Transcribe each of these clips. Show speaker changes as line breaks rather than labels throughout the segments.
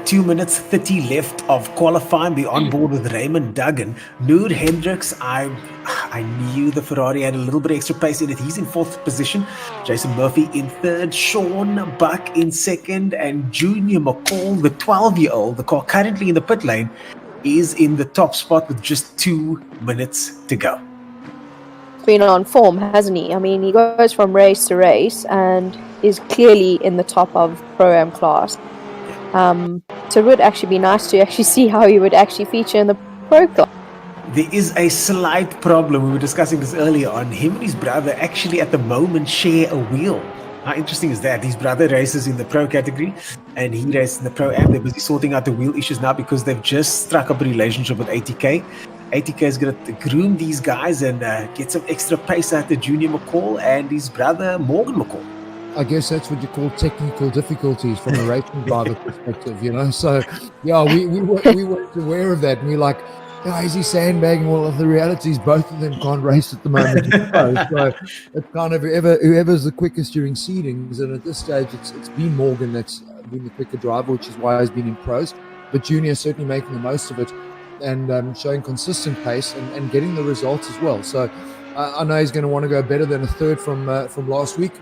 2 minutes 30 left of qualifying. Be on board with Raymond Duggan. Noor Hendricks, I knew the Ferrari had a little bit extra pace in it. He's in 4th position. Jason Murphy in 3rd. Sean Buck in 2nd. And Junior McCall, the 12-year-old, the car currently in the pit lane, is in the top spot with just 2 minutes to go.
Been on form, hasn't he? I mean, he goes from race to race and is clearly in the top of Pro-Am class. So it would actually be nice to actually see how he would actually feature in the Pro class.
There is a slight problem. We were discussing this earlier on. Him and his brother actually at the moment share a wheel. How interesting is that? His brother races in the Pro category and he races in the Pro-Am. They're busy sorting out the wheel issues now because they've just struck up a relationship with ATK. ATK is going to groom these guys and get some extra pace out of Junior McCall and his brother Morgan McCall.
I guess that's what you call technical difficulties from a racing driver perspective, you know. So, yeah, we weren't aware of that. And we're like, is he sandbagging? Well, the reality is both of them can't race at the moment. So it's kind of whoever's the quickest during seedings. And at this stage, it's been Morgan that's been the quicker driver, which is why he's been in pros. But Junior certainly making the most of it and showing consistent pace and getting the results as well. So I know he's going to want to go better than a 3rd from last week.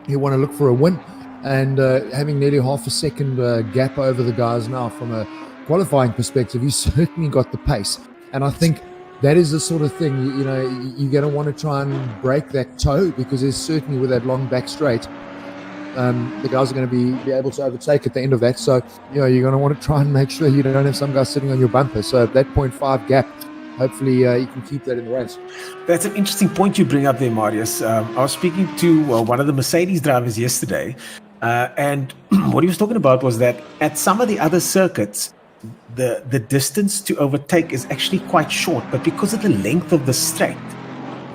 He'll want to look for a win, and having nearly half a second gap over the guys now from a qualifying perspective, he's certainly got the pace. And I think that is the sort of thing, you know, you're going to want to try and break that toe, because there's certainly with that long back straight, the guys are going to be able to overtake at the end of that. So, you know, you're going to want to try and make sure you don't have some guys sitting on your bumper. So that 0.5 gap, hopefully you can keep that in the race.
That's an interesting point you bring up there, Marius. I was speaking to one of the Mercedes drivers yesterday, and what he was talking about was that at some of the other circuits, the distance to overtake is actually quite short, but because of the length of the straight,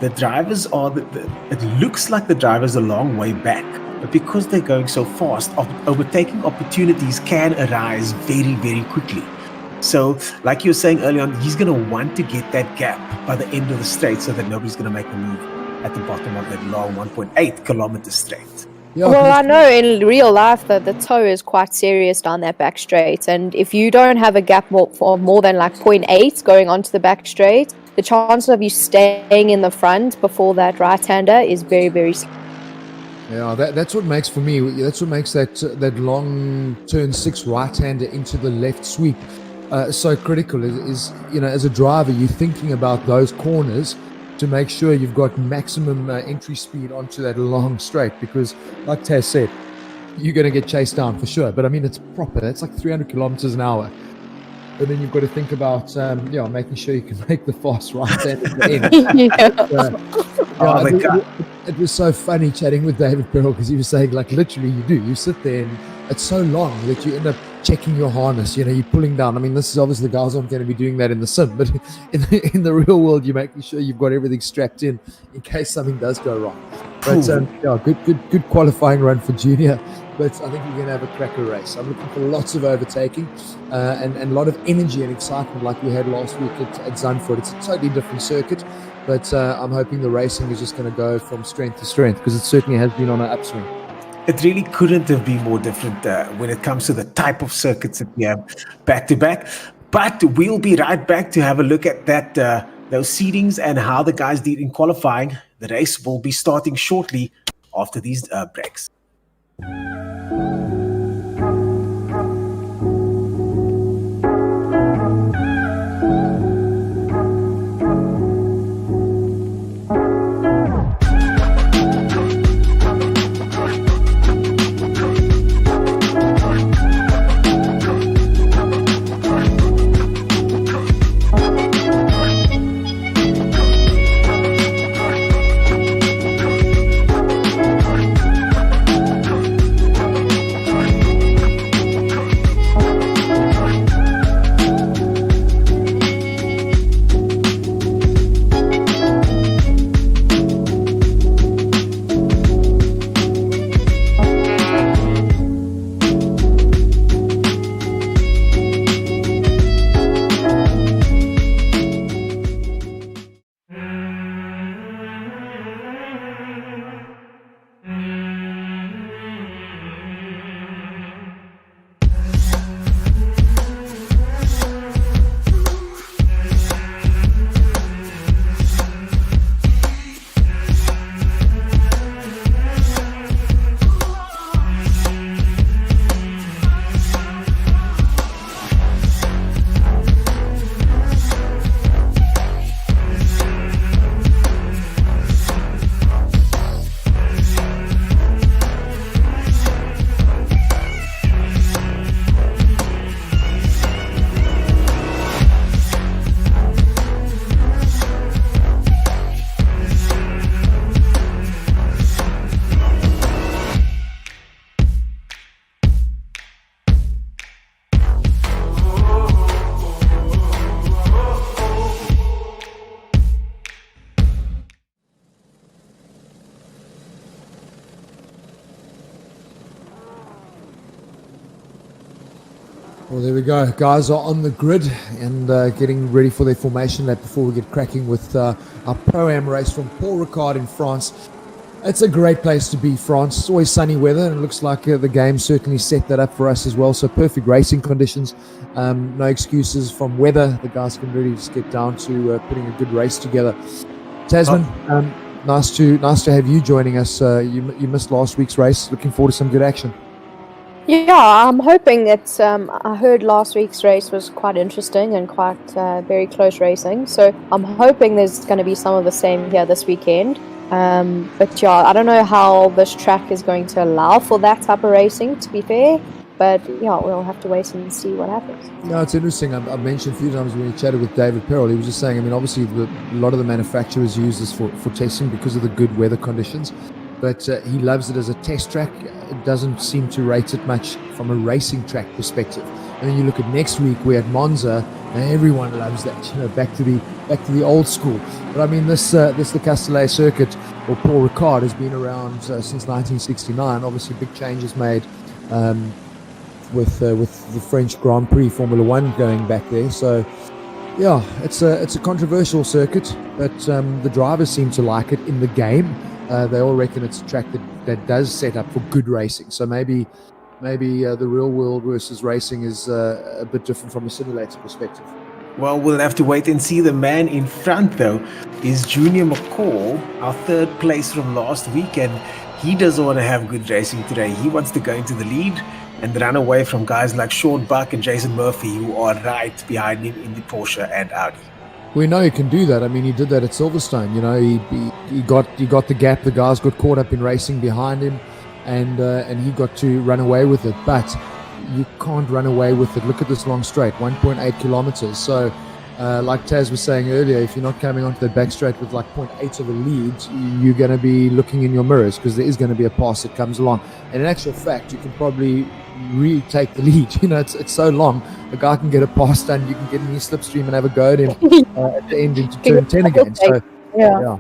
the drivers it looks like the drivers are a long way back, but because they're going so fast, overtaking opportunities can arise very, very quickly. So, like you were saying earlier on, he's going to want to get that gap by the end of the straight so that nobody's going to make a move at the bottom of that long 1.8 kilometer straight.
Yeah, well, I know in real life that the toe is quite serious down that back straight, and if you don't have a gap for more than like 0.8 going onto the back straight, the chances of you staying in the front before that right-hander is very, very small.
Yeah, that's what makes, for me, that's what makes that long turn 6 right-hander into the left sweep so critical. Is, you know, as a driver, you're thinking about those corners to make sure you've got maximum entry speed onto that long straight, because like Taz said, you're going to get chased down for sure. But I mean, it's proper. That's like 300 kilometers an hour. And then you've got to think about making sure you can make the fast right hand at the end. It was so funny chatting with David Perrell, because he was saying, like, literally you sit there and it's so long that you end up checking your harness, you know, you're pulling down. I mean, this is obviously the guys aren't going to be doing that in the sim, but in the real world, you're making sure you've got everything strapped in case something does go wrong. But good qualifying run for Junior. But I think we're going to have a cracker race. I'm looking for lots of overtaking and a lot of energy and excitement like we had last week at Zandvoort. It's a totally different circuit, but I'm hoping the racing is just going to go from strength to strength, because it certainly has been on an upswing.
It really couldn't have been more different when it comes to the type of circuits that we have back-to-back. But we'll be right back to have a look at that those seedings and how the guys did in qualifying. The race will be starting shortly after these breaks.
Well, there we go. Guys are on the grid and getting ready for their formation lap before we get cracking with our ProAM race from Ricard in France. It's a great place to be, France. It's always sunny weather, and it looks like the game certainly set that up for us as well. So perfect racing conditions. No excuses from weather. The guys can really just get down to putting a good race together. Tasman, nice to have you joining us. You missed last week's race. Looking forward to some good action.
Yeah, I'm hoping that I heard last week's race was quite interesting and quite very close racing. So I'm hoping there's going to be some of the same here this weekend. But yeah, I don't know how this track is going to allow for that type of racing, to be fair. But yeah, we'll have to wait and see what happens.
No, it's interesting. I mentioned a few times when we chatted with David Perrell, he was just saying, I mean, obviously a lot of the manufacturers use this for testing because of the good weather conditions. But he loves it as a test track. It doesn't seem to rate it much from a racing track perspective. And then you look at next week, we're at Monza, and everyone loves that. Back to the old school. But I mean, this the Castellet circuit or Paul Ricard has been around since 1969. Obviously, big changes made with the French Grand Prix Formula One going back there. So yeah, it's a controversial circuit, but the drivers seem to like it in the game. They all reckon it's a track that does set up for good racing. So maybe the real world versus racing is a bit different from a simulator perspective.
Well, we'll have to wait and see. The man in front, though, is Junior McCall, our third place from last week, and he doesn't want to have good racing today. He wants to go into the lead and run away from guys like Sean Buck and Jason Murphy, who are right behind him in the Porsche and Audi.
We know he can do that. I mean, he did that at Silverstone. You know, he got the gap. The guys got caught up in racing behind him, and he got to run away with it. But you can't run away with it. Look at this long straight, 1.8 kilometers. So, like Taz was saying earlier, if you're not coming onto that back straight with like 0.8 of a lead, you're going to be looking in your mirrors because there is going to be a pass that comes along. And in actual fact, you can probably retake the lead. You know, it's so long. The guy can get a pass done. You can get in his slipstream and have a go at him at the end into turn 10 again. So, yeah.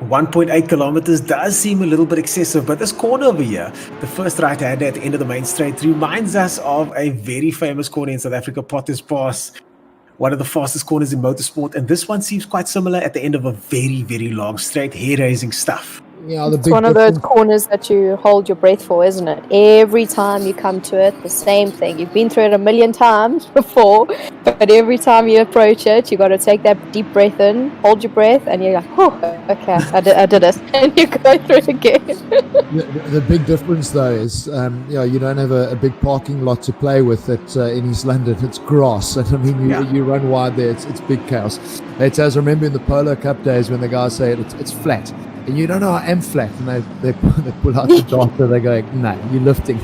1.8 kilometers does seem a little bit excessive, but this corner over here, the first right-hander at the end of the main straight, reminds us of a very famous corner in South Africa, Potter's Pass, one of the fastest corners in motorsport, and this one seems quite similar at the end of a very, very long straight, hair-raising stuff.
Yeah,
it's one of those corners that you hold your breath for, isn't it? Every time you come to it, the same thing. You've been through it a million times before, but every time you approach it, you got to take that deep breath in, hold your breath, and you're like, oh, okay, I did it. And you go through it again.
The big difference, though, is you don't have a big parking lot to play with in East London. It's grass. And I mean, you run wide there, it's big chaos. It's as I remember in the Polo Cup days when the guys say it's flat. And you don't know, I am flat. And they pull out the data, they're going, no, you're lifting.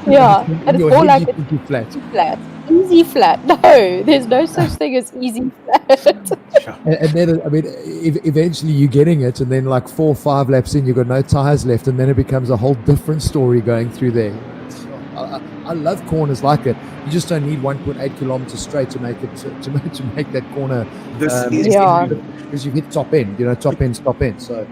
Yeah, and it's more like
it's
flat. Easy flat. No, there's no such thing as easy flat.
And then, I mean, eventually you're getting it, and then like 4 or 5 laps in, you've got no tires left, and then it becomes a whole different story going through there. I love corners like it. You just don't need 1.8 kilometers straight to make it to make that corner. Because you hit top end, top end, stop end. So.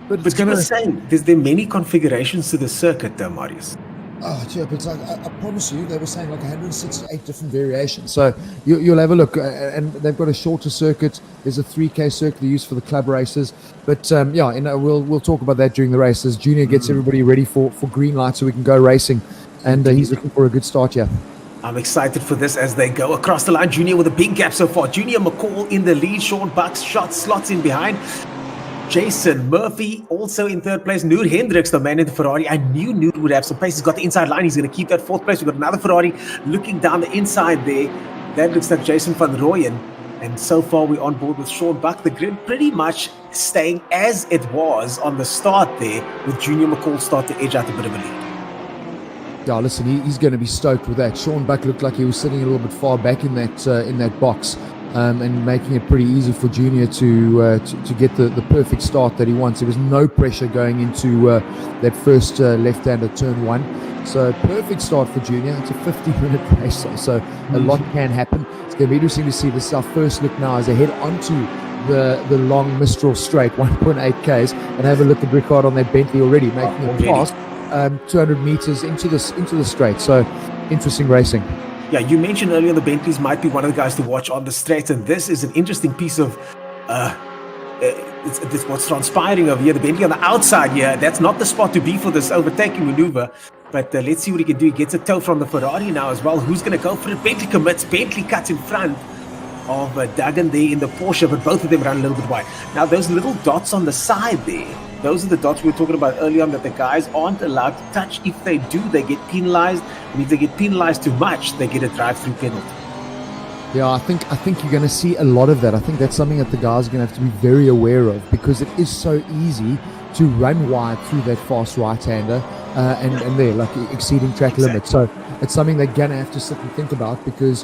But you were saying there are many configurations to the circuit though, Marius.
Oh, yeah, but I promise you, they were saying like 168 different variations. So you'll have a look, and they've got a shorter circuit. There's a 3K circuit they use for the club races. But we'll talk about that during the race as Junior gets everybody ready for green light so we can go racing. And he's looking for a good start here.
I'm excited for this as they go across the line. Junior with a big gap so far. Junior McCall in the lead. Sean Bucks slots in behind. Jason Murphy also in third place. Noor Hendricks, the man in the Ferrari. I knew Noor would have some pace. He's got the inside line. He's going to keep that fourth place. We've got another Ferrari looking down the inside there. That looks like Jason van Rooyen. And so far we're on board with Sean Buck. The grid pretty much staying as it was on the start there, with Junior McCall start to edge out a bit of a lead.
Yeah, listen, he's going to be stoked with that. Sean Buck looked like he was sitting a little bit far back in that box. And making it pretty easy for Junior to get the perfect start that he wants. There was no pressure going into that first left-hander turn 1. So perfect start for Junior. It's a 50-minute race, so a lot can happen. It's going to be interesting to see this. Our first look now as they head onto the long Mistral straight, 1.8 Ks, and have a look at Ricard on that Bentley already making a pass 200 meters into the straight. So interesting racing.
Yeah, you mentioned earlier the Bentleys might be one of the guys to watch on the straights, and this is an interesting piece of it's what's transpiring over here. The Bentley on the outside here, that's not the spot to be for this overtaking maneuver. But let's see what he can do. He gets a tow from the Ferrari now as well. Who's going to go for it? Bentley commits. Bentley cuts in front of Duggan there in the Porsche, but both of them run a little bit wide. Now, those little dots on the side there, those are the dots we were talking about earlier on that the guys aren't allowed to touch. If they do, they get penalized. And if they get penalized too much, they get a drive-through penalty.
Yeah, I think you're going to see a lot of that. I think that's something that the guys are going to have to be very aware of, because it is so easy to run wide through that fast right-hander and they're like exceeding track limits. So it's something they're going to have to sit and think about, because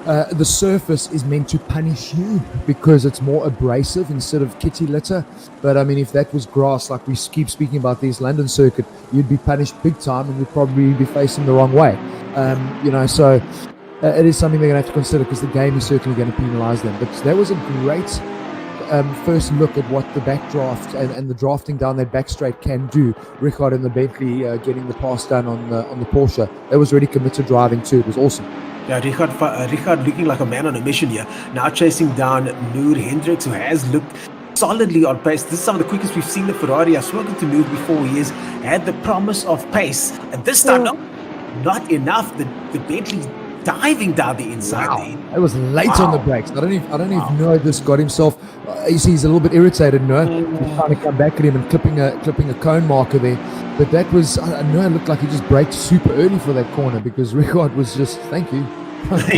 the surface is meant to punish you because it's more abrasive instead of kitty litter. But I mean, if that was grass, like we keep speaking about the East London circuit, you'd be punished big time and you'd probably be facing the wrong way. So it is something they're going to have to consider, because the game is certainly going to penalise them. But that was a great first look at what the backdraft and the drafting down that back straight can do. Ricard and the Bentley getting the pass done on the Porsche. That was really committed driving too. It was awesome.
Yeah, Ricard looking like a man on a mission here. Now chasing down Noor Hendricks, who has looked solidly on pace. This is some of the quickest we've seen the Ferrari. I've spoken to Noor before. He has had the promise of pace. And this time, no, not enough. The Bentley diving down the inside.
Wow. It was late on the brakes. I don't even know this got himself. You see, he's a little bit irritated. No, he's trying to come back at him and clipping a cone marker there. But that was, I know, it looked like he just braked super early for that corner, because Ricard was just, thank you.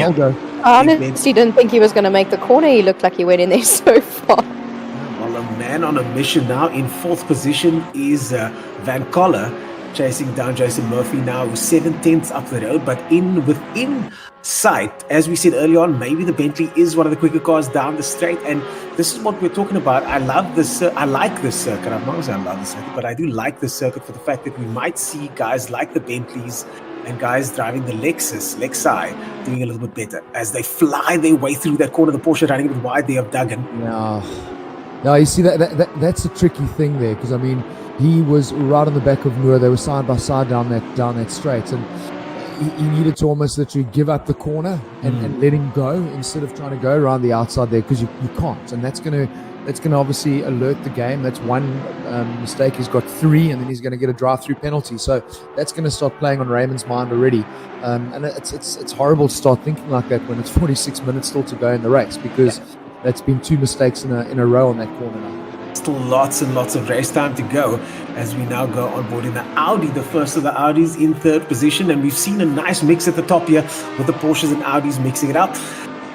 I'll go.
I honestly didn't think he was going to make the corner. He looked like he went in there so far.
Well, a man on a mission now. In fourth position is Van Coller, chasing down Jason Murphy now, who's 7/10 up the road, but within sight. As we said earlier on, maybe the Bentley is one of the quicker cars down the straight, and this is what we're talking about. I love this. I like this circuit. I'm not going to say I love the circuit, but I do like this circuit for the fact that we might see guys like the Bentleys and guys driving the Lexi doing a little bit better as they fly their way through that corner. The Porsche running a bit wide there of Duggan.
Yeah, you see that's a tricky thing there, because I mean, he was right on the back of Noor. They were side by side down that straight, and he needed to almost literally give up the corner and let him go instead of trying to go around the outside there, because you can't, and that's going to obviously alert the game. That's one mistake. He's got 3, and then he's going to get a drive-through penalty. So that's going to start playing on Raymond's mind already, and it's horrible to start thinking like that when it's 46 minutes still to go in the race, because that's been 2 mistakes in a row on that corner now.
Still lots and lots of race time to go as we now go on board in the Audi, the first of the Audis in third position, and we've seen a nice mix at the top here with the Porsches and Audis mixing it up.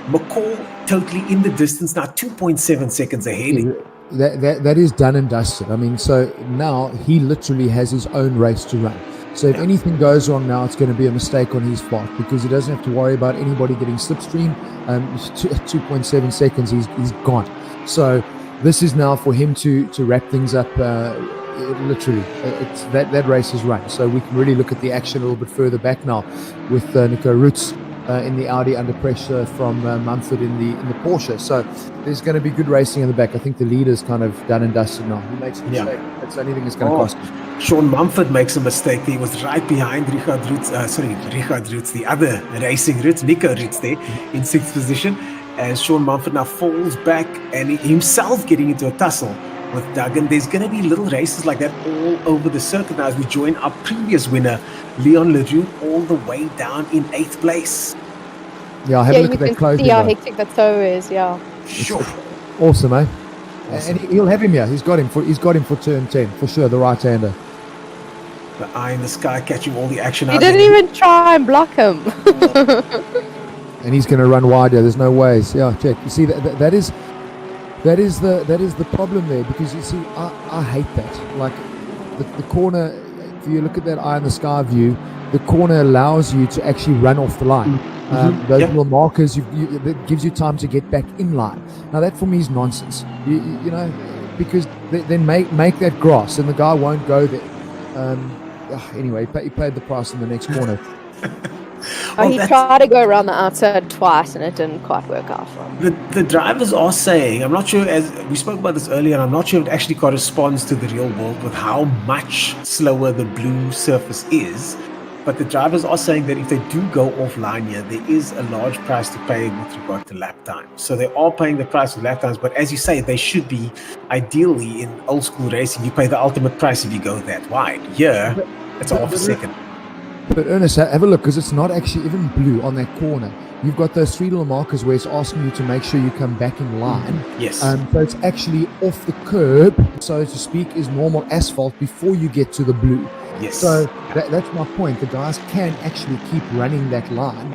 McCall totally in the distance now, 2.7 seconds ahead.
That is done and dusted. I mean, so now he literally has his own race to run. So if anything goes wrong now, it's going to be a mistake on his part, because he doesn't have to worry about anybody getting slipstream. 2.7 seconds, he's gone. So this is now for him to wrap things up. Literally, that race is run. So we can really look at the action a little bit further back now with Nico Roots in the Audi under pressure from Mumford in the Porsche. So there's going to be good racing in the back. I think the leader's kind of done and dusted now. He makes a mistake. That's the only thing that's going to cost him.
Sean Mumford makes a mistake. He was right behind Ricard Roots, the other racing Roots, Nico Roots there in 6th position. As Sean Mumford now falls back and himself getting into a tussle with Duggan. There's going to be little races like that all over the circuit now as we join our previous winner, Leon Leroux, all the way down in 8th place.
Yeah, have a look at that closing.
See how hectic the toe is,
Sure.
Awesome, eh? Awesome. And he'll have him here. He's got him for turn 10, for sure, the right-hander.
The eye in the sky catching all the action out.
He didn't even try and block him.
And he's going to run wide here. There's no ways. Yeah, check. You see, that is the problem there, because you see, I hate that. Like the corner, if you look at that eye in the sky view, the corner allows you to actually run off the line. Those little markers, that gives you time to get back in line. Now that for me is nonsense. You know, because then make that grass, and the guy won't go there. Anyway, he paid the price in the next corner.
He tried to go around the outside twice, and it didn't quite work out for him.
The drivers are saying, I'm not sure, as we spoke about this earlier, and I'm not sure if it actually corresponds to the real world with how much slower the blue surface is. But the drivers are saying that if they do go offline here, there is a large price to pay with regard to lap time. So they are paying the price of lap times, but as you say, they should be ideally in old school racing. You pay the ultimate price if you go that wide. Here, it's half a second.
But Ernest, have a look, because it's not actually even blue on that corner. You've got those 3 little markers where it's asking you to make sure you come back in line.
Yes.
So it's actually off the curb, so to speak, is normal asphalt before you get to the blue.
Yes.
So that's my point. The guys can actually keep running that line.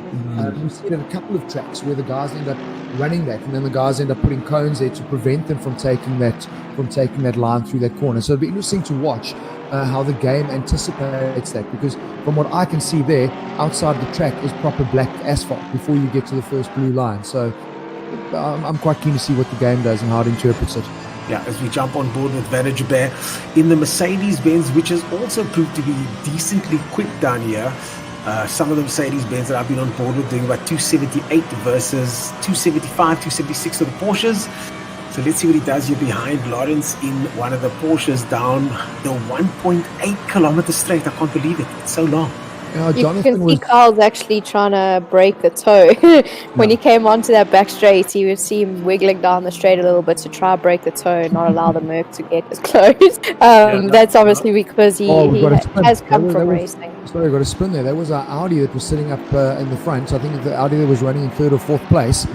We've seen it a couple of tracks where the guys end up running that, and then the guys end up putting cones there to prevent them from taking that line through that corner. So it'll be interesting to watch how the game anticipates that, because from what I can see there, outside the track is proper black asphalt before you get to the first blue line. So I'm quite keen to see what the game does and how it interprets it.
Yeah, as we jump on board with Werner Joubert in the Mercedes-Benz, which has also proved to be decently quick down here. Some of the Mercedes-Benz that I've been on board with doing about 278 versus 275, 276 for the Porsches. So let's see what he does here behind Lawrence in one of the Porsches down the 1.8 kilometer straight. I can't believe it. It's so long.
You can see Carl's actually trying to break the toe. When he came onto that back straight, you would see him wiggling down the straight a little bit to try to break the toe and not allow the Merc to get as close. That's obviously because he has come from racing.
Sorry, got a spin there. There was an Audi that was sitting up in the front. I think the Audi that was running in 3rd or 4th place.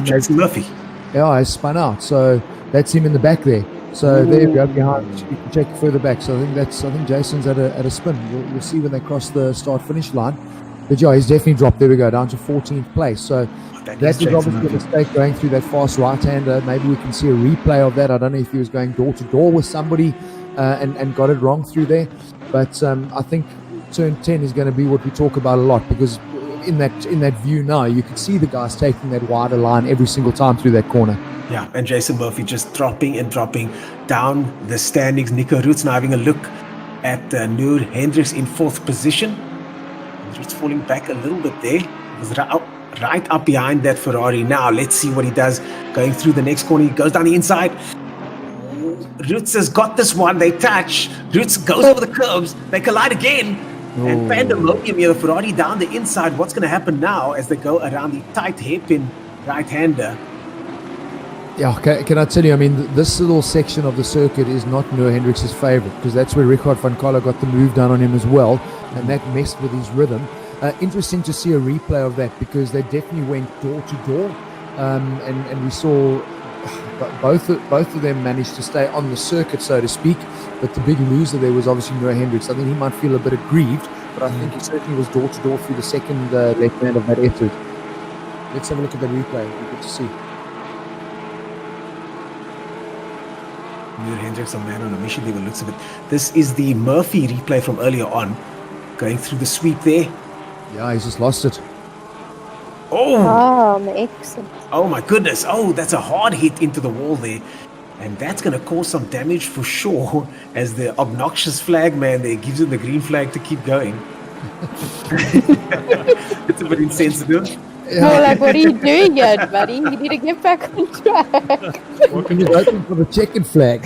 Jason Murphy.
Yeah, I spun out. So that's him in the back there. So there you go, behind. You can check further back. So I think Jason's at a spin. We'll see when they cross the start-finish line. But yeah, he's definitely dropped. There we go, down to 14th place. So that's obviously a mistake going through that fast right-hander. Maybe we can see a replay of that. I don't know if he was going door-to-door with somebody and got it wrong through there. But I think turn 10 is going to be what we talk about a lot, because in that view now, you can see the guys taking that wider line every single time through that corner.
Yeah, and Jason Murphy just dropping down the standings. Nico Roots now having a look at Noor Hendricks in 4th position. Hendricks falling back a little bit there. He was right up behind that Ferrari. Now let's see what he does going through the next corner. He goes down the inside. Roots has got this one. They touch. Roots goes over the curbs. They collide again. And pandemonium here, the Ferrari down the inside. What's going to happen now as they go around the tight hairpin right-hander?
Yeah, can I tell you, I mean, this little section of the circuit is not Noor Hendricks' favourite, because that's where Ricard van Carlo got the move done on him as well, and that messed with his rhythm. Interesting to see a replay of that, because they definitely went door to door, and we saw both of them managed to stay on the circuit, so to speak. But the big loser there was obviously Noor Hendricks. I think he might feel a bit aggrieved, but I think he certainly was door to door through the second left hand of that effort. Let's have a look at the replay. It'll be good to see.
Noor Hendricks, a man on a mission there, looks of it. This is the Murphy replay from earlier on, going through the sweep there.
Yeah, he's just lost it.
Oh, excellent.
Oh my goodness. Oh, that's a hard hit into the wall there. And that's going to cause some damage for sure, as the obnoxious flag man there gives him the green flag to keep going. It's a bit insensitive.
Yeah. No, like, what are you doing here, buddy? You need to get back on track.
He's waiting for the checkered flag.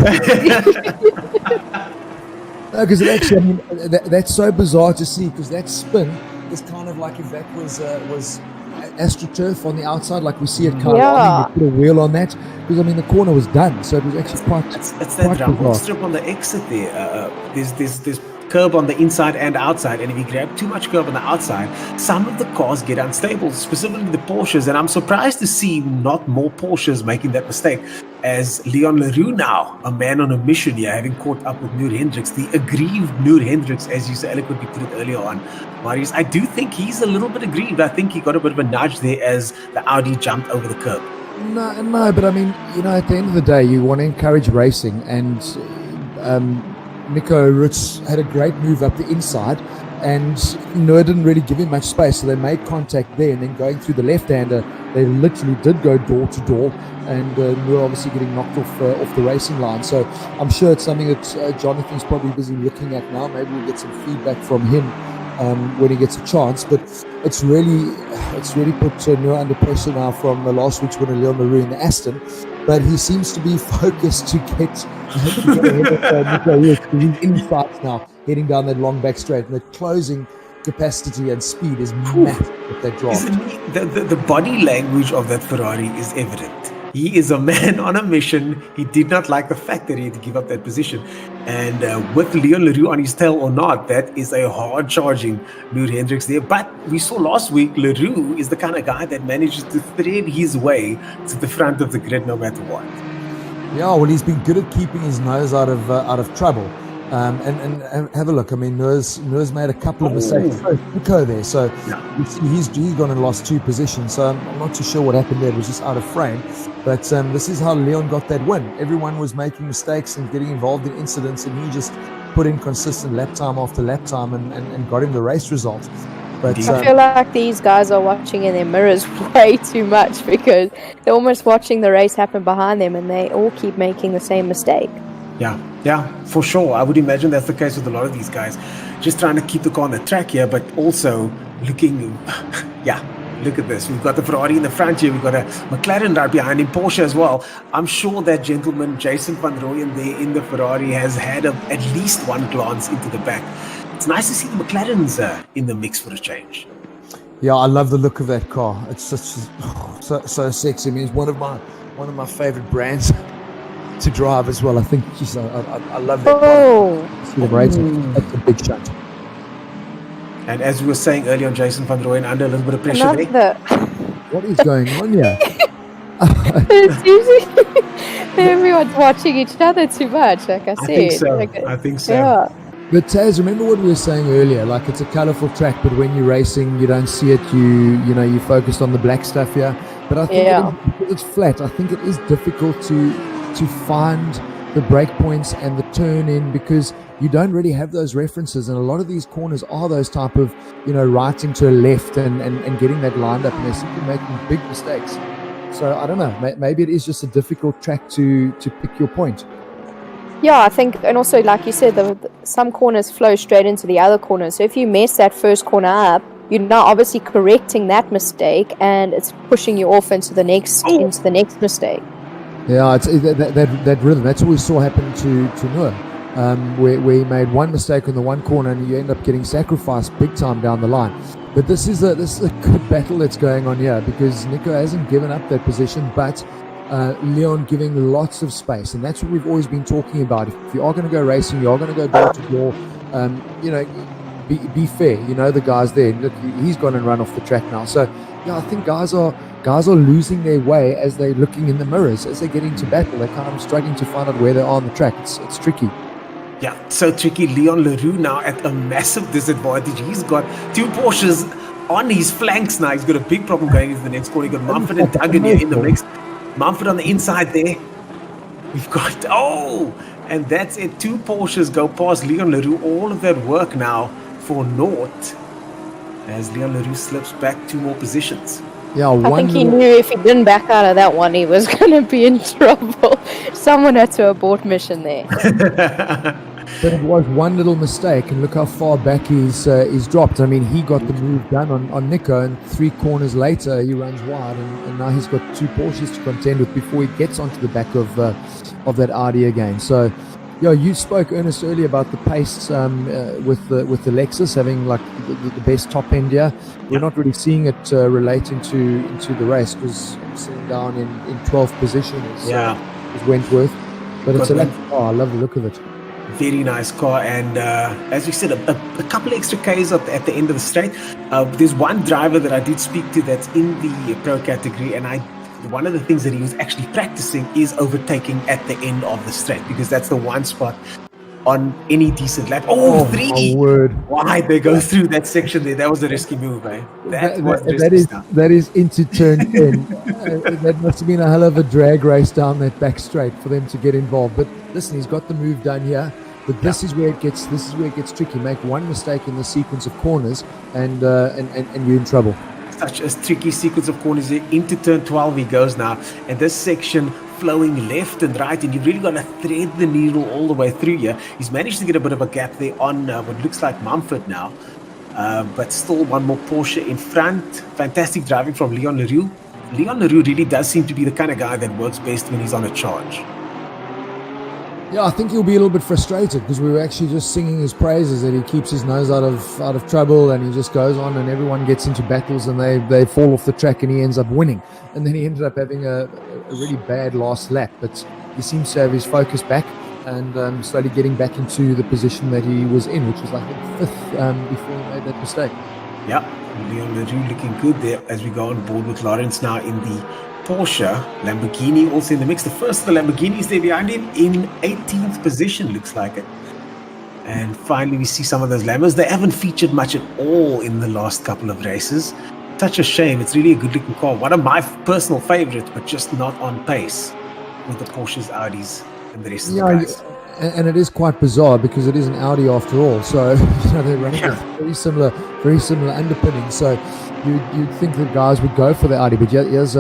No, because actually, I mean, that's so bizarre to see, because that spin is kind of like if that was AstroTurf on the outside, like we see at Carl. We put a wheel on that, because I mean the corner was done, so it was actually quite.
It's that rumble strip on the exit there. There's curb on the inside and outside, and if you grab too much curb on the outside, some of the cars get unstable, specifically the Porsches, and I'm surprised to see not more Porsches making that mistake, as Leon Leroux now, a man on a mission here, having caught up with Noor Hendricks, the aggrieved Noor Hendricks, as you so eloquently put it earlier on, Marius. I do think he's a little bit aggrieved. I think he got a bit of a nudge there as the Audi jumped over the curb.
No, but I mean, you know, at the end of the day, you want to encourage racing, and Nico Roots had a great move up the inside, and Noor didn't really give him much space, so they made contact there, and then going through the left-hander, they literally did go door to door, and Noor obviously getting knocked off the racing line. So I'm sure it's something that Jonathan's probably busy looking at now. Maybe we'll get some feedback from him when he gets a chance, but it's really put Noor under pressure now from last week's winner Leon Leroux in the Aston. But he seems to be focused to get ahead of Nico Roots, because he's in sight now, heading down that long back straight, and they're closing capacity and speed is massive with that draft.
The body language of that Ferrari is evident. He is a man on a mission. He did not like the fact that he had to give up that position. And with Leon Leroux on his tail or not, that is a hard-charging Loer Hendricks there. But we saw last week, Leroux is the kind of guy that manages to thread his way to the front of the grid no matter what.
Yeah, well, he's been good at keeping his nose out of trouble. And have a look. I mean, Noah's made a couple of mistakes. Nico there, so he's gone and lost 2 positions. So I'm not too sure what happened there. It was just out of frame. But this is how Leon got that win. Everyone was making mistakes and getting involved in incidents, and he just put in consistent lap time after lap time and got him the race result. But
I feel like these guys are watching in their mirrors way too much, because they're almost watching the race happen behind them, and they all keep making the same mistake.
Yeah, for sure. I would imagine that's the case with a lot of these guys. Just trying to keep the car on the track here, but also looking, look at this. We've got the Ferrari in the front here. We've got a McLaren right behind him, Porsche as well. I'm sure that gentleman, Jason van Rooyen there in the Ferrari, has had at least one glance into the back. It's nice to see the McLarens in the mix for a change.
Yeah, I love the look of that car. It's so sexy. I mean, it's one of my favorite brands to drive as well. I think I love that. That's a big shot.
And as we were saying earlier on, Jason van Rooyen under a little bit of pressure there.
What is going on here?
It's usually everyone's watching each other too much, like I said.
I think so.
Yeah.
But Taz, remember what we were saying earlier? Like, it's a colourful track, but when you're racing, you don't see it. You focused on the black stuff here. But I think because it's flat, I think it is difficult to find the break points and the turn in, because you don't really have those references, and a lot of these corners are those type of righting to a left and getting that lined up, and they're simply making big mistakes. So I don't know, maybe it is just a difficult track to pick your point.
Yeah, I think, and also like you said, some corners flow straight into the other corners, so if you mess that first corner up, you're now obviously correcting that mistake, and it's pushing you off into the next mistake.
Yeah, it's that rhythm. That's what we saw happen to Noah, where he made one mistake on the one corner, and you end up getting sacrificed big time down the line. But this is a good battle that's going on here, because Nico hasn't given up that position, but Leon giving lots of space, and that's what we've always been talking about. If you are going to go racing, you are going to go door to door. Be fair. The guys there. Look, he's gone and run off the track now. So yeah, I think guys are losing their way as they're looking in the mirrors, as they get into battle. They're kind of struggling to find out where they are on the track. It's tricky. Yeah,
so tricky. Leon Leroux now at a massive disadvantage. He's got 2 Porsches on his flanks now. He's got a big problem going into the next corner. He's got Mumford and Duggan here in the mix. Mumford on the inside there. We've got, and that's it. 2 Porsches go past Leon Leroux. All of that work now for naught, as Leon Leroux slips back 2 more positions.
Yeah,
I think he knew if he didn't back out of that one, he was going to be in trouble. Someone had to abort mission there.
But it was one little mistake, and look how far back he's dropped. I mean, he got the move done on Nico, and 3 corners later he runs wide, and now he's got 2 Porsches to contend with before he gets onto the back of that Audi again. So, yeah, you spoke, Ernest, earlier about the pace with the Lexus having like the best top end here. We're not really seeing it relate into the race, because I'm sitting down in 12th position is Wentworth. But it's I love the look of it.
Very nice car, and as we said, a couple extra Ks at the end of the straight. There's one driver that I did speak to that's in the pro category, and one of the things that he was actually practicing is overtaking at the end of the straight, because that's the one spot on any decent lap. 3!
My word.
Why they go through that section there? That was a risky move, eh?
That is into turn 10. That must have been a hell of a drag race down that back straight for them to get involved. But listen, he's got the move done here. But this is where it gets tricky. Make one mistake in the sequence of corners, and you're in trouble.
Such a tricky sequence of corners there. Into turn 12 he goes now, and this section flowing left and right, and you've really got to thread the needle all the way through here. He's managed to get a bit of a gap there on what looks like Mumford now, but still one more Porsche in front. Fantastic driving from Leon Leroux. Leon Leroux really does seem to be the kind of guy that works best when he's on a charge.
Yeah, I think he'll be a little bit frustrated because we were actually just singing his praises that he keeps his nose out of trouble and he just goes on and everyone gets into battles and they fall off the track and he ends up winning. And then he ended up having a really bad last lap, but he seems to have his focus back and slowly getting back into the position that he was in, which was like fifth before he made that mistake.
Yeah, Leon Leroux looking good there as we go on board with Lawrence now in the Porsche. Lamborghini also in the mix. The first of the Lamborghinis there behind him in 18th position, looks like it. And finally we see some of those Lambos. They haven't featured much at all in the last couple of races. Such a shame. It's really a good looking car. One of my personal favorites, but just not on pace with the Porsches, Audis and the rest of the guys.
And it is quite bizarre because it is an Audi after all. So they're running with very similar underpinnings. So you'd think the guys would go for the Audi, but here's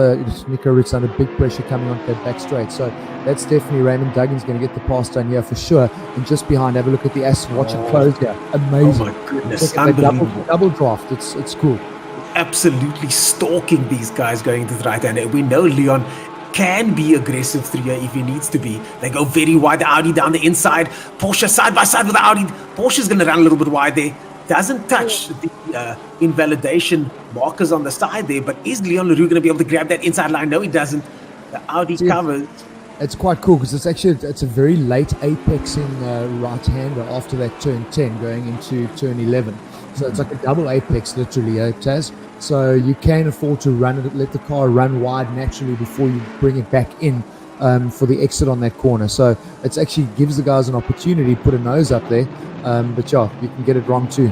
Nico Ritz under big pressure coming onto that back straight. So that's definitely Raymond Duggan's going to get the pass done here for sure. And just behind, have a look at the Aston. Watch it close here. Amazing.
Oh my goodness,
unbelievable. Double draft. It's cool.
Absolutely stalking these guys going to the right hand. We know Leon can be aggressive through here if he needs to be. They go very wide. The Audi down the inside. Porsche side by side with the Audi. Porsche's going to run a little bit wide there. Doesn't touch the invalidation markers on the side there, but is Leon Leroux going to be able to grab that inside line? No, he doesn't. The Audi covers.
It's quite cool because it's a very late apexing right-hander after that turn 10 going into turn 11. So it's like a double apex literally, Taz. So you can afford to let the car run wide naturally before you bring it back in for the exit on that corner. So it actually gives the guys an opportunity to put a nose up there. But yeah, you can get it wrong too.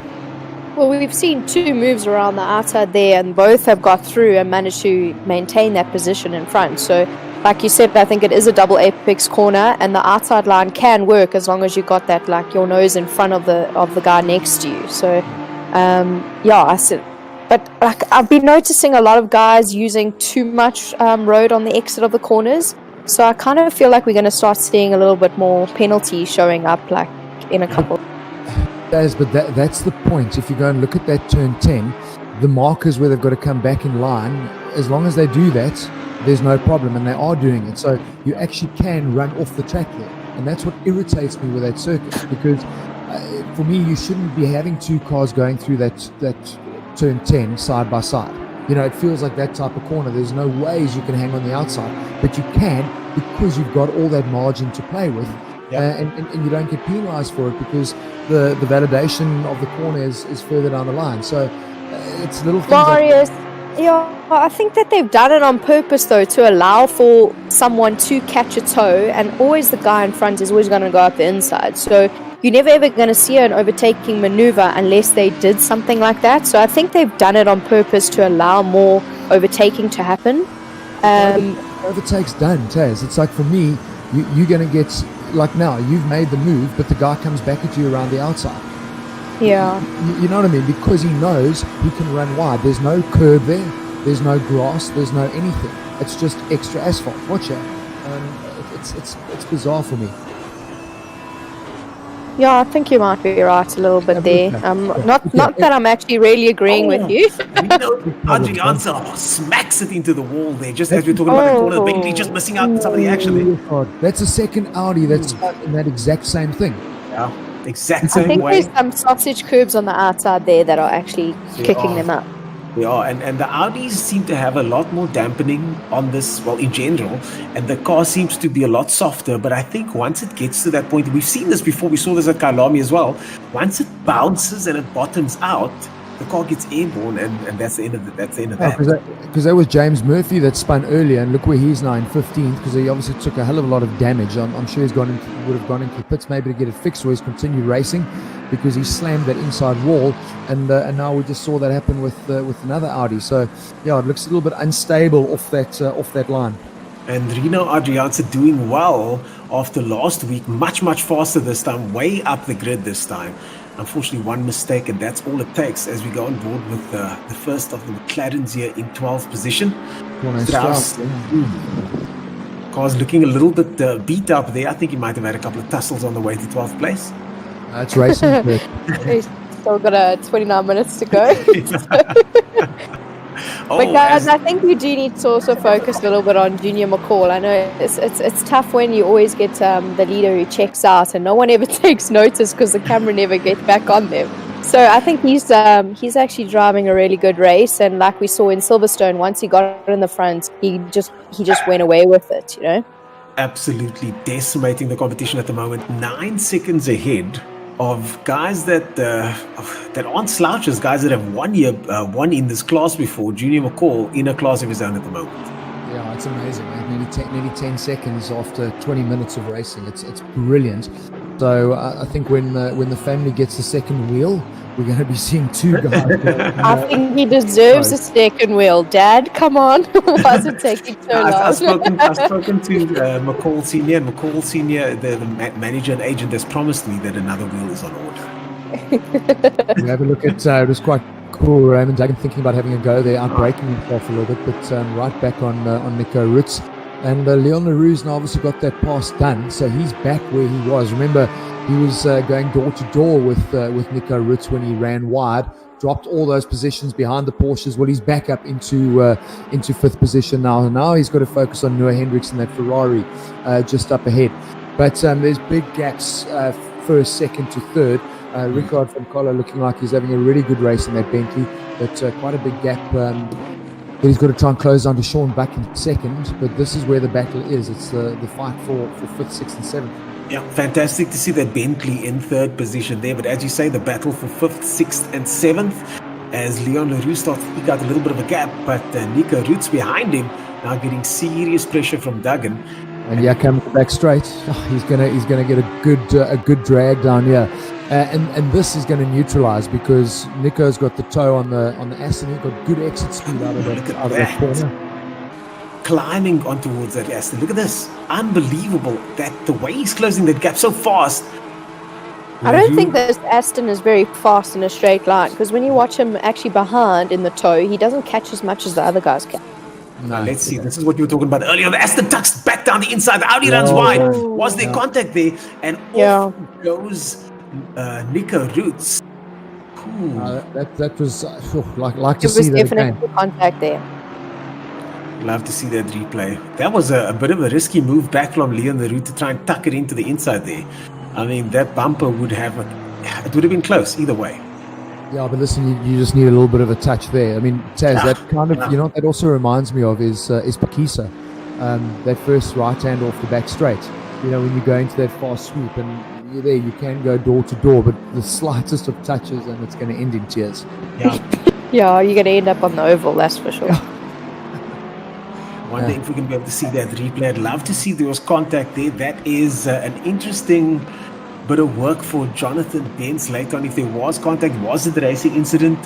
Well, we've seen two moves around the outside there, and both have got through and managed to maintain that position in front. So, like you said, I think it is a double apex corner, and the outside line can work as long as you got that, like, your nose in front of the guy next to you. So, I said. But like, I've been noticing a lot of guys using too much road on the exit of the corners. So I kind of feel like we're going to start seeing a little bit more penalty showing up, like in a couple.
But that's the point. If you go and look at that turn 10, the markers where they've got to come back in line, as long as they do that, there's no problem, and they are doing it. So you actually can run off the track there. And that's what irritates me with that circuit, because for me, you shouldn't be having two cars going through that turn 10 side by side. You know, it feels like that type of corner. There's no ways you can hang on the outside, but you can because you've got all that margin to play with. And you don't get penalized for it because the validation of the corner is further down the line. So it's little things
Marius, I think that they've done it on purpose though, to allow for someone to catch a toe, and always the guy in front is always going to go up the inside. So you're never ever going to see an overtaking maneuver unless they did something like that. So I think they've done it on purpose to allow more overtaking to happen.
Overtake's done, Taz. It's like, for me, you're going to get, like, now you've made the move, but the guy comes back at you around the outside.
Yeah.
You know what I mean? Because he knows he can run wide. There's no curb there. There's no grass. There's no anything. It's just extra asphalt. Watch it. It's bizarre for me.
Yeah, I think you might be right a little bit there. Not that I'm actually really agreeing with you.
Adrianza smacks it into the wall there, just as we're talking about the corner. The Bentley just missing out on some of the action there.
That's a second Audi that's in that exact same thing.
Yeah, exact same way.
I think there's some sausage curbs on the outside there that are actually kicking them up.
They are, and the Audis seem to have a lot more dampening on this, well, in general, and the car seems to be a lot softer. But I think once it gets to that point, we've seen this before, we saw this at Kyalami as well, once it bounces and it bottoms out, the car gets airborne, and that's the end of that.
Because that was James Murphy that spun earlier, and look where he's now in 15th, because he obviously took a hell of a lot of damage. I'm sure would have gone into the pits maybe to get it fixed, or he's continued racing, because he slammed that inside wall, and now we just saw that happen with another Audi. So yeah, it looks a little bit unstable off that line.
And Rino Adrianza doing well after last week, much faster this time, way up the grid this time. Unfortunately, one mistake, and that's all it takes as we go on board with the first of the McLarens here in 12th position. Strauss, car's looking a little bit beat up there. I think he might have had a couple of tussles on the way to 12th place.
That's racing.
He's still got 29 minutes to go. But guys, I think we do need to also focus a little bit on Junior McCall. I know it's tough when you always get the leader who checks out and no one ever takes notice because the camera never gets back on them. So I think he's actually driving a really good race, and like we saw in Silverstone, once he got in the front, he just went away with it, you know.
Absolutely decimating the competition at the moment. 9 seconds ahead of guys that aren't slouches, guys that have won in this class before. Junior McCall in a class of his own at the moment.
Yeah, it's amazing, man. Nearly 10 seconds after 20 minutes of racing. It's brilliant. So I think when the family gets the second wheel, we're going to be seeing 2 guys.
I think he deserves a second wheel. Dad, come on. Why is it taking so long?
I've spoken to McCall Senior, and McCall Senior, the manager and agent, has promised me that another wheel is on order.
We have a look at it was quite cool. Raymond Duggan thinking about having a go there, outbraking himself a little bit, but right back on Nico Ritz. And Leon Leroux's now obviously got that pass done, so he's back where he was. Remember, he was going door to door with Nico Ritz when he ran wide, dropped all those positions behind the Porsches. Well, he's back up into 5th position now. And now he's got to focus on Noah Hendricks and that Ferrari just up ahead. But there's big gaps first, second to third. Ricard from Collar looking like he's having a really good race in that Bentley, but quite a big gap. He's got to try and close down to Sean back in second, but this is where the battle is. It's the fight for 5th, 6th and 7th.
Yeah, fantastic to see that Bentley in 3rd position there. But as you say, the battle for 5th, 6th and 7th as Leon Leroux starts to pick out a little bit of a gap. But Nico Roots behind him now getting serious pressure from Duggan.
And yeah, coming back straight. Oh, he's gonna get a good drag down here. And this is going to neutralize because Nico's got the toe on the Aston. He's got good exit speed out of that corner.
Climbing on towards that Aston. Look at this. Unbelievable that the way he's closing that gap so fast.
I don't think this Aston is very fast in a straight line because when you watch him actually behind in the toe, he doesn't catch as much as the other guys can.
No, let's see. This is what you were talking about earlier. The Aston tucks back down the inside. The Audi runs wide. Was there contact there? And off goes Nico Roots.
That was like to see that again.
It was definitely contact there.
Love to see that replay. That was a bit of a risky move back from Leon Leroux to try and tuck it into the inside there. I mean, that bumper would have been close either way.
Yeah, but listen, you just need a little bit of a touch there. I mean, Taz, that kind of, you know, that also reminds me of is Pakisa, that first right hand off the back straight. You know, when you go into that fast swoop and you're there, you can go door to door, but the slightest of touches and it's going to end in tears.
Yeah,
yeah, you're going to end up on the oval, that's for sure.
Wonder if we can be able to see that replay. I'd love to see there was contact there. That is an interesting bit of work for Jonathan Dents later on. If there was contact, was it the racing incident?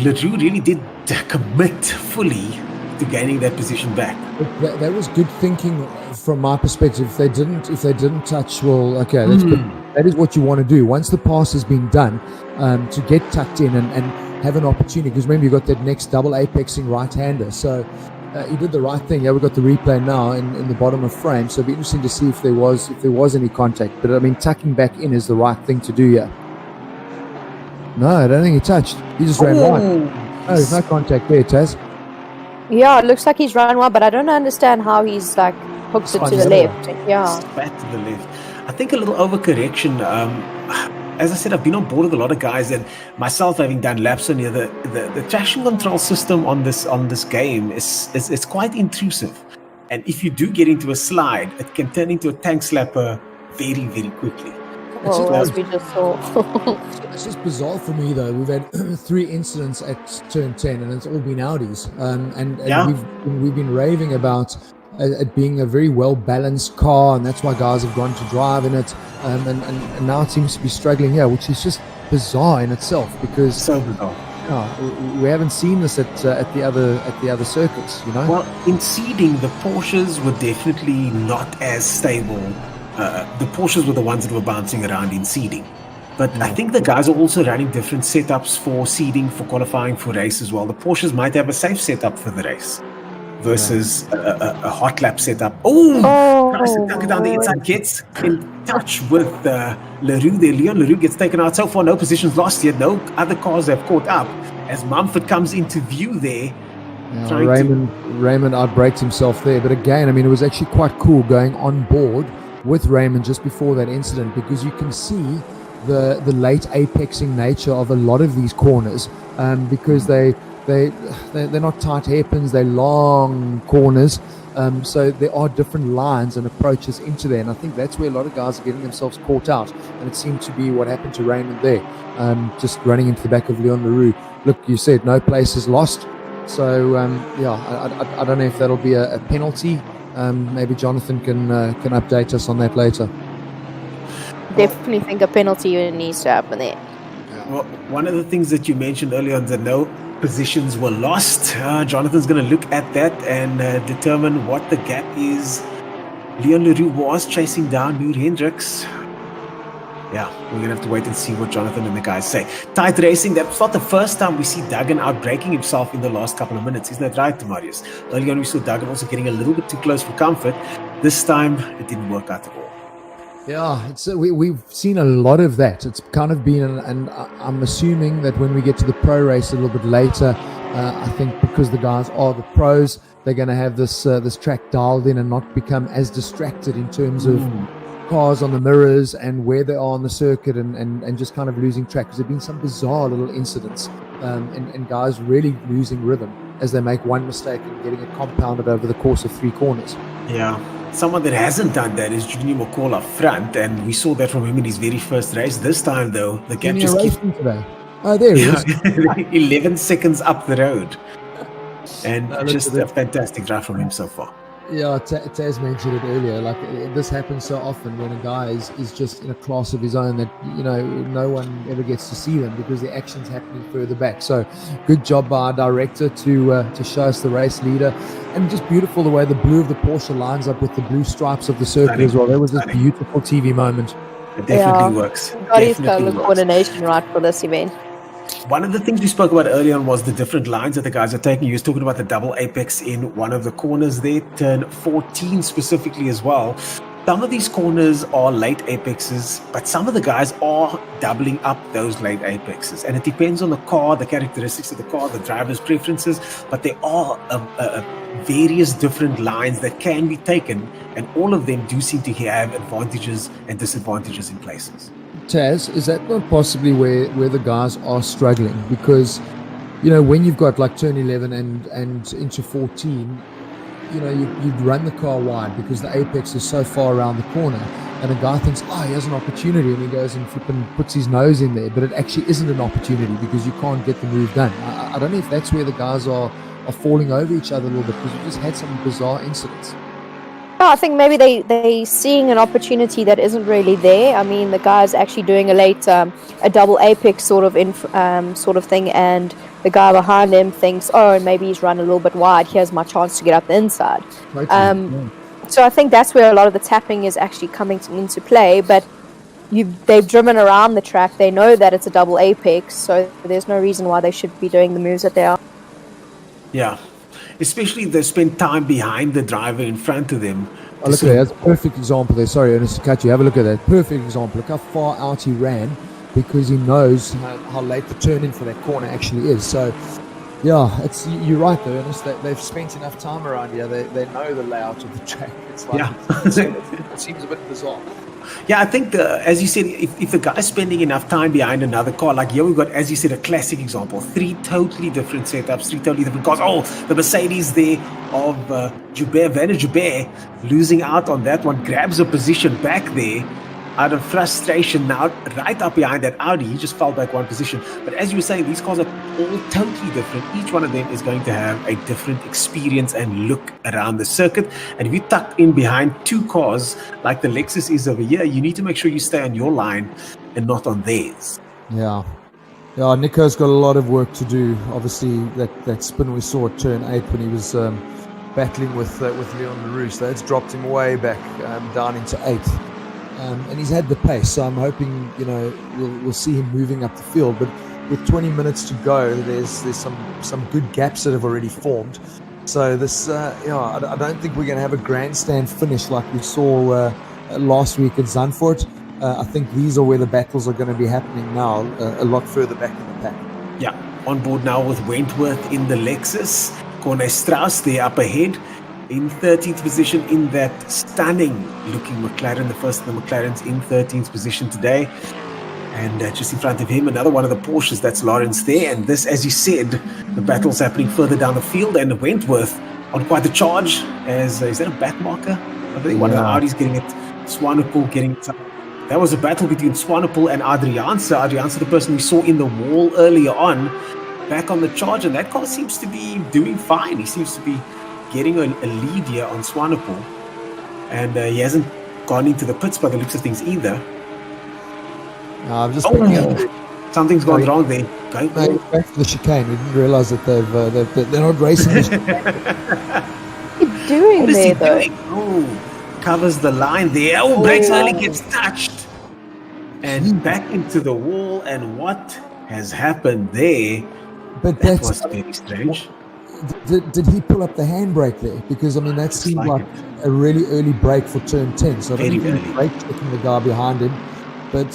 Leroux really did commit fully to gaining that position back.
That was good thinking from my perspective. If they didn't touch, well, okay, that's good. That is what you want to do once the pass has been done, to get tucked in and have an opportunity. Because remember, you got that next double apexing right-hander. So he did the right thing. Yeah, we've got the replay now in the bottom of frame. So it'll be interesting to see if there was any contact. But I mean, tucking back in is the right thing to do here. No, I don't think he touched. He just ran wide. No, there's no contact there, Taz.
Yeah, it looks like he's run wide, but I don't understand how he's like hooked it to the left. Yeah,
back to the left. I think a little overcorrection. As I said, I've been on board with a lot of guys, and myself having done laps on here. The traction control system on this game is quite intrusive, and if you do get into a slide, it can turn into a tank slapper very, very quickly.
Well, as we just saw.
It's just bizarre for me though. We've had 3 incidents at turn 10, and it's all been Audis, and we've been raving about it being a very well balanced car, and that's why guys have gone to drive in it, and now it seems to be struggling here, which is just bizarre in itself because
so bizarre.
We haven't seen this at the other circuits, you know.
Well, in seeding, the Porsches were definitely not as stable. The Porsches were the ones that were bouncing around in seeding. But I think the guys are also running different setups for seeding, for qualifying, for race as well. The Porsches might have a safe setup for the race versus a hot lap setup. Tries to tuck it down the inside, gets in touch with Leroux there. Leon Leroux gets taken out. So far, no positions lost yet. No other cars have caught up. as Mumford comes into view there.
Yeah, Raymond outbraked himself there. But again, I mean, it was actually quite cool going on board with Raymond just before that incident, because you can see the late apexing nature of a lot of these corners, because they're not tight hairpins, they're long corners. So there are different lines and approaches into there, and I think that's where a lot of guys are getting themselves caught out, and it seemed to be what happened to Raymond there, just running into the back of Leon Leroux. Look, you said no places lost, so I don't know if that'll be a penalty. Maybe Jonathan can update us on that later.
Definitely think a penalty needs to happen there.
Well, one of the things that you mentioned earlier on, that no positions were lost. Jonathan's going to look at that and determine what the gap is. Leon Leroux was chasing down Noor Hendricks. Yeah, we're going to have to wait and see what Jonathan and the guys say. Tight racing, that's not the first time we see Duggan outbreaking himself in the last couple of minutes. Isn't that right, Marius? Earlier on we saw Duggan also getting a little bit too close for comfort. This time it didn't work out at all.
Yeah, we've seen a lot of that. It's kind of been, and I'm assuming that when we get to the pro race a little bit later, I think because the guys are the pros, they're going to have this track dialed in and not become as distracted in terms of cars on the mirrors and where they are on the circuit, and just kind of losing track, because there have been some bizarre little incidents, and guys really losing rhythm as they make one mistake and getting it compounded over the course of 3 corners.
Yeah. Someone that hasn't done that is Junior McCall up front, and we saw that from him in his very first race. This time, though, the gap just keeps...
today. Oh, there he is.
11 seconds up the road. And just a fantastic drive from him so far.
Yeah, Taz mentioned it earlier. Like, this happens so often when a guy is just in a class of his own that, no one ever gets to see them because the action's happening further back. So good job by our director to show us the race leader. And just beautiful the way the blue of the Porsche lines up with the blue stripes of the circuit as well. That was a beautiful TV moment.
It definitely works.
Got his color coordination right for this event.
One of the things we spoke about earlier on was the different lines that the guys are taking. You was talking about the double apex in one of the corners there, turn 14 specifically as well. Some of these corners are late apexes, but some of the guys are doubling up those late apexes. And it depends on the car, the characteristics of the car, the driver's preferences, but there are various different lines that can be taken, and all of them do seem to have advantages and disadvantages in places.
Taz, is that not possibly where the guys are struggling? Because, when you've got like turn 11 and into 14, you'd run the car wide because the apex is so far around the corner, and a guy thinks, he has an opportunity, and he goes and flipping puts his nose in there, but it actually isn't an opportunity because you can't get the move done. I don't know if that's where the guys are falling over each other a little bit, because we just had some bizarre incidents.
I think maybe they seeing an opportunity that isn't really there. I mean, the guy's actually doing a late a double apex sort of thing, and the guy behind him thinks, maybe he's run a little bit wide. Here's my chance to get up the inside. So I think that's where a lot of the tapping is actually coming into play. But they've driven around the track. They know that it's a double apex, so there's no reason why they should be doing the moves that they are.
Yeah. Especially if they spend time behind the driver in front of them.
Look at that. That's a perfect example there. Sorry, Ernest, to cut you. Have a look at that. Perfect example. Look how far out he ran, because he knows how late the turn-in for that corner actually is. So, yeah, you're right though, Ernest. They've spent enough time around here. They know the layout of the track. It's like, it seems a bit bizarre.
Yeah, I think, as you said, if the guy's spending enough time behind another car, like here we've got, as you said, a classic example, 3 totally different setups, 3 totally different cars. The Mercedes there of Joubert, Werner Joubert, losing out on that one, grabs a position back there out of frustration now, right up behind that Audi. He just fell back one position. But as you were saying, these cars are all totally different. Each one of them is going to have a different experience and look around the circuit. And if you tuck in behind 2 cars like the Lexus is over here, you need to make sure you stay on your line and not on theirs.
Yeah, Nico's got a lot of work to do. Obviously, that spin we saw at turn 8 when he was battling with Leon Leroux, so that's dropped him way back down into 8th. And he's had the pace, so I'm hoping we'll see him moving up the field. But with 20 minutes to go, there's some good gaps that have already formed. So this, I don't think we're going to have a grandstand finish like we saw last week at Zandvoort. I think these are where the battles are going to be happening now, a lot further back in the pack.
Yeah. on board now with Wentworth in the Lexus. Corne Strauss there up ahead in 13th position in that stunning looking McLaren. The first of the McLarens in 13th position today. And just in front of him, another one of the Porsches, that's Lawrence there. And this, as you said, the battle's happening further down the field. And Wentworth on quite the charge. As is that a back marker? I think one of the Audis getting it. Swanepoel getting it. That was a battle between Swanepoel and Adrianse. Adrianse, the person we saw in the wall earlier on, back on the charge. And that car seems to be doing fine. He seems to be getting a lead here on Swanepoel. And he hasn't gone into the pits by the looks of things either.
I'm just
something's gone wrong there.
Back to the chicane. We didn't realise that they're not racing the chicane.
What are you doing
What is
there,
he
though?
doing? Oh, covers the line there. Oh, brakes early, gets touched. And back into the wall. And what has happened there?
But
That was very strange.
Did he pull up the handbrake there? Because, I mean, that seemed like a really early brake for turn 10. So I don't think he was brake checking the guy behind him. But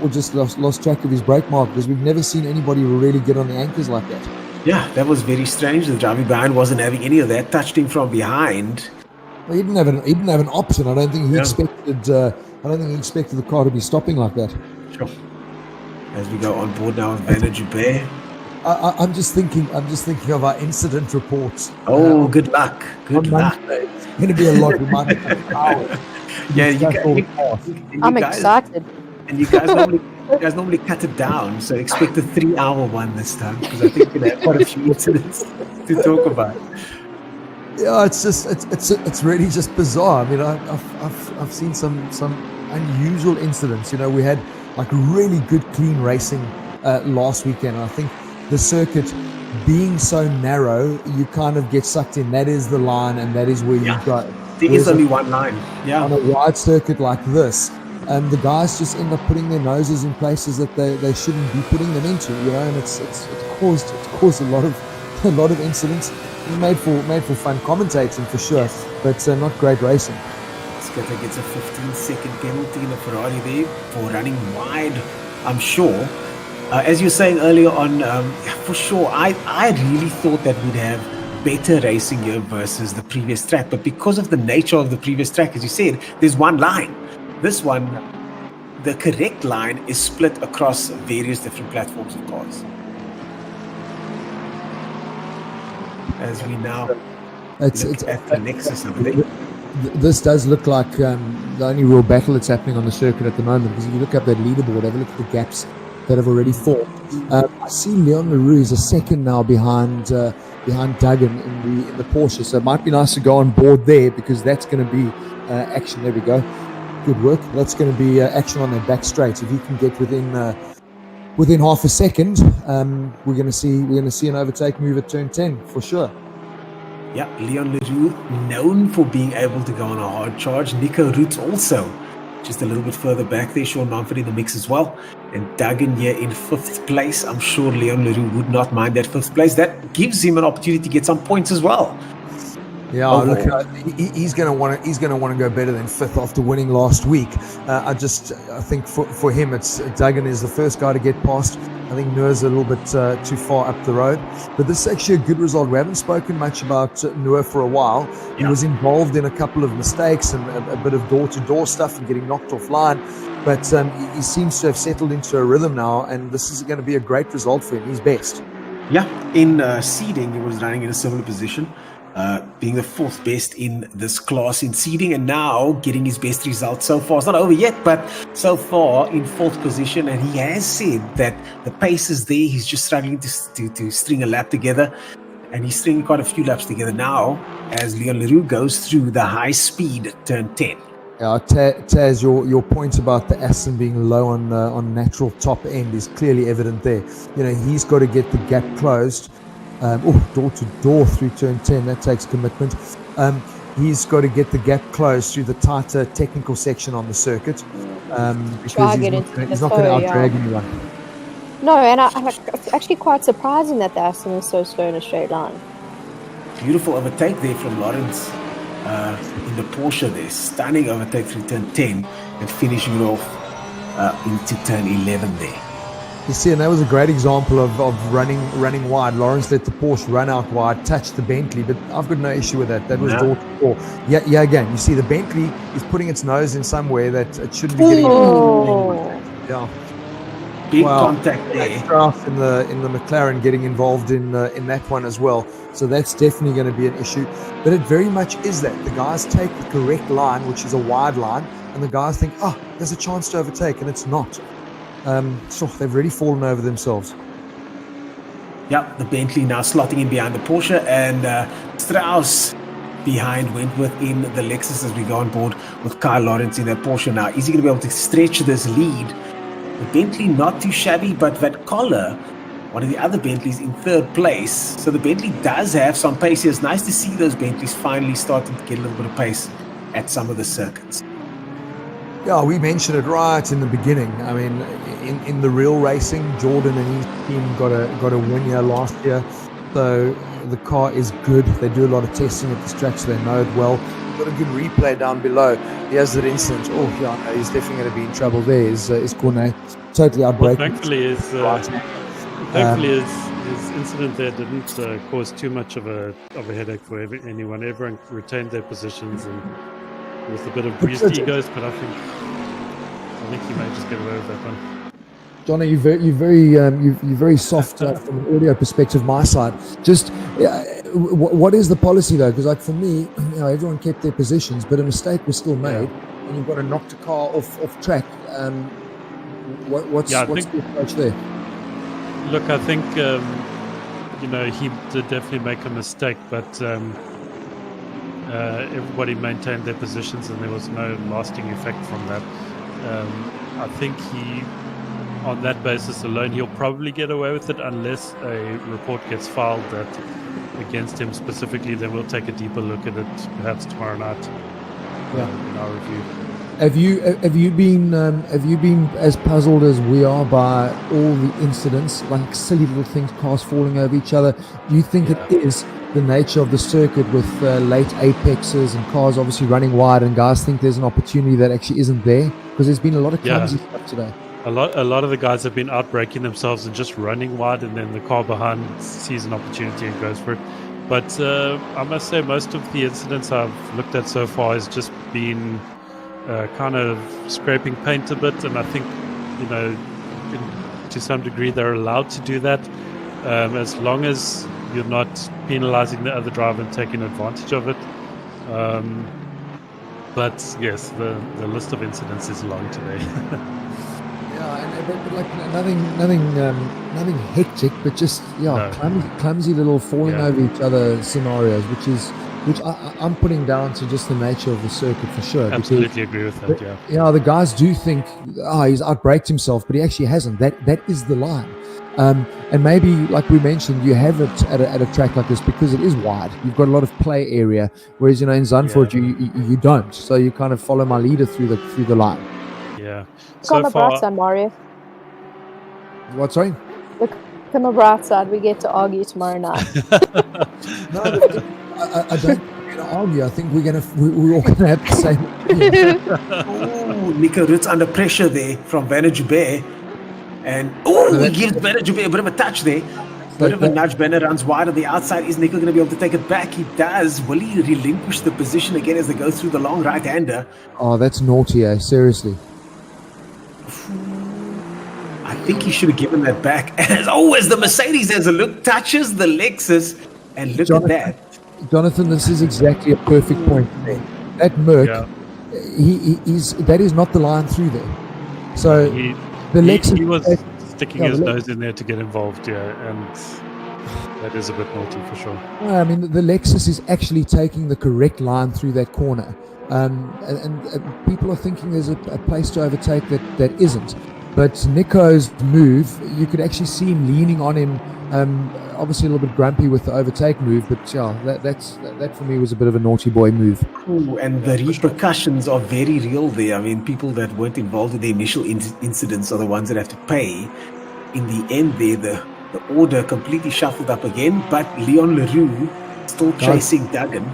we just lost track of his brake mark because we've never seen anybody really get on the anchors like that.
Yeah, that was very strange. The driver behind wasn't having any of that. Touched him from behind.
Well, he didn't have an option. I don't think he expected. I don't think he expected the car to be stopping like that.
Sure. As we go on board now with Vanna Joubert.
I'm just thinking of our incident reports.
Oh, good luck. Good luck.
It's going to be a lot. We might have hours.
Yeah,
I'm excited.
And you guys normally cut it down, so expect a 3-hour one this time because I think we're gonna have quite a few incidents to talk about.
Yeah, it's really just bizarre. I mean, I've seen some unusual incidents. You know, we had like really good clean racing last weekend. And I think the circuit being so narrow, you kind of get sucked in. That is the line, and that is where you go.
There is only one line. Yeah.
On a wide circuit like this. The guys just end up putting their noses in places that they shouldn't be putting them into, you know, and it's caused a lot of incidents. It's made for fun commentating for sure, but not great racing.
Scutter gets a 15-second penalty in the Ferrari there for running wide, I'm sure. As you were saying earlier on, for sure, I really thought that we'd have better racing here versus the previous track, but because of the nature of the previous track, as you said, there's one line. This one, the correct line is split across various different platforms of cars. As we now look at the Lexus over there.
This does look like the only real battle that's happening on the circuit at the moment, because if you look up that leaderboard, have a look at the gaps that have already formed. I see Leon Leroux is a second now behind Duggan in the Porsche, so it might be nice to go on board there because that's going to be action. There we go. Good work. That's going to be action on that back straight. If you can get within half a second, we're going to see an overtake move at turn 10 for sure.
Yeah, Leon Leroux known for being able to go on a hard charge. Nico Roots also just a little bit further back there. Sean Mumford in the mix as well. And Duggan here in 5th place. I'm sure Leon Leroux would not mind that 5th place. That gives him an opportunity to get some points as well.
Yeah, look, he's going to want to go better than 5th after winning last week. I think for him, it's Duggan is the first guy to get past. I think Noah's a little bit too far up the road, but this is actually a good result. We haven't spoken much about Noah for a while. He was involved in a couple of mistakes and a bit of door-to-door stuff and getting knocked offline, but he seems to have settled into a rhythm now, and this is going to be a great result for him. He's best.
Yeah, in seeding, he was running in a similar position. Being the 4th best in this class in seeding, and now getting his best result so far. It's not over yet, but so far in 4th position, and he has said that the pace is there. He's just struggling to string a lap together, and he's stringing quite a few laps together now as Leon Leroux goes through the high speed turn 10.
Yeah, Taz, your point about the Aston being low on natural top end is clearly evident there. You know, he's got to get the gap closed. Door to door through turn 10, that takes commitment. He's got to get the gap closed through the tighter technical section on the circuit because he's not going to out-drag anyone.
No, and it's actually quite surprising that the Aston is so slow in a straight line.
Beautiful overtake there from Lawrence in the Porsche there. Stunning overtake through turn 10 and finishing it off into turn 11 there.
You see, and that was a great example of running wide. Lawrence let the Porsche run out wide, touch the Bentley, but I've got no issue with that. That was door to door. Yeah, again, you see the Bentley is putting its nose in somewhere that it shouldn't be getting. Yeah.
Big contact there.
Strauss in the McLaren getting involved in that one as well. So that's definitely going to be an issue. But it very much is that. The guys take the correct line, which is a wide line, and the guys think, there's a chance to overtake, and it's not. So they've really fallen over themselves.
Yeah, the Bentley now slotting in behind the Porsche, and Strauss behind Wentworth in the Lexus as we go on board with Kyle Lawrence in that Porsche now. Is he going to be able to stretch this lead? The Bentley not too shabby, but that collar, one of the other Bentleys in third place. So the Bentley does have some pace here. It's nice to see those Bentleys finally starting to get a little bit of pace at some of the circuits.
Yeah, we mentioned it right in the beginning. I mean, in the real racing, Jordan and his team got a win here last year. So the car is good. They do a lot of testing at this track, so they know it well. Got a good replay down below. He has that incident. Oh, yeah, no, he's definitely going to be in trouble there. Is Cornet totally outbreaking?
Well, thankfully, his incident there didn't cause too much of a headache for anyone. Everyone retained their positions and with a bit of bruised egos, but I think he may just get away with that one.
Johnny, you're very soft from an audio perspective. My side, just what is the policy though? Because like for me, everyone kept their positions, but a mistake was still made, and you've got to knock the car off track. What's the approach there?
Look, I think he did definitely make a mistake, but everybody maintained their positions, and there was no lasting effect from that. I think on that basis alone, he'll probably get away with it unless a report gets filed that against him specifically. Then we'll take a deeper look at it perhaps tomorrow night in our review.
Have you been as puzzled as we are by all the incidents, like silly little things, cars falling over each other? Do you think it is the nature of the circuit with late apexes and cars obviously running wide, and guys think there's an opportunity that actually isn't there? Because there's been a lot of clumsy stuff today.
A lot of the guys have been out braking themselves and just running wide, and then the car behind sees an opportunity and goes for it. But I must say, most of the incidents I've looked at so far has just been kind of scraping paint a bit, and I think to some degree they're allowed to do that as long as you're not penalizing the other driver and taking advantage of it. But yes, the list of incidents is long today.
But like nothing hectic, but just clumsy little falling over each other scenarios, which I'm putting down to just the nature of the circuit for sure.
Absolutely agree with that. Yeah,
the guys do think he's outbraked himself, but he actually hasn't. That is the line. And maybe, like we mentioned, you have it at a track like this because it is wide. You've got a lot of play area, whereas in Zandvoort you don't. So you kind of follow my leader through the line.
Yeah.
Look on the bright side, Mario.
What, sorry?
Look on the bright side. We get to argue tomorrow night.
No, I don't want to argue. I think we're all gonna have the same.
Nico Roots under pressure there from Banner Joubert. And he gives Banner Joubert a bit of a touch there. Bit of a nudge. Banner runs wide on the outside. Is Nico going to be able to take it back? He does. Will he relinquish the position again as they go through the long right-hander?
Oh, that's naughty, seriously.
I think he should have given that back. As always, the Mercedes has a look, touches the Lexus, and look at that.
Jonathan, this is exactly a perfect point there. That Merc, that is not the line through there. So the Lexus...
He was sticking his nose in there to get involved, and that is a bit naughty for sure.
I mean, the Lexus is actually taking the correct line through that corner. And people are thinking there's a place to overtake that isn't. But Nico's move, you could actually see him leaning on him, obviously a little bit grumpy with the overtake move, but that for me was a bit of a naughty boy move.
Ooh, and the repercussions are very real there. I mean, people that weren't involved in the initial incidents are the ones that have to pay. In the end there, the order completely shuffled up again, but Leon Leroux still chasing Duggan.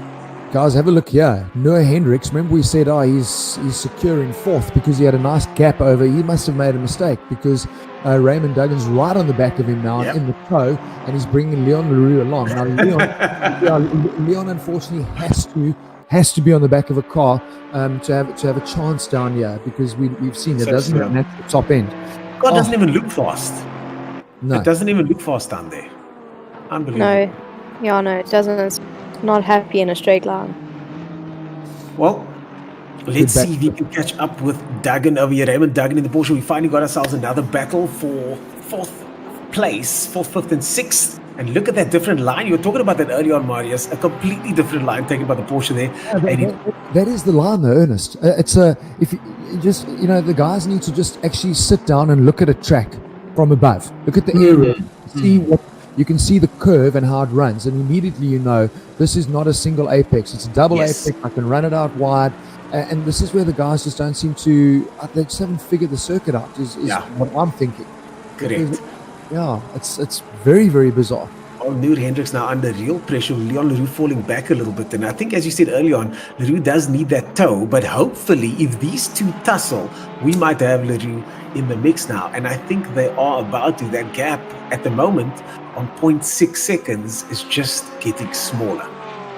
guys, have a look here. Noah Hendricks, remember we said, he's secure in fourth because he had a nice gap over. He must have made a mistake because Raymond Duggan's right on the back of him now in the toe, and he's bringing Leon Leroux along. Now, Leon unfortunately has to be on the back of a car to have a chance down here because we've seen it doesn't even at the top end.
God doesn't even look fast.
No.
It doesn't even look fast down there. Unbelievable.
No, it doesn't. It's not happy in a straight line.
Well, let's see if we can catch up with Duggan over here. Raymond Duggan in the Porsche. We finally got ourselves another battle for fourth place, fourth, fifth, and sixth. And look at that different line. You were talking about that earlier on, Marius. A completely different line taken by the Porsche there.
That is the line, though, Ernest. If you just, the guys need to just actually sit down and look at a track from above. Look at the area. See what you can see, the curve and how it runs, and immediately you know this is not a single apex. It's a double apex. I can run it out wide, and this is where the guys just don't seem to. They just haven't figured the circuit out. Is what I'm thinking.
Correct.
It's very, very bizarre.
Well, Noor Hendricks now under real pressure. Leon Leroux falling back a little bit, and I think, as you said earlier on, Leroux does need that toe. But hopefully, if these two tussle, we might have Leroux in the mix now. And I think they are about to. That gap at the moment on 0.6 seconds is just getting smaller.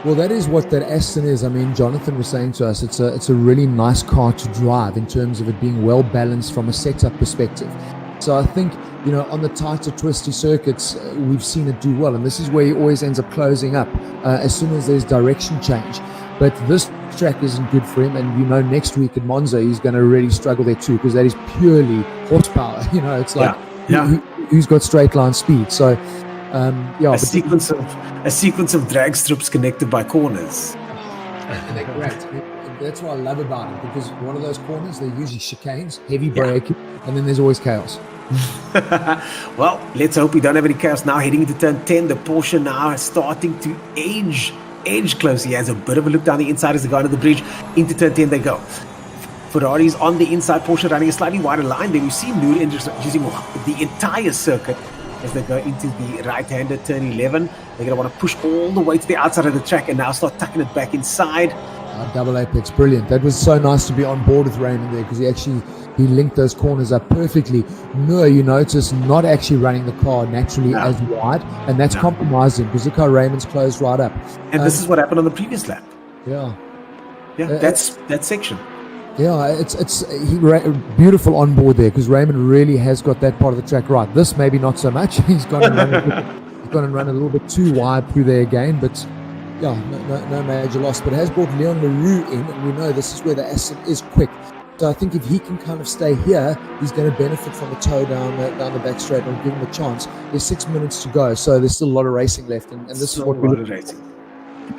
Well, that is what that Aston is. I mean, Jonathan was saying to us, it's a really nice car to drive in terms of it being well balanced from a setup perspective. So I think, on the tighter, twisty circuits, we've seen it do well. And this is where he always ends up closing up as soon as there's direction change. But this track isn't good for him. And, next week at Monza, he's going to really struggle there too, because that is purely horsepower. It's like, who's got straight line speed? So, a sequence
of drag strips connected by corners.
And they're great. That's what I love about it, because one of those corners, they're usually chicanes, heavy braking, and then there's always chaos.
Well, let's hope we don't have any chaos now. Heading into turn 10, the Porsche now is starting to edge close. He has a bit of a look down the inside as they go under the bridge. Into turn 10 they go. Ferrari's on the inside, Porsche running a slightly wider line. Then we see Noor using the entire circuit as they go into the right-hander turn 11. They're going to want to push all the way to the outside of the track and now start tucking it back inside.
Double apex, brilliant. That was so nice to be on board with Raymond there, because he linked those corners up perfectly. No, you notice not actually running the car naturally as wide, and that's compromised him, because look how Raymond's closed right up.
And this is what happened on the previous lap. That's that section.
Yeah, it's beautiful on board there, because Raymond really has got that part of the track right. This maybe not so much. He's gone and run a little bit too wide through there again, but no major loss. But it has brought Leon Leroux in, and we know this is where the Aston is quick. So I think if he can kind of stay here, he's going to benefit from the toe down the back straight and give him a chance. There's 6 minutes to go, so there's still a lot of racing left, and this is what we're looking at.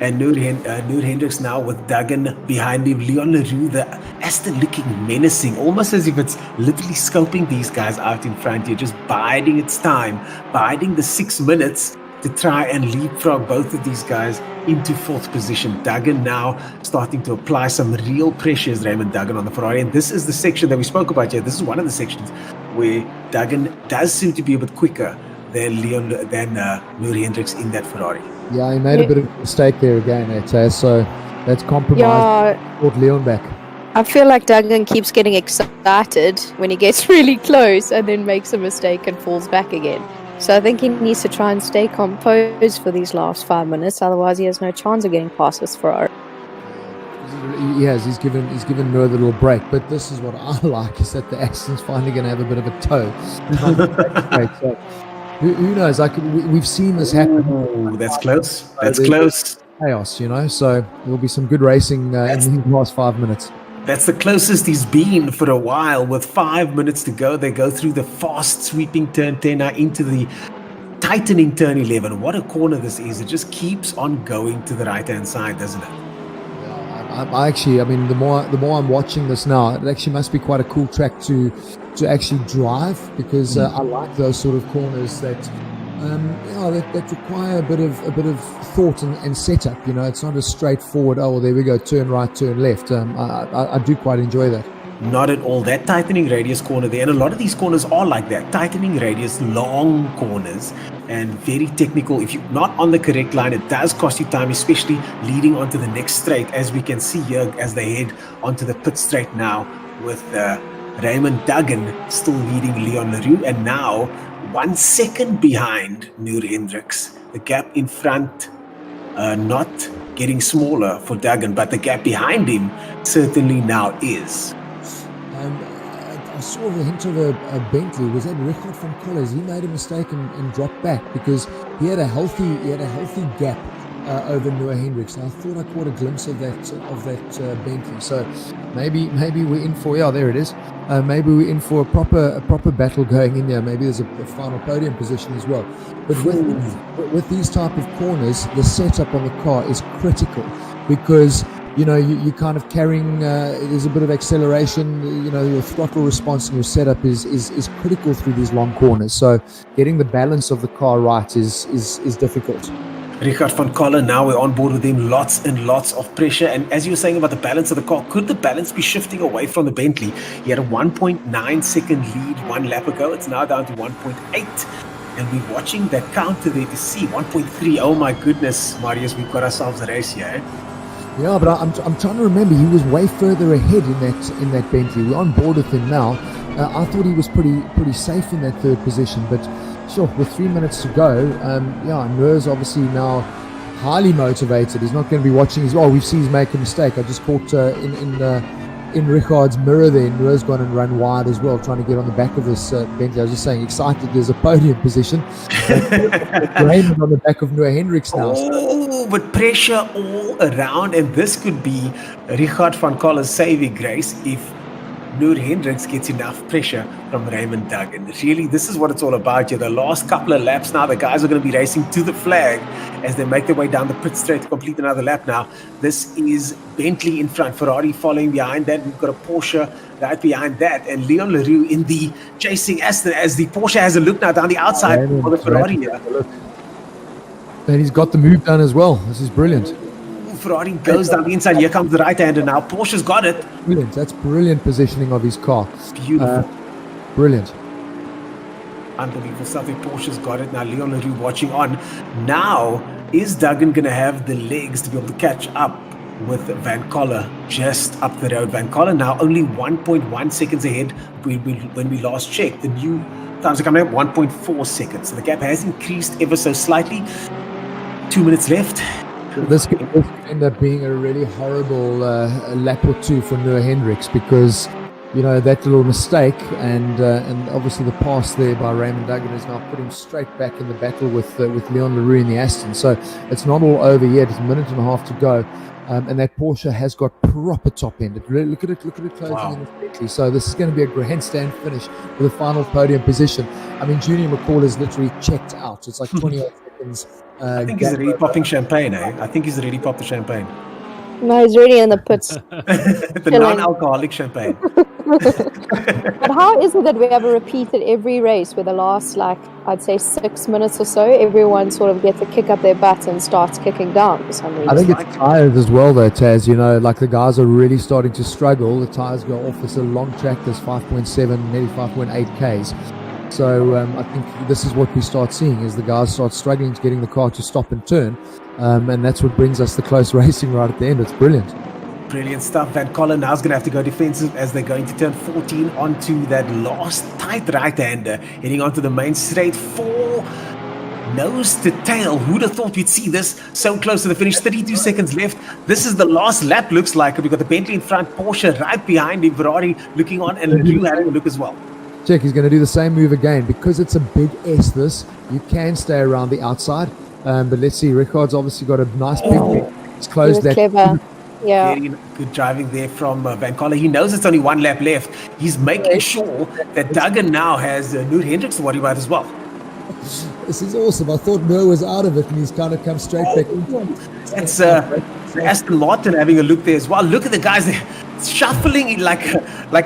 And Noor Hendricks now with Duggan behind him. Leon Leroux, the Aston looking menacing, almost as if it's literally scoping these guys out in front here, just biding its time, biding the 6 minutes to try and leapfrog both of these guys into fourth position. Duggan now starting to apply some real pressures, Raymond Duggan on the Ferrari. And this is the section that we spoke about here. This is one of the sections where Duggan does seem to be a bit quicker than Noor Hendricks in that Ferrari.
Yeah, he made a bit of a mistake there again, so that's compromised. Brought Leon back.
I feel like Duggan keeps getting excited when he gets really close and then makes a mistake and falls back again. So I think he needs to try and stay composed for these last 5 minutes, otherwise he has no chance of getting past this Ferrari.
He has. He's given Noah a little break, but this is what I like, is that the Aston's finally going to have a bit of a toe. So, who knows? We've seen this happen.
Oh, that's close. That's close.
Chaos, so there'll be some good racing in these last 5 minutes.
That's the closest he's been for a while. With 5 minutes to go, they go through the fast sweeping turn 10 now into the tightening turn 11. What a corner this is. It just keeps on going to the right-hand side, doesn't it?
The more I'm watching this now, it actually must be quite a cool track to actually drive, because I like those sort of corners that require a bit of thought and setup. It's not as straightforward. Oh, well, there we go, turn right, turn left. I do quite enjoy that.
Not at all. That tightening radius corner there, and a lot of these corners are like that. Tightening radius, long corners, and very technical. If you're not on the correct line, it does cost you time, especially leading onto the next straight, as we can see here as they head onto the pit straight now with Raymond Duggan still leading Leon Leroux, and now 1 second behind Noor Hendricks. The gap in front not getting smaller for Duggan, but the gap behind him certainly now is.
I saw a hint of a Bentley. Was that Ricard from Collins? He made a mistake and dropped back because he had a healthy gap over Noah Hendricks. And I thought I caught a glimpse of that Bentley. So maybe we're in for there it is. Maybe we're in for a proper battle going in there. Maybe there's a final podium position as well. But with these type of corners, the setup on the car is critical because you're kind of carrying, there's a bit of acceleration, your throttle response and your setup is critical through these long corners. So getting the balance of the car right is difficult.
Ricard van Coller, now we're on board with him. Lots and lots of pressure. And as you were saying about the balance of the car, could the balance be shifting away from the Bentley? He had a 1.9 second lead 1 lap ago. It's now down to 1.8. And we're watching that counter there to see 1.3. Oh my goodness, Marius, we've got ourselves a race here.
Yeah, but I'm trying to remember. He was way further ahead in that Bentley. We're on board with him now. I thought he was pretty safe in that third position, but sure, with 3 minutes to go, Noor's obviously now highly motivated. He's not going to be watching as well. We've seen him make a mistake. I just caught in Ricard's mirror there. Noor's gone and run wide as well, trying to get on the back of this Bentley. I was just saying, excited. There's a podium position. Raymond on the back of Noah Hendricks now.
Oh, but pressure all around, and this could be Ricard van Coller's saving grace if Noor Hendricks gets enough pressure from Raymond Duggan. Really, this is what it's all about here. The last couple of laps now, the guys are going to be racing to the flag as they make their way down the pit straight to complete another lap now. This is Bentley in front, Ferrari following behind that. We've got a Porsche right behind that, and Leon Leroux in the chasing Aston as the Porsche has a look now down the outside for the Ferrari here.
And he's got the move done as well. This is brilliant.
Ferrari goes down the inside. Here comes the right-hander now. Porsche's got it.
Brilliant. That's brilliant positioning of his car.
Beautiful.
Brilliant.
Unbelievable stuff. Porsche's got it. Now Leon Leroux watching on. Now, is Duggan going to have the legs to be able to catch up with Van Coller just up the road? Van Coller now only 1.1 seconds ahead when we last checked. The new times are coming up 1.4 seconds. So the gap has increased ever so slightly. 2 minutes left.
This could end up being a really horrible lap or two for Noah Hendricks because, that little mistake and obviously the pass there by Raymond Duggan has now put him straight back in the battle with Leon Leroux in the Aston. So it's not all over yet. It's a minute and a half to go. And that Porsche has got proper top end. Look at it closing in quickly. So this is going to be a grandstand finish with a final podium position. I mean, Junior McCall is literally checked out. It's like 28 seconds.
I think he's already popping champagne, eh? I think he's already popped the champagne.
No, he's already in the pits.
The non-alcoholic champagne.
But how is it that we have a repeated every race where the last, I'd say 6 minutes or so, everyone sort of gets a kick up their butt and starts kicking down for some reason?
I think it's tired as well though, Taz. The guys are really starting to struggle. The tires go off. It's a long track. There's 5.7, nearly 5.8 Ks. So I think this is what we start seeing is the guys start struggling to getting the car to stop and turn. And that's what brings us the close racing right at the end. It's brilliant.
Brilliant stuff. Van Coller now is going to have to go defensive as they're going to turn 14 onto that last tight right-hander, heading onto the main straight 4. Nose to tail. Who'd have thought we'd see this so close to the finish? 32 seconds left. This is the last lap, looks like. We've got the Bentley in front, Porsche right behind him, Ferrari looking on, and Leroux having a look as well.
Check, he's going to do the same move again. Because it's a big S, you can stay around the outside. But let's see, Ricard's obviously got a nice big It's closed that.
Clever. Yeah.
Very good driving there from Van Coller. He knows it's only 1 lap left. He's making sure that Duggan now has Noor Hendricks to worry about as well.
This is awesome. I thought Noor was out of it and he's kind of come straight back into it.
That's Aston Martin having a look there as well. Look at the guys there shuffling like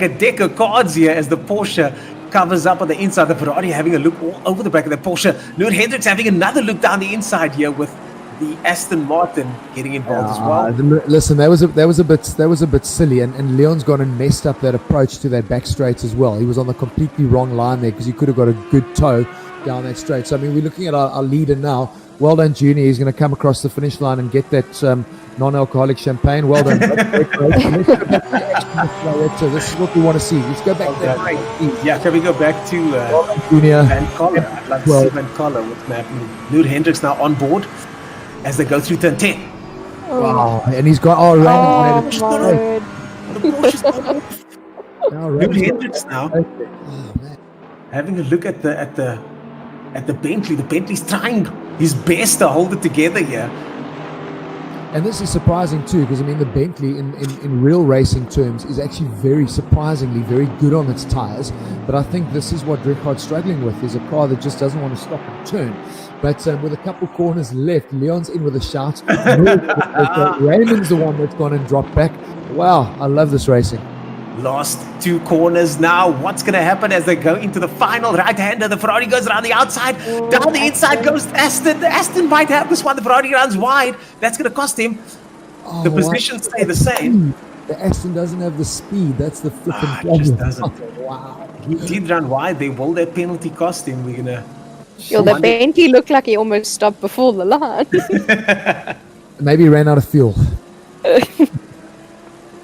a deck of cards here as the Porsche covers up on the inside. The Ferrari having a look all over the back of the Porsche. Noor Hendricks having another look down the inside here with the Aston Martin getting involved as well.
Listen, that was a bit silly, and Leon's gone and messed up that approach to that back straight as well. He was on the completely wrong line there because he could have got a good toe down that straight. So I mean, we're looking at our leader now. Well done, Junior. He's going to come across the finish line and get that non-alcoholic champagne. Well done. So this is what we want to see. Let's go back to that break.
Yeah, can we go back to
Junior
Van Coller? I'd like to see Van Coller with Luke Hendricks now on board as they go through turn 10.
Wow, and he's got
my word.
The Porsche's Luke Hendricks now having a look at the Bentley. The Bentley's trying his best to hold it together here.
And this is surprising too, because I mean the Bentley in real racing terms is actually very surprisingly very good on its tires. But I think this is what Ricard's struggling with, is a car that just doesn't want to stop and turn. But with a couple corners left, Leon's in with a shout. Raymond's the one that's gone and dropped back. Wow, I love this racing.
Last two corners now. What's going to happen as they go into the final right-hander? The Ferrari goes around the outside. Down the inside goes Aston. The Aston might have this one. The Ferrari runs wide. That's going to cost him. The positions stay the same.
The Aston doesn't have the speed. That's the flipping
problem. It just doesn't.
Wow.
He did run wide. They will that penalty cost him. We're going to...
The Bentley looked like he almost stopped before the line.
Maybe he ran out of fuel.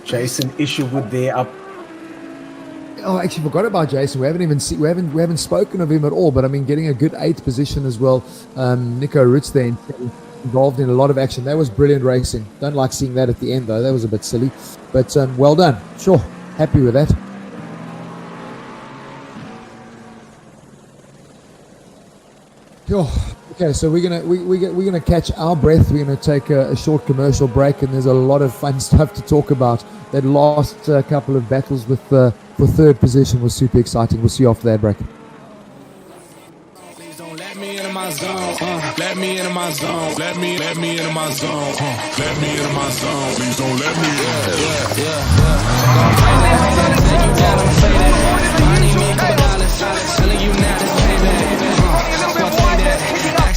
Jason Isherwood there up.
Oh, I actually forgot about Jason. We haven't spoken of him at all. But I mean, getting a good 8th position as well. Nico Roots there involved in a lot of action. That was brilliant racing. Don't like seeing that at the end though. That was a bit silly. But well done. Sure, happy with that. Okay, so we're gonna catch our breath. We're gonna take a short commercial break, and there's a lot of fun stuff to talk about. That last couple of battles with for 3rd position was super exciting. We'll see you after that break.
Please don't let me into my zone. Let me into my zone. Let me into my zone. Let me into my zone. Please don't let me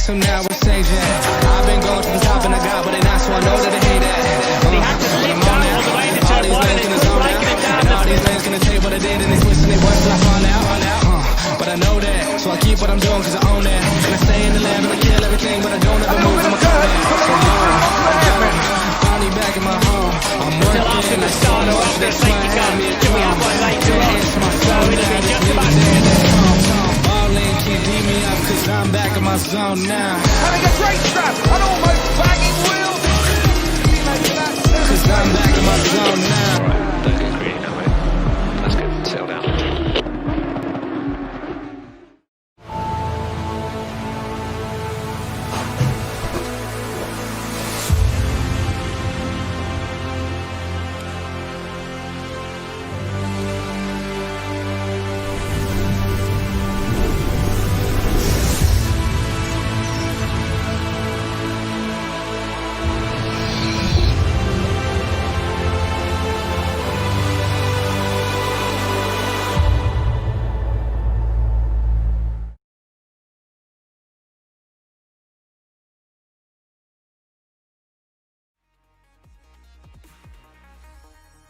So now we're saying I've been going to the top and I got what they not, so I know that they hate that. But he had to slip down all the way to turn one and gonna zone out. And all these lanes gonna tell you what I did and they twist and they work till I fall out. But I know that, so I keep what I'm doing cause I own that. And I stay in the lab and I kill everything, but I don't ever move, I'm a call that. So finally back in my home. I'm working and I saw no other that's why I had me a drum. Two hands for my phone, now I just need a keep me up cause I'm back in my zone now. Having a great strap, an almost banging wheel. Cause I'm back in my zone now.
Alright, don't get greedy now, mate. Let's get settled down.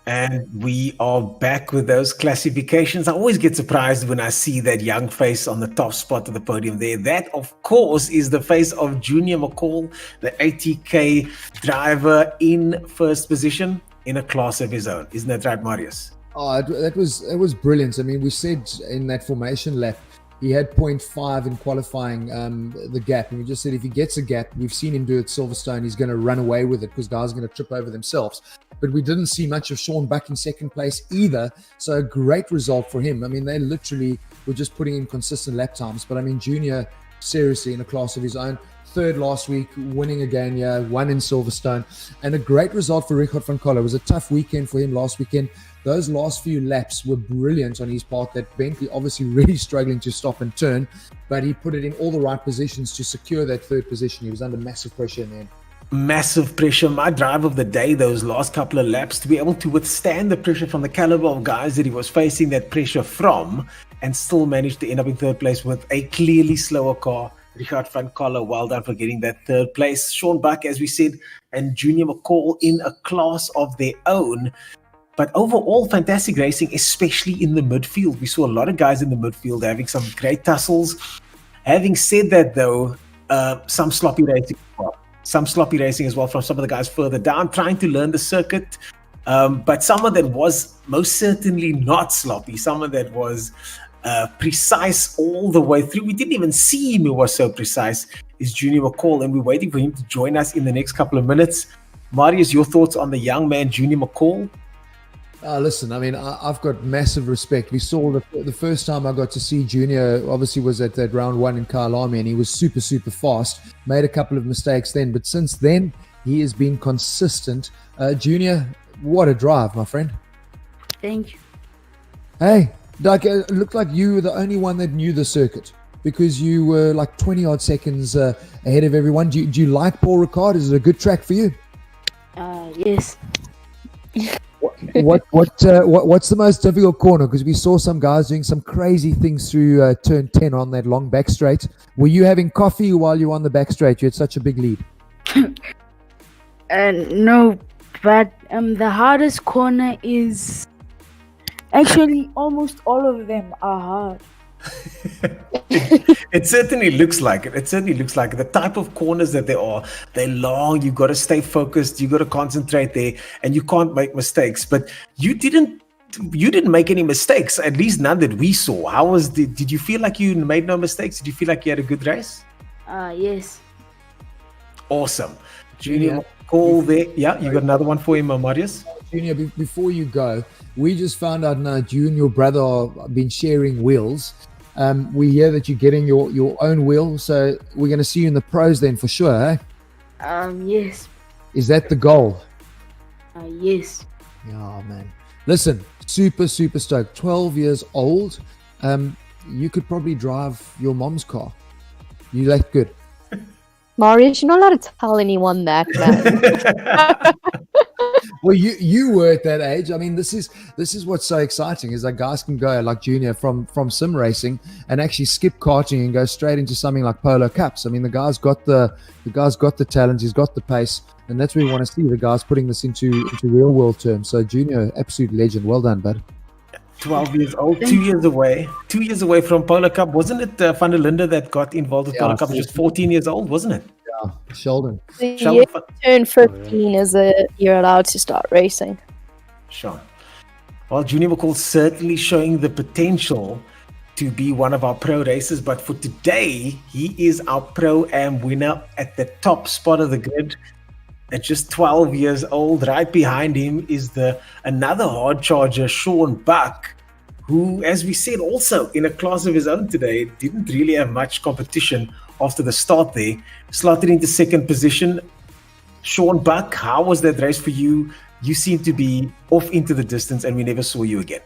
And we are back with those classifications. I always get surprised when I see that young face on the top spot of the podium there. That, of course, is the face of Junior McCall, the ATK driver in 1st position in a class of his own. Isn't that right, Marius?
Oh, it was brilliant. I mean, we said in that formation lap, he had 0.5 in qualifying the gap. And we just said if he gets a gap, we've seen him do it at Silverstone, he's going to run away with it because guys are going to trip over themselves. But we didn't see much of Sean Buck in 2nd place either. So a great result for him. I mean, they literally were just putting in consistent lap times. But I mean, Junior, seriously, in a class of his own. 3rd last week, winning again, yeah, 1 in Silverstone. And a great result for Ricard van Coller. It was a tough weekend for him last weekend. Those last few laps were brilliant on his part. That Bentley obviously really struggling to stop and turn, but he put it in all the right positions to secure that 3rd position. He was under massive pressure in the end.
Massive pressure. My drive of the day, those last couple of laps, to be able to withstand the pressure from the caliber of guys that he was facing that pressure from and still managed to end up in 3rd place with a clearly slower car Ricard van Coller, well done for getting that third place. Sean Buck, as we said, and Junior McCall in a class of their own. But overall, fantastic racing, especially in the midfield. We saw a lot of guys in the midfield having some great tussles. Having said that, though, some sloppy racing as well. Some sloppy racing as well from some of the guys further down, trying to learn the circuit. But someone that was most certainly not sloppy, someone that was precise all the way through. We didn't even see him, he was so precise, is Junior McCall, and we're waiting for him to join us in the next couple of minutes. Marius, your thoughts on the young man, Junior McCall?
Listen, I mean, I've got massive respect. We saw the first time I got to see Junior, obviously, was at that round 1 in Kyalami, and he was super, super fast. Made a couple of mistakes then, but since then, he has been consistent. Junior, what a drive, my friend.
Thank you.
Hey, like, it looked like you were the only one that knew the circuit because you were like 20 odd seconds ahead of everyone. Do you like Paul Ricard? Is it a good track for you?
Yes.
What's the most difficult corner? Because we saw some guys doing some crazy things through turn 10 on that long back straight. Were you having coffee while you were on the back straight? You had such a big lead.
No, but the hardest corner is actually almost all of them are hard.
It certainly looks like it. It certainly looks like it. The type of corners that they are, they're long. You've got to stay focused. You've got to concentrate there, and you can't make mistakes. But you didn't make any mistakes, at least none that we saw. How was did you feel like you made no mistakes? Did you feel like you had a good race?
Yes.
Awesome. Junior McCall there. Yeah, you got another one for him, Marius?
Junior, before you go, we just found out now you and your brother have been sharing wheels. We hear that you're getting your own wheel, so we're going to see you in the pros then for sure, eh?
Yes.
Is that the goal?
Yes.
Oh, man. Listen, super, super stoked. 12 years old. You could probably drive your mom's car. You look good.
Marius, you're not allowed to tell anyone that, man.
Well, you were at that age. I mean, this is what's so exciting is that guys can go like Junior from sim racing and actually skip karting and go straight into something like Polo Cups. I mean, the guy's got the talent, he's got the pace, and that's what we want to see. The guys putting this into real world terms. So Junior, absolute legend. Well done, bud.
12 years old, 2 years away from Polo Cup. Wasn't it Van der Linde that got involved with Polo Cup? Just 14 years old, wasn't it?
Yeah, Sheldon.
You turn 15 as you're allowed to start racing.
Sure. Well, Junior McCall certainly showing the potential to be one of our pro racers, but for today, he is our Pro-Am winner at the top spot of the grid. At just 12 years old, right behind him is another hard charger, Sean Buck, who, as we said, also in a class of his own today, didn't really have much competition after the start there. Slotted into second position. Sean Buck, how was that race for you? You seem to be off into the distance and we never saw you again.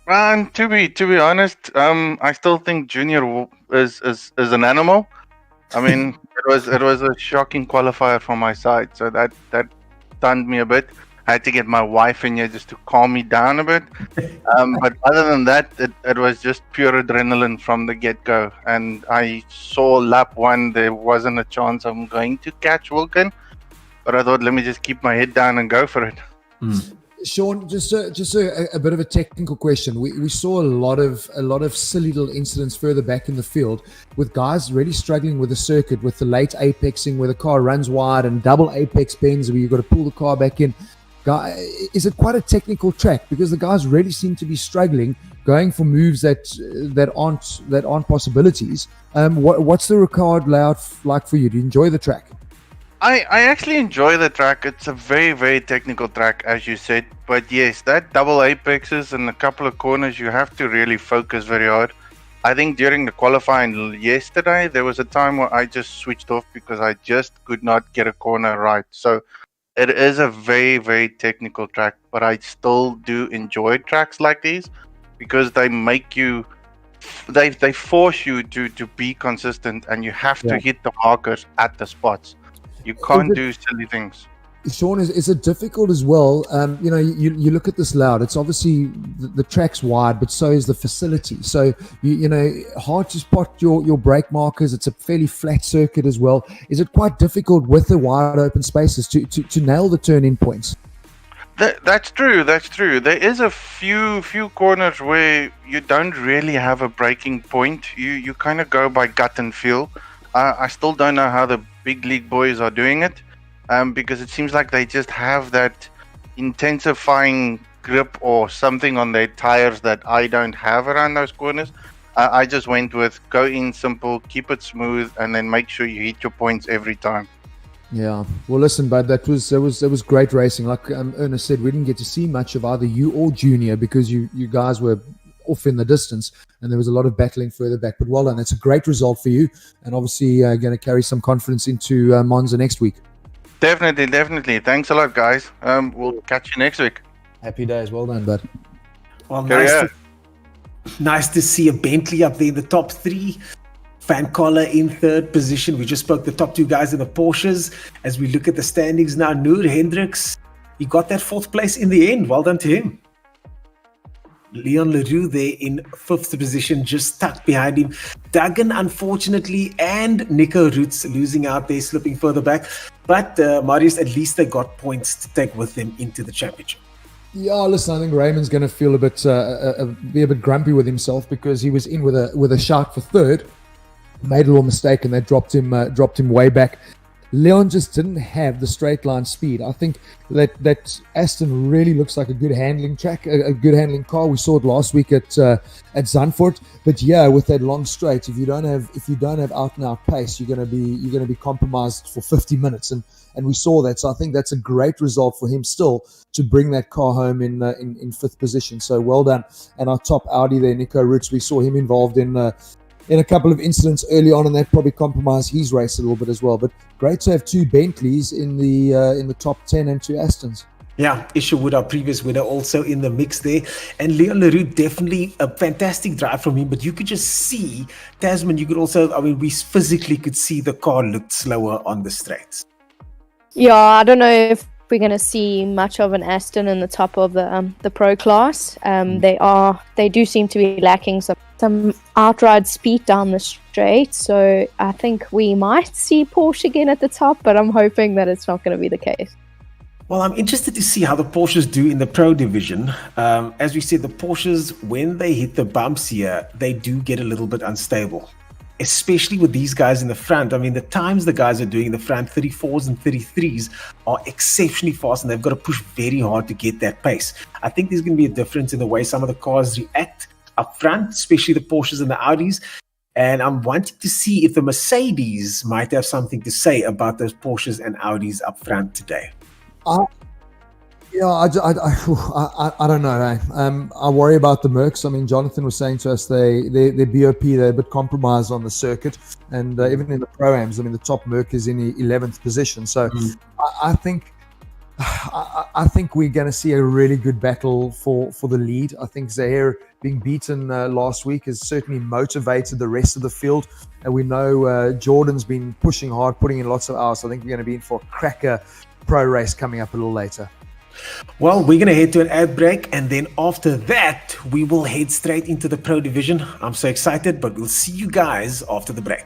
To be honest, I still think Junior is an animal. I mean, it was a shocking qualifier from my side, so that stunned me a bit. I had to get my wife in here just to calm me down a bit. But other than that, it was just pure adrenaline from the get-go. And I saw lap 1, there wasn't a chance I'm going to catch Wilkin. But I thought, let me just keep my head down and go for it.
Sean, just a bit of a technical question. We saw a lot of silly little incidents further back in the field with guys really struggling with the circuit, with the late apexing where the car runs wide and double apex bends where you've got to pull the car back in. Is it quite a technical track? Because the guys really seem to be struggling, going for moves that aren't possibilities. What's the Ricard layout like for you? Do you enjoy the track?
I actually enjoy the track. It's a very, very technical track, as you said. But yes, that double apexes and a couple of corners, you have to really focus very hard. I think during the qualifying yesterday, there was a time where I just switched off because I just could not get a corner right. So it is a very, very technical track, but I still do enjoy tracks like these because they make you, they force you to be consistent and you have to hit the markers at the spots. You can't do silly things.
Sean, is it difficult as well? You look at this loud. It's obviously the track's wide, but so is the facility. So hard to spot your brake markers. It's a fairly flat circuit as well. Is it quite difficult with the wide open spaces to nail the turn-in points?
That's true. There is a few corners where you don't really have a braking point. You kind of go by gut and feel. I still don't know how the big league boys are doing it. Because it seems like they just have that intensifying grip or something on their tires that I don't have around those corners. I just went with go in simple, keep it smooth, and then make sure you hit your points every time.
Yeah. Well, listen, bud, that was great racing. Like Ernest said, we didn't get to see much of either you or Junior because you guys were off in the distance and there was a lot of battling further back. But well done. It's a great result for you and obviously going to carry some confidence into Monza next week.
Definitely. Thanks a lot, guys. We'll catch you next week.
Happy days. Well done, bud.
Well,
Yeah.
nice to see a Bentley up there in the top 3. Van Coller in 3rd position. We just spoke the top 2 guys in the Porsches. As we look at the standings now, Noor Hendricks, he got that 4th place in the end. Well done to him. Leon Leroux there in 5th position, just tucked behind him. Duggan, unfortunately, and Nico Roots losing out there, slipping further back. But Marius, at least they got points to take with them into the championship.
Yeah, listen, I think Raymond's going to feel be a bit grumpy with himself because he was in with a shout for 3rd, made a little mistake, and they dropped him way back. Leon just didn't have the straight line speed. I think that Aston really looks like a good handling track, a good handling car. We saw it last week at Zandvoort. But yeah, with that long straight, if you don't have out and out pace, you're gonna be compromised for 50 minutes. And we saw that. So I think that's a great result for him still to bring that car home in 5th position. So well done. And our top Audi there, Nico Roots, we saw him involved in a couple of incidents early on, and that probably compromised his race a little bit as well. But great to have 2 Bentleys in the top 10 and 2 Astons.
Yeah, Isherwood, our previous winner, also in the mix there. And Leon Leroux, definitely a fantastic drive from him. But you could just see, Tasman, you could also, we physically could see the car looked slower on the straights.
Yeah, I don't know if we're going to see much of an Aston in the top of the pro class. They do seem to be lacking some outright speed down the straight. So I think we might see Porsche again at the top, but I'm hoping that it's not going to be the case.
Well, I'm interested to see how the Porsches do in the Pro division. As we said, the Porsches, when they hit the bumps here, they do get a little bit unstable, especially with these guys in the front. The times the guys are doing in the front, 34s and 33s, are exceptionally fast, and they've got to push very hard to get that pace. I think there's going to be a difference in the way some of the cars react up front, especially the Porsches and the Audis. And I'm wanting to see if the Mercedes might have something to say about those Porsches and Audis up front today.
I don't know. I worry about the Mercs. Jonathan was saying to us their BOP, they're a bit compromised on the circuit, and even in the Pro-Ams, the top Merc is in the 11th position. So I think we're going to see a really good battle for the lead. I think Zahir being beaten last week has certainly motivated the rest of the field, and we know Jordan's been pushing hard, putting in lots of hours. So I think we're going to be in for a cracker pro race coming up a little later.
Well, we're going to head to an ad break, and then after that, we will head straight into the Pro division. I'm so excited, but we'll see you guys after the break.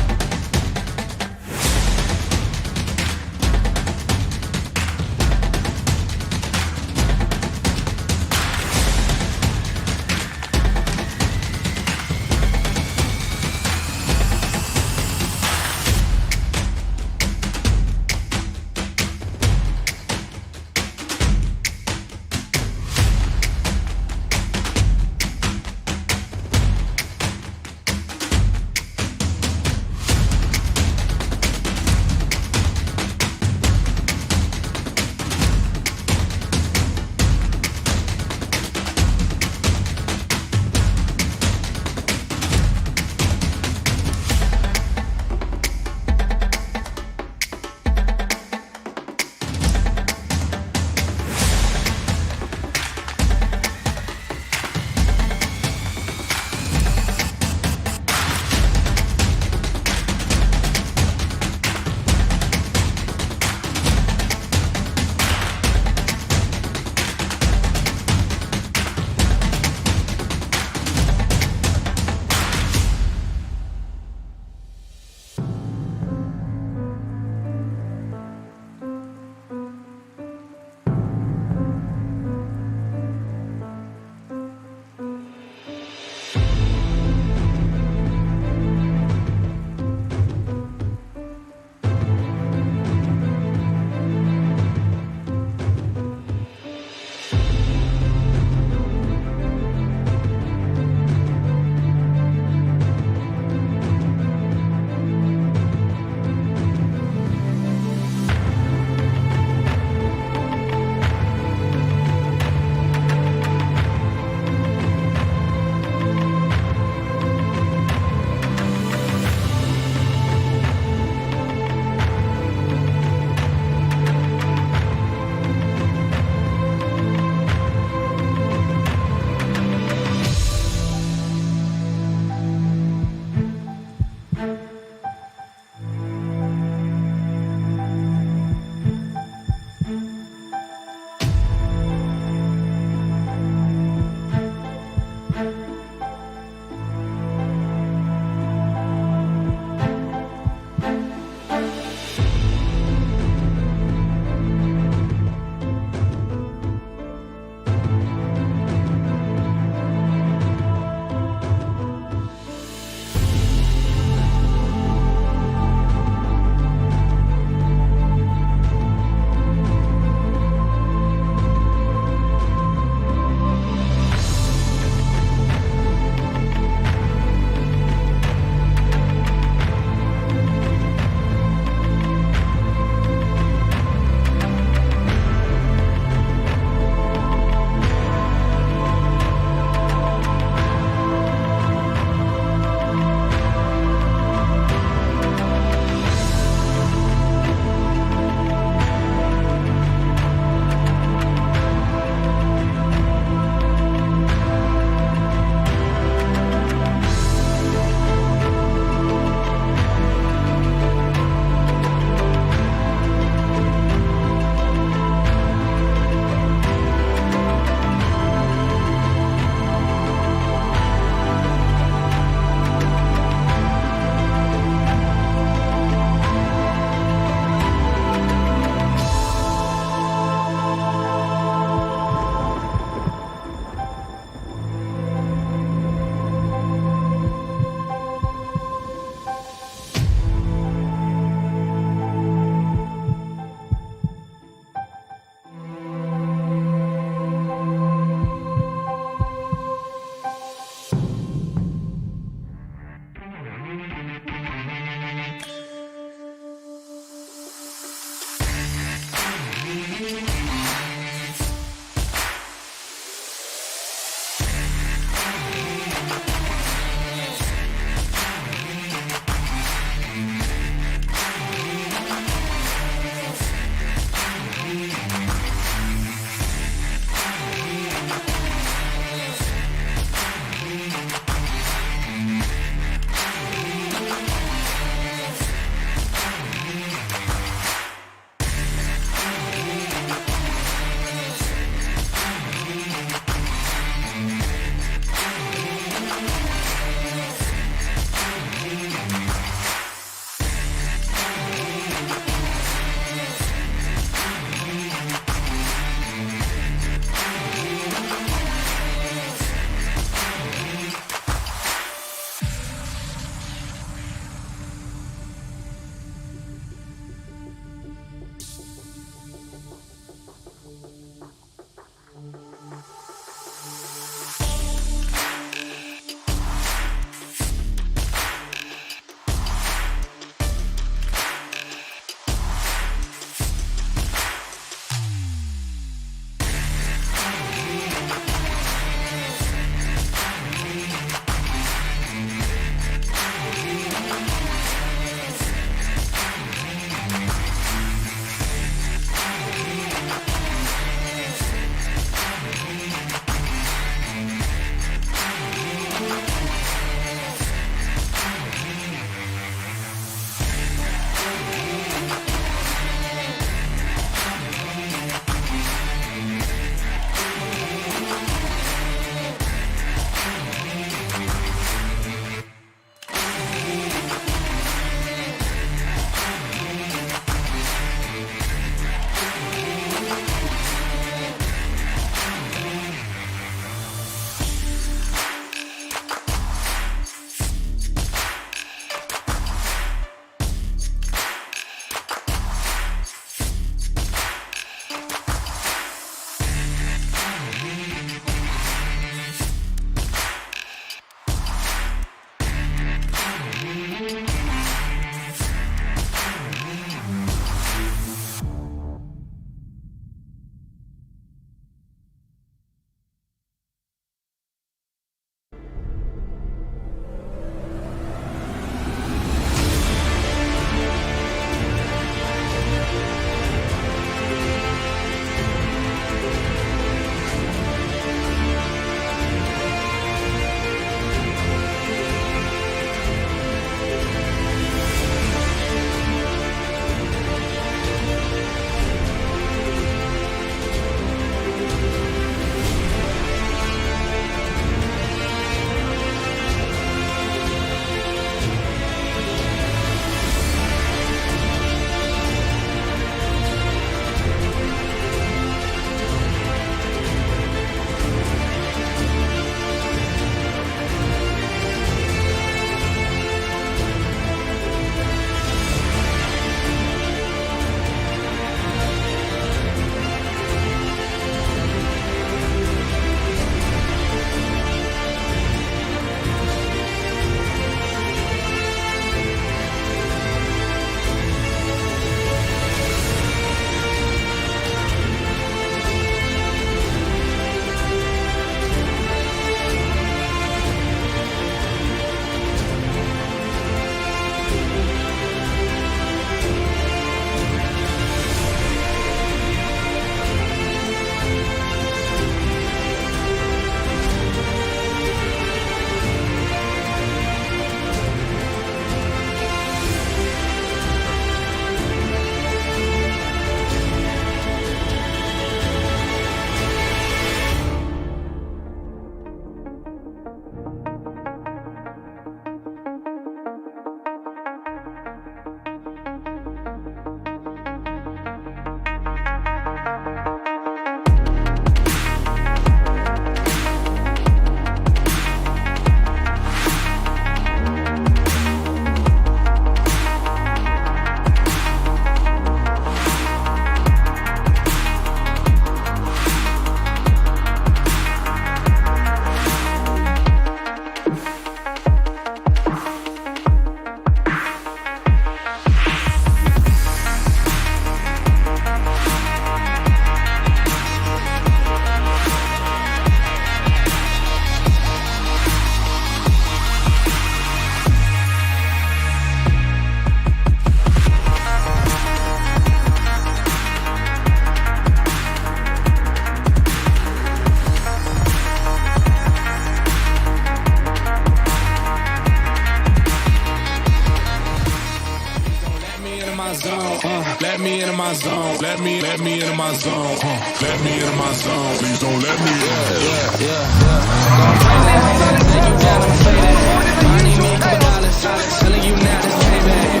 zone. Let me into my zone. Let me into my zone. Let me into my zone. Please don't let me in. Yeah. Gonna play that. Take you down, I'ma play that. I need me a couple dollars. Telling you now, just pay back.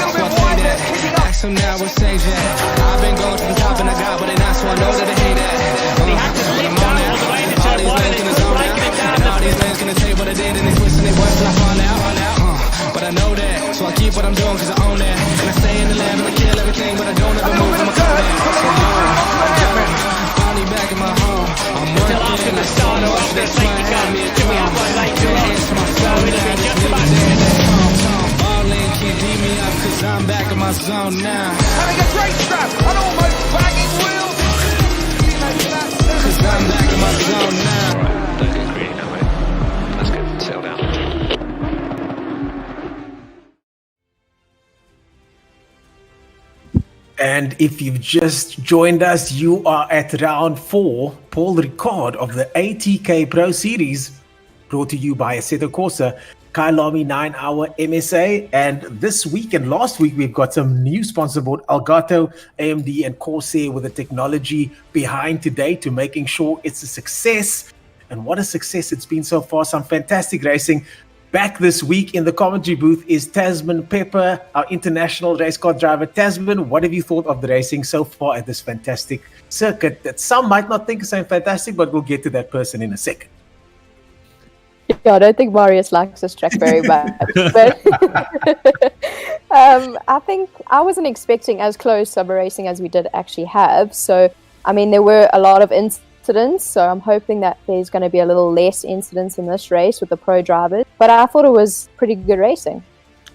So I pay that. Ask him now, we'll save that. I've been going to the top and I got what they not, so I know that they hate that.
He had to slip down all the way to turn one, and he's breaking it down.
And all these men gonna tell you what I did and they twisting their words till I fall out. But I know that, so I keep what I'm doing cause I own that. And I stay in the lab and I kill everything, but I don't ever move from a Kodak. So finally back in my home. I'm
Still asking the start off the safety car. Do we have one later on? So it'll be just about
Ball in, can't beat me up cause I'm back in my zone now.
Having a great strap on almost bagging wheels.
Cause I'm back in my zone now.
Alright, don't get greedy now, mate. That's good. Settle down.
And if you've just joined us, you are at round 4. Paul Ricard of the ATK Pro Series, brought to you by Assetto Corsa, Kylomi 9-hour MSA. And this week and last week, we've got some new sponsor board, Elgato, AMD, and Corsair, with the technology behind today to making sure it's a success. And what a success it's been so far. Some fantastic racing. Back this week in the commentary booth is Tasman Pepper, our international race car driver. Tasman, what have you thought of the racing so far at this fantastic circuit that some might not think is so fantastic, but we'll get to that person in a second.
Yeah, I don't think Marius likes this track very much. But I think I wasn't expecting as close summer racing as we did actually have. So, I mean, there were a lot of incidents. So I'm hoping that there's going to be a little less incidents in this race with the pro drivers. But I thought it was pretty good racing.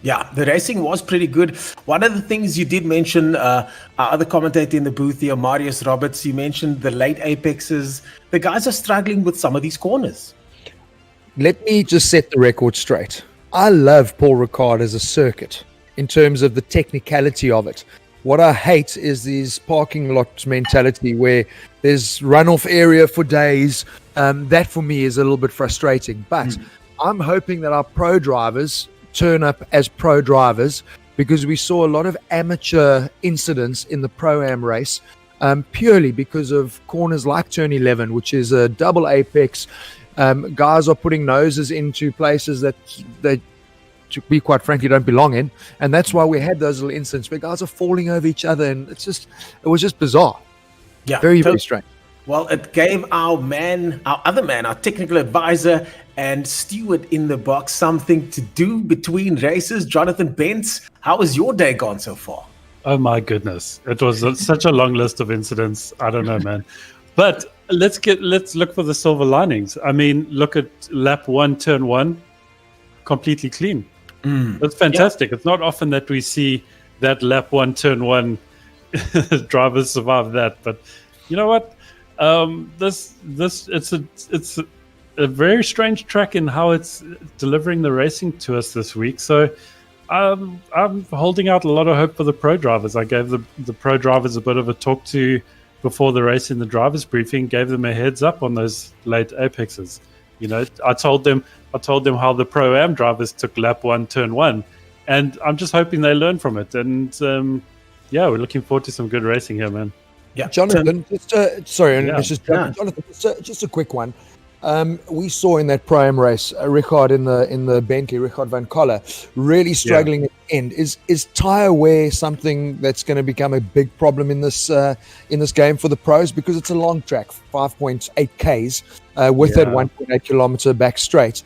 Yeah, the racing was pretty good. One of the things you did mention, our other commentator in the booth here, Marius Roberts, you mentioned the late apexes. The guys are struggling with some of these corners.
Let me just set the record straight. I love Paul Ricard as a circuit in terms of the technicality of it. What I hate is this parking lot mentality where there's runoff area for days. That for me is a little bit frustrating. But I'm hoping that our pro drivers turn up as pro drivers, because we saw a lot of amateur incidents in the ProAM race, purely because of corners like turn 11, which is a double apex. Guys are putting noses into places that they, to be quite frankly, don't belong in, and that's why we had those little incidents where guys are falling over each other, and it was just bizarre.
Yeah,
very strange.
Well, it gave our technical advisor and steward in the box something to do between races. Jonathan Bentz, how has your day gone so far?
Oh my goodness, it was such a long list of incidents. I don't know, man. But let's look for the silver linings. I mean, look at lap 1, turn 1, completely clean. That's fantastic. Yeah. It's not often that we see that lap 1, turn 1 drivers survive that. But you know what? It's a very strange track in how it's delivering the racing to us this week. So I'm holding out a lot of hope for the pro drivers. I gave the pro drivers a bit of a talk to before the race in the drivers briefing, gave them a heads up on those late apexes. You know, I told them how the ProAM drivers took lap 1, turn 1, and I'm just hoping they learn from it. And we're looking forward to some good racing here, man.
Yeah, Jonathan. Jonathan, just a quick one. We saw in that ProAM race, Ricard in the Bentley, Ricard van Coller, really struggling at the end. Is tyre wear something that's going to become a big problem in this game for the pros, because it's a long track, 5.8 Ks with that 1.8 kilometer back straight?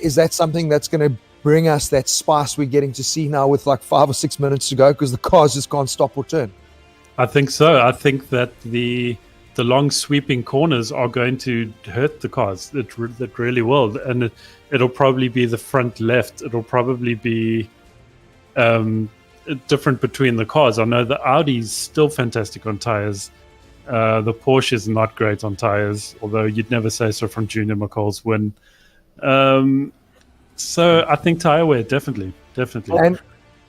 Is that something that's going to bring us that spice we're getting to see now with like 5 or 6 minutes to go, because the cars just can't stop or turn?
I think so. I think that the long sweeping corners are going to hurt the cars. It really will, and it'll probably be the front left. It'll probably be different between the cars. I know the Audi's still fantastic on tires. The Porsche is not great on tires, although you'd never say so from Junior McCall's win. So I think tire wear definitely.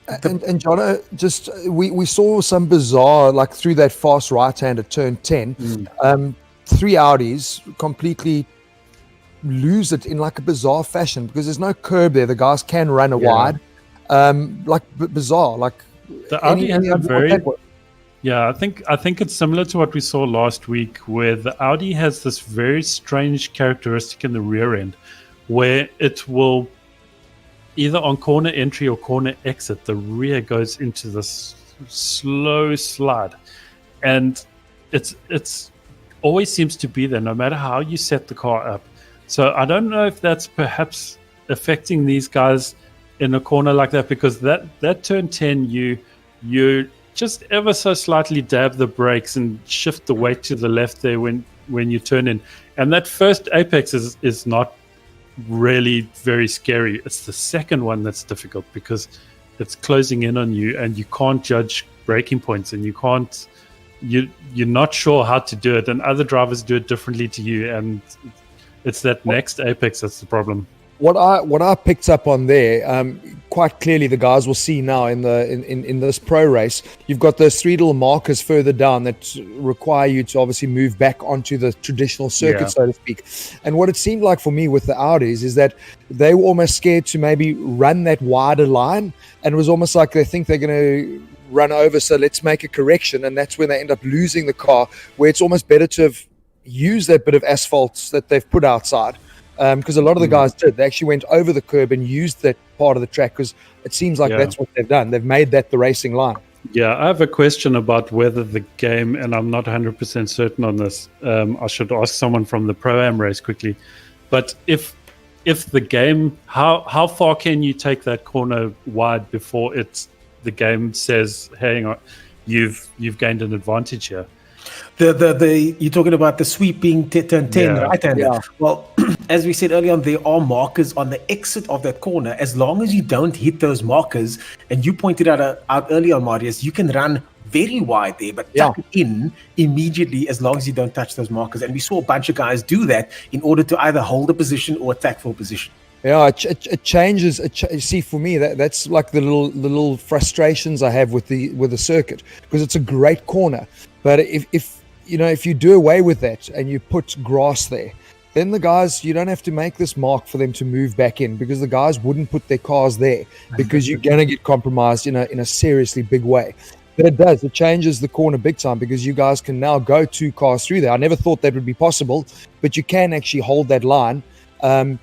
And John, just we saw some bizarre, like through that fast right hand at turn 10, 3 Audis completely lose it in like a bizarre fashion, because there's no curb there. The guys can run wide, bizarre. Like
The Audi has a
of
very
that one?
Yeah, I think it's similar to what we saw last week, where the Audi has this very strange characteristic in the rear end, where it will either on corner entry or corner exit, the rear goes into this slow slide, and it's always seems to be there, no matter how you set the car up. So I don't know if that's perhaps affecting these guys in a corner like that, because that turn 10, you just ever so slightly dab the brakes and shift the weight to the left there when you turn in. And that first apex is not really very scary. It's the second one that's difficult, because it's closing in on you and you can't judge braking points, and you're not sure how to do it, and other drivers do it differently to you, and it's that next apex that's the problem.
What I picked up on there, quite clearly, the guys will see now in this pro race, you've got those three little markers further down that require you to obviously move back onto the traditional circuit, so to speak. And what it seemed like for me with the Audis is that they were almost scared to maybe run that wider line, and it was almost like they think they're going to run over, so let's make a correction, and that's when they end up losing the car, where it's almost better to have used that bit of asphalt that they've put outside. Because a lot of the guys did. They actually went over the curb and used that part of the track, because it seems like that's what they've done. They've made that the racing line.
Yeah, I have a question about whether the game, and I'm not 100% certain on this. I should ask someone from the ProAM race quickly. But if the game, how far can you take that corner wide before the game says, "Hang on, you've gained an advantage here"?
You're talking about the sweeping turn 10 right-hander. Yeah. Well, as we said earlier on, there are markers on the exit of that corner. As long as you don't hit those markers, and you pointed out earlier on, Marius, you can run very wide there, but tuck it in immediately as long as you don't touch those markers. And we saw a bunch of guys do that in order to either hold a position or attack for a position.
Yeah, it changes. See, for me, that's like the little frustrations I have with the circuit, because it's a great corner. But if you do away with that and you put grass there, then the guys, you don't have to make this mark for them to move back in, because the guys wouldn't put their cars there, because you're going to get compromised in a seriously big way. But it changes the corner big time, because you guys can now go 2 cars through there. I never thought that would be possible, but you can actually hold that line. And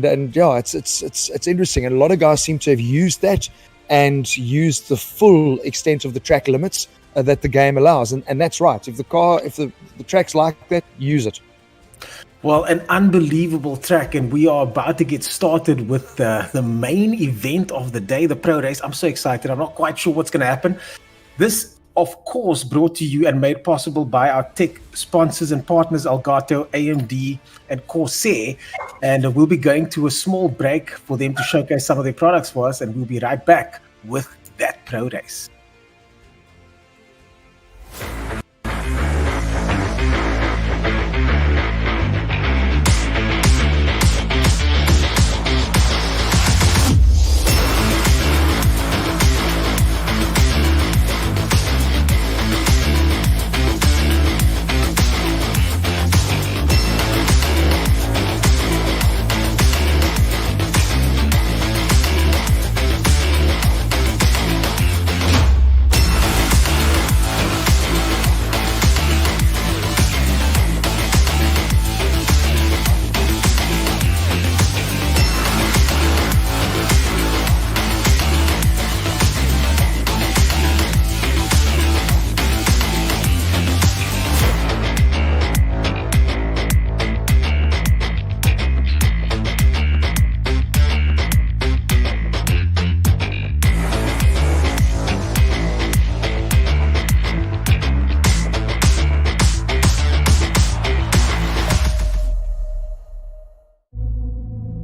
it's interesting. And a lot of guys seem to have used that and used the full extent of the track limits that the game allows, and that's right. If the track's like that, use it.
Well, an unbelievable track, and we are about to get started with the main event of the day, the pro race. I'm so excited. I'm not quite sure what's going to happen. This, of course, brought to you and made possible by our tech sponsors and partners, Elgato, AMD, and Corsair. And we'll be going to a small break for them to showcase some of their products for us, and we'll be right back with that pro race.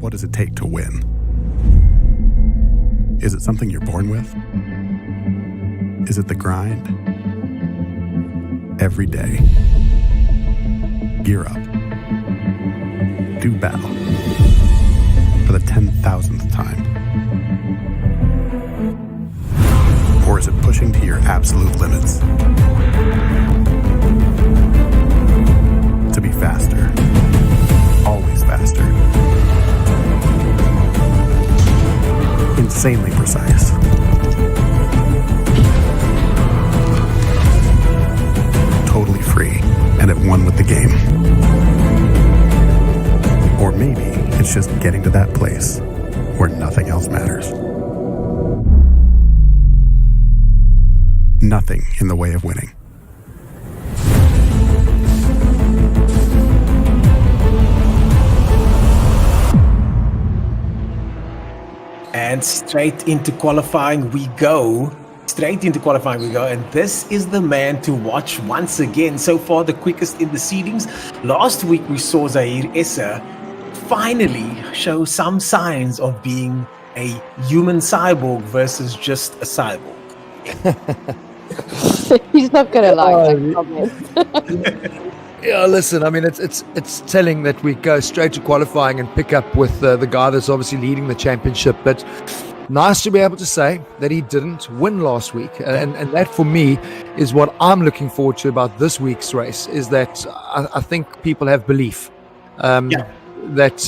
What does it take to win? Is it something you're born with? Is it the grind? Every day. Gear up. Do battle. For the 10,000th time. Or is it pushing to your absolute limits? To be faster. Always faster. Insanely precise. and at one with the game. Or maybe it's just getting to that place where nothing else matters. Nothing in the way of winning.
And straight into qualifying we go. And this is the man to watch once again. So far, the quickest in the seedings. Last week, we saw Zahir Issa finally show some signs of being a human cyborg versus just a cyborg.
He's not gonna like that comment.
Yeah, listen, I mean, it's telling that we go straight to qualifying and pick up with the guy that's obviously leading the championship. But nice to be able to say that he didn't win last week. And that, for me, is what I'm looking forward to about this week's race, is that I think people have belief that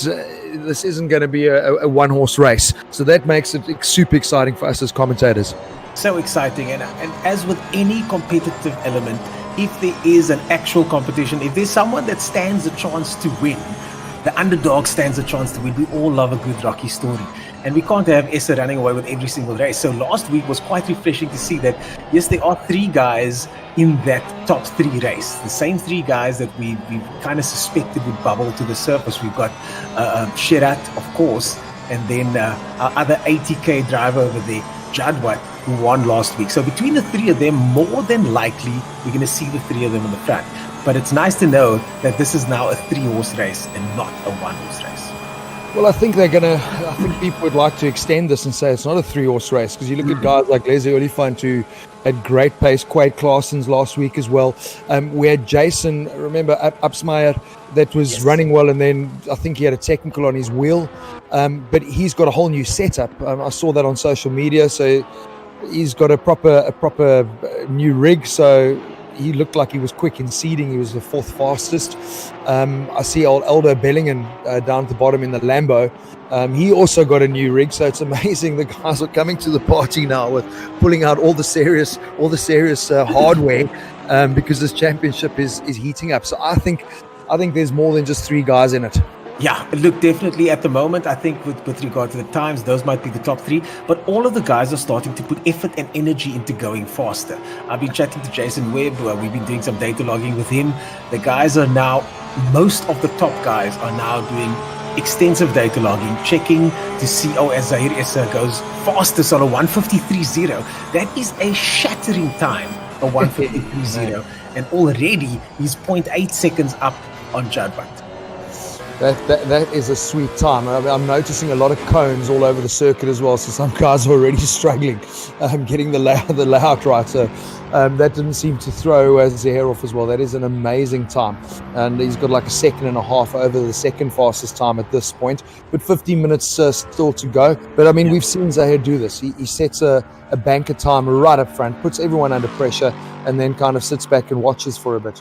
this isn't going to be a one-horse race. So that makes it super exciting for us as commentators.
So exciting. And as with any competitive element, if there is an actual competition, if there's someone that stands a chance to win, the underdog stands a chance to win. We all love a good Rocky story. And we can't have Essa running away with every single race. So last week was quite refreshing to see that, yes, there are three guys in that top three race. The same three guys that we kind of suspected would bubble to the surface. We've got Sherat, of course, and then our other 80K driver over there, Jadwat, who won last week. So between the three of them, more than likely, we're going to see the three of them in the front. But it's nice to know that this is now a three-horse race and not a one-horse race.
Well, I think people would like to extend this and say it's not a three-horse race, because you look at guys like Leslie Oliphant, who had great pace, Quade Claessens last week as well. We had Jason, remember, Upsmeyer, that was running well, and then I think he had a technical on his wheel. But he's got a whole new setup. I saw that on social media, so he's got a proper new rig, so he looked like he was quick in seeding. He was the fourth fastest. I see old Eldo Bellingen down at the bottom in the Lambo. He also got a new rig, so it's amazing the guys are coming to the party now with pulling out all the serious hardware, because this championship is heating up. So I think there's more than just three guys in it.
Yeah, look, definitely at the moment, I think with regard to the times, those might be the top three, but all of the guys are starting to put effort and energy into going faster. I've been chatting to Jason Webb, we've been doing some data logging with him. The guys are now, most of the top guys are now doing extensive data logging, checking to see, as Zahir Issa goes fastest on a 1:53.0. That is a shattering time, a 1:53.0. And already he's 0.8 seconds up on Jadwat.
That is a sweet time. I'm noticing a lot of cones all over the circuit as well, so some guys are already struggling getting the layout right. So that didn't seem to throw Zahir off as well. That is an amazing time, and he's got like a second and a half over the second fastest time at this point, but 15 minutes still to go. But I mean, we've seen Zahir do this. He sets a banker time right up front, puts everyone under pressure, and then kind of sits back and watches for a bit.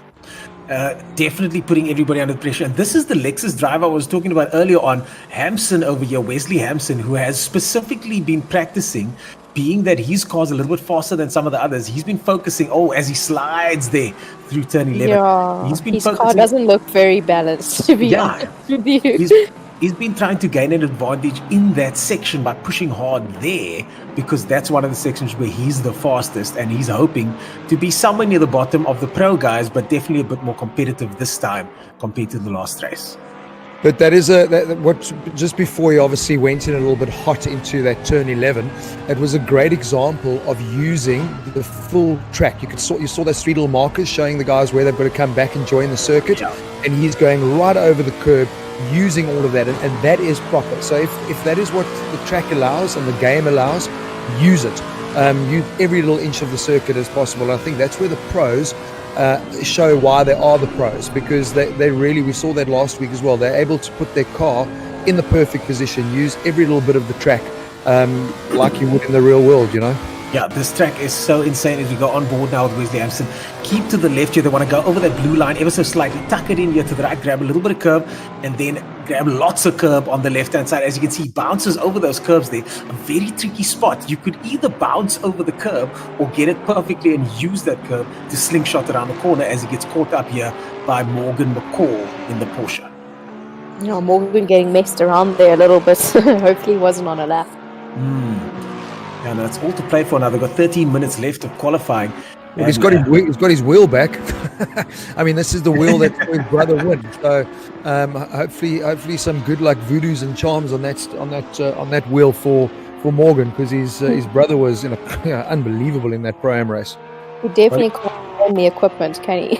Definitely putting everybody under pressure. And this is the Lexus driver I was talking about earlier on, Hampson over here, Wesley Hampson, who has specifically been practicing, being that his car's a little bit faster than some of the others. He's been focusing, as he slides there through turn 11.
Yeah, his car doesn't look very balanced, to be honest with you.
He's been trying to gain an advantage in that section by pushing hard there, because that's one of the sections where he's the fastest, and he's hoping to be somewhere near the bottom of the pro guys, but definitely a bit more competitive this time compared to the last race.
But that is just before he obviously went in a little bit hot into that turn 11, it was a great example of using the full track. You saw those three little markers showing the guys where they've got to come back and join the circuit, and he's going right over the curb, using all of that, and that is proper. So if that is what the track allows and the game allows, use it. Use every little inch of the circuit as possible. I think that's where the pros show why they are the pros, because they really, we saw that last week as well, they're able to put their car in the perfect position, use every little bit of the track like you would in the real world,
Yeah, this track is so insane as we go on board now with Wesley Hampson. Keep to the left here. They want to go over that blue line ever so slightly. Tuck it in here to the right. Grab a little bit of curb and then grab lots of curb on the left-hand side. As you can see, bounces over those curves there. A very tricky spot. You could either bounce over the curb or get it perfectly and use that curb to slingshot around the corner as he gets caught up here by Morgan McCall in the Porsche.
Morgan getting messed around there a little bit. Hopefully he wasn't on a lap.
Yeah, no, it's all to play for now. They've got 13 minutes left of qualifying.
Well, he's got his wheel back. I mean, this is the wheel that his brother won. So hopefully some good luck, voodoos and charms on that wheel for Morgan, because his brother was unbelievable in that Pro-Am race.
He definitely can't own the equipment, can he?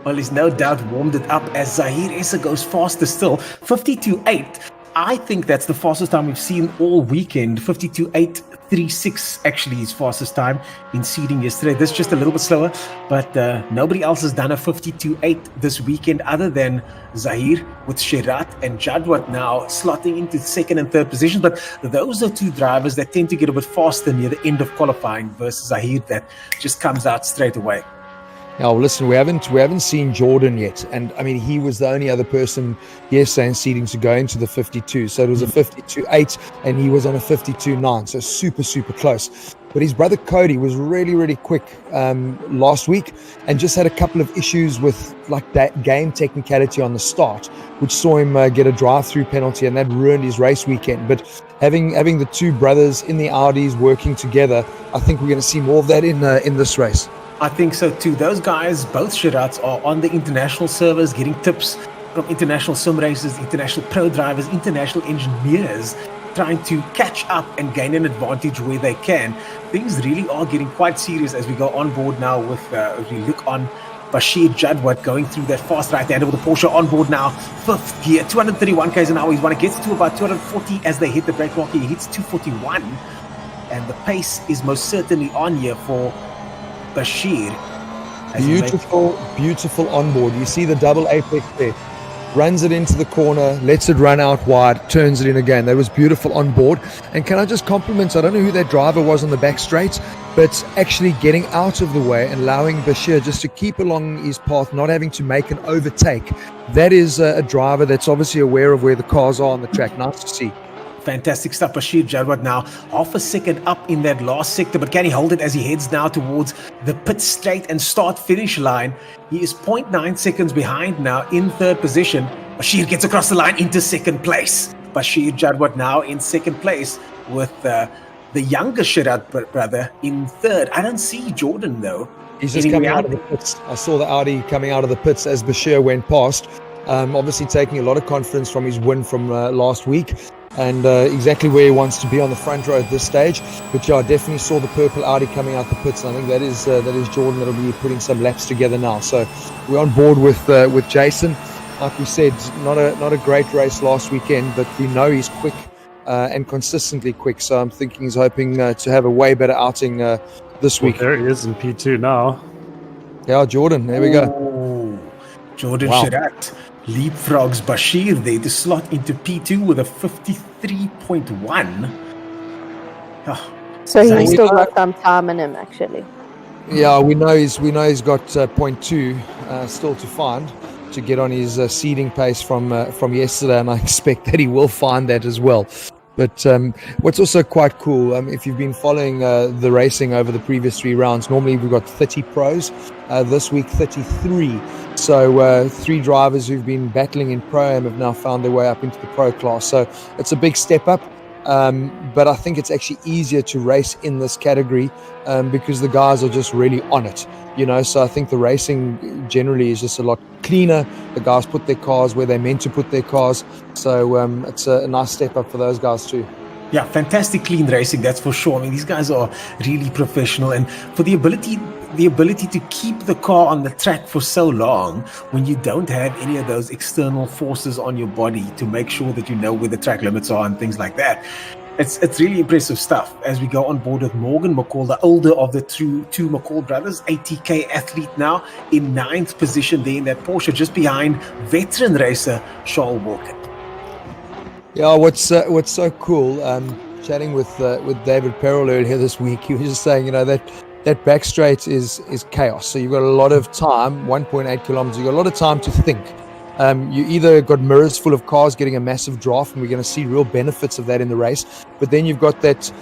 Well, he's no doubt warmed it up as Zahir Issa goes faster still. 52.8. I think that's the fastest time we've seen all weekend. 52.836 actually his fastest time in seeding yesterday. This just a little bit slower, but nobody else has done a 52.8 this weekend other than Zahir, with Sherat and Jadwat now slotting into second and third positions. But those are two drivers that tend to get a bit faster near the end of qualifying versus Zahir that just comes out straight away.
Now, listen, we haven't seen Jordan yet, and I mean he was the only other person yesterday in seeding to go into the 52. So it was a 52.8, and he was on a 52.9. So super close. But his brother Cody was really quick last week, and just had a couple of issues with like that game technicality on the start, which saw him get a drive-through penalty, and that ruined his race weekend. But having the two brothers in the Audis working together, I think we're going to see more of that in this race.
I think so too. Those guys, both Shirats, are on the international servers getting tips from international sim racers, international pro drivers, international engineers, trying to catch up and gain an advantage where they can. Things really are getting quite serious as we go on board now with, if we look on Bashir Jadwat going through that fast right-hander with the Porsche on board now. Fifth gear, 231 k's an hour. He gets to about 240 as they hit the brake marker. He hits 241. And the pace is most certainly on here for Bashir.
Beautiful onboard. You see the double apex there. Runs it into the corner, lets it run out wide, turns it in again. That was beautiful on board. And can I just compliment, I don't know who that driver was on the back straight, but actually getting out of the way and allowing Bashir just to keep along his path, not having to make an overtake. That is a driver that's obviously aware of where the cars are on the track. Nice to see.
Fantastic stuff. Bashir Jadwat now half a second up in that last sector, but can he hold it as he heads now towards the pit straight and start finish line? He is 0.9 seconds behind now in third position. Bashir gets across the line into second place. Bashir Jadwat now in second place with the younger Shirat brother in third. I don't see Jordan though.
He's just coming out of the pits. I saw the Audi coming out of the pits as Bashir went past. Obviously taking a lot of confidence from his win from last week. And exactly where he wants to be on the front row at this stage. But yeah, I definitely saw the purple Audi coming out the pits, and I think that is Jordan that'll be putting some laps together now. So we're on board with Jason. Like we said, not a great race last weekend, but we know he's quick and consistently quick. So I'm thinking he's hoping to have a way better outing this week.
There he is in P2 now.
Yeah, Jordan. There we go.
Oh, Jordan Shirat leapfrogs Bashir there to slot into P2 with a 53.1. Oh,
so he's still got some time in him, actually.
Yeah, we know he's got 0.2 still to find to get on his seeding pace from yesterday, and I expect that he will find that as well. But what's also quite cool, if you've been following the racing over the previous 3 rounds, normally we've got 30 pros, this week 33. So 3 drivers who've been battling in Pro-Am have now found their way up into the pro class. So it's a big step up, but I think it's actually easier to race in this category because the guys are just really on it. So I think the racing generally is just a lot cleaner. The guys put their cars where they're meant to put their cars. So it's a nice step up for those guys too.
Yeah, fantastic clean racing, that's for sure. I mean, these guys are really professional, and for the ability to keep the car on the track for so long when you don't have any of those external forces on your body to make sure that you know where the track limits are and things like that. It's really impressive stuff as we go on board with Morgan McCall, the older of the two McCall brothers, 80k athlete now in 9th position there in that Porsche, just behind veteran racer Charles Walker.
Yeah, what's so cool, chatting with David Perrell earlier this week. He was just saying, that back straight is chaos. So you've got a lot of time, 1.8 kilometers. You've got a lot of time to think. You either got mirrors full of cars getting a massive draft, and we're going to see real benefits of that in the race. But then you've got that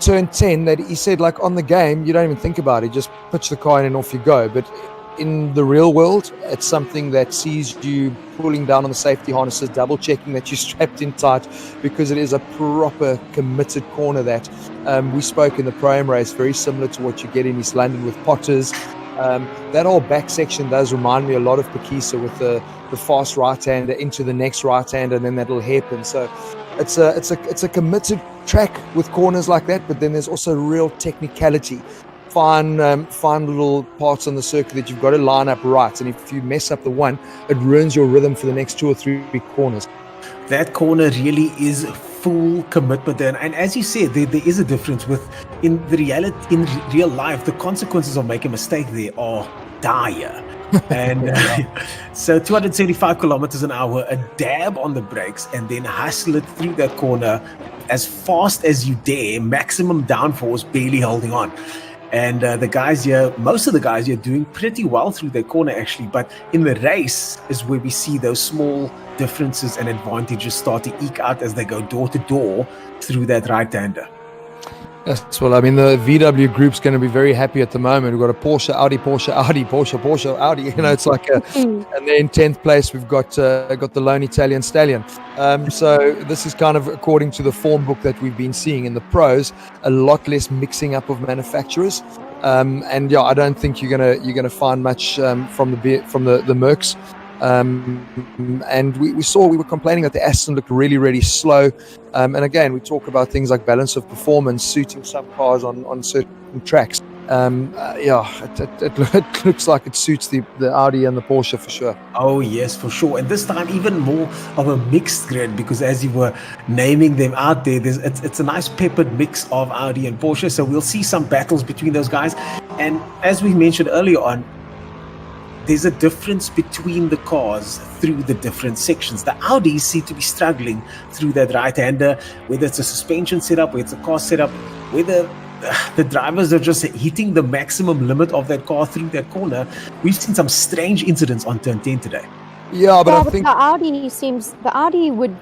turn 10 that he said, like on the game, you don't even think about it. Just pitch the car in and off you go. But in the real world, it's something that sees you pulling down on the safety harnesses, double checking that you're strapped in tight, because it is a proper committed corner that we spoke in the ProAM race, very similar to what you get in East London with Potters. That whole back section does remind me a lot of Pakisa with the fast right-hander into the next right-hander and then that little hairpin. So it's a committed track with corners like that, but then there's also real technicality. Fine little parts on the circuit that you've got to line up right, and if you mess up the one, it ruins your rhythm for the next 2 or 3 corners.
That corner really is full commitment there, and as you said, there is a difference with in real life. The consequences of making a mistake there are dire. And so 275 kilometers an hour, a dab on the brakes, and then hustle it through that corner as fast as you dare, maximum downforce, barely holding on. And most of the guys here doing pretty well through their corner actually, but in the race is where we see those small differences and advantages start to eke out as they go door to door through that right-hander.
Yes, well, I mean, the VW group's going to be very happy at the moment. We've got a Porsche, Audi, Porsche, Audi, Porsche, Porsche, Audi. It's like and then in 10th place, we've got the lone Italian stallion. So this is kind of according to the form book that we've been seeing in the pros, a lot less mixing up of manufacturers. And yeah, I don't think you're gonna find much from the Mercs. And we were complaining that the Aston looked really, really slow. And again, we talk about things like balance of performance suiting some cars on certain tracks. It looks like it suits the Audi and the Porsche for sure.
Oh yes, for sure. And this time even more of a mixed grid, because as you were naming them out there, it's a nice peppered mix of Audi and Porsche. So we'll see some battles between those guys. And as we mentioned earlier on, there's a difference between the cars through the different sections. The Audis seem to be struggling through that right-hander, whether it's a suspension setup, whether it's a car setup, whether the drivers are just hitting the maximum limit of that car through that corner. We've seen some strange incidents on turn 10 today.
Yeah, but I think
the Audi would,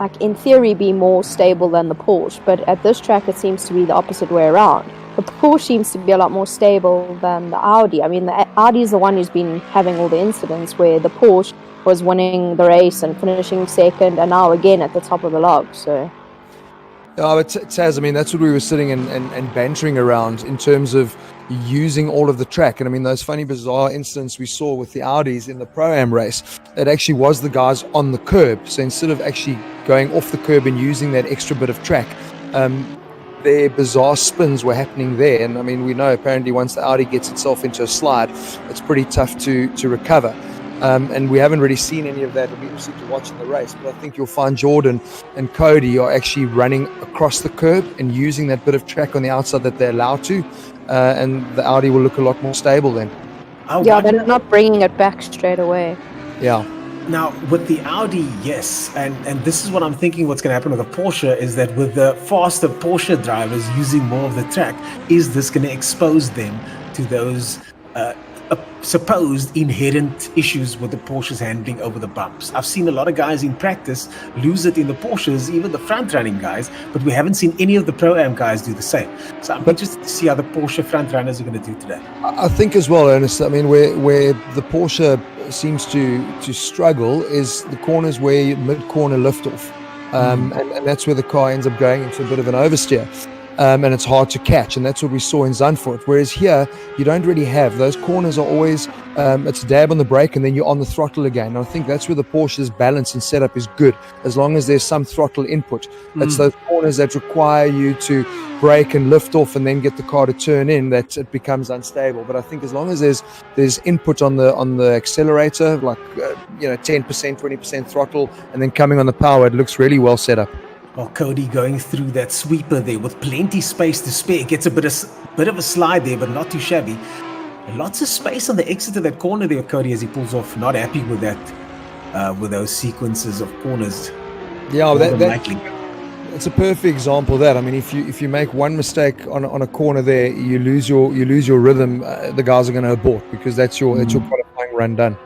like in theory, be more stable than the Porsche, but at this track it seems to be the opposite way around. The Porsche seems to be a lot more stable than the Audi. I mean, the Audi is the one who's been having all the incidents, where the Porsche was winning the race and finishing second, and now again at the top of the log. So,
yeah, but Taz, I mean, that's what we were sitting and bantering around in terms of using all of the track. And I mean, those funny, bizarre incidents we saw with the Audis in the ProAM race, it actually was the guys on the curb. So instead of actually going off the curb and using that extra bit of track, their bizarre spins were happening there. And I mean, we know apparently once the Audi gets itself into a slide, it's pretty tough to recover. And we haven't really seen any of that. It'll be interesting to watch in the race. But I think you'll find Jordan and Cody are actually running across the curb and using that bit of track on the outside that they're allowed to. And the Audi will look a lot more stable then.
They're not bringing it back straight away.
Yeah.
Now, with the Audi, yes, and this is what I'm thinking what's going to happen with the Porsche is that with the faster Porsche drivers using more of the track, is this going to expose them to those supposed inherent issues with the Porsche's handling over the bumps? I've seen a lot of guys in practice lose it in the Porsches, even the front-running guys, but we haven't seen any of the Pro-Am guys do the same. So I'm interested to see how the Porsche front-runners are going to do today.
I think as well, Ernest, I mean, where the Porsche seems to struggle is the corners where mid-corner lift-off. And that's where the car ends up going into a bit of an oversteer. And it's hard to catch, and that's what we saw in Zandvoort. Whereas here, you don't really have. Those corners are always, it's a dab on the brake, and then you're on the throttle again. And I think that's where the Porsche's balance and setup is good, as long as there's some throttle input. It's those corners that require you to brake and lift off and then get the car to turn in that it becomes unstable. But I think as long as there's input on the accelerator, like 10%, 20% throttle, and then coming on the power, it looks really well set up.
Well, Cody going through that sweeper there with plenty space to spare. Gets a bit of a slide there, but not too shabby. And lots of space on the exit of that corner there, Cody, as he pulls off. Not happy with that, with those sequences of corners.
Yeah, It's a perfect example of that. I mean, if you make one mistake on a corner there, you lose your rhythm. The guys are going to abort because that's your qualifying run done.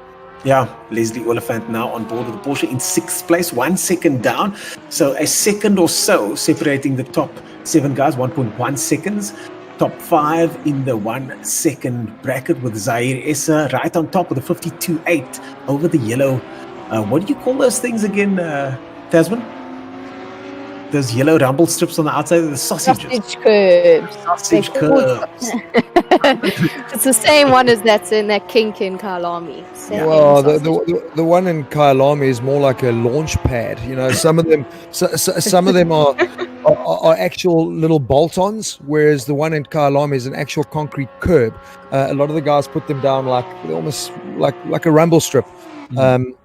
Yeah, Leslie Oliphant now on board with the Porsche in 6th place, 1 second down. So a second or so separating the top 7 guys, 1.1 seconds. Top 5 in the 1 second bracket with Zahir Essa right on top with a 52.8 over the yellow. What do you call those things again, Tasman? Those yellow rumble strips on the outside of the sausages.
Sausage curbs.
Sausage
They're called-
curbs.
It's the same one as that's in that kink in Kyalami. Same
Well,
sausage.
the one in Kyalami is more like a launch pad. You know, some of them some of them are actual little bolt-ons, whereas the one in Kyalami is an actual concrete curb. A lot of the guys put them down almost like a rumble strip.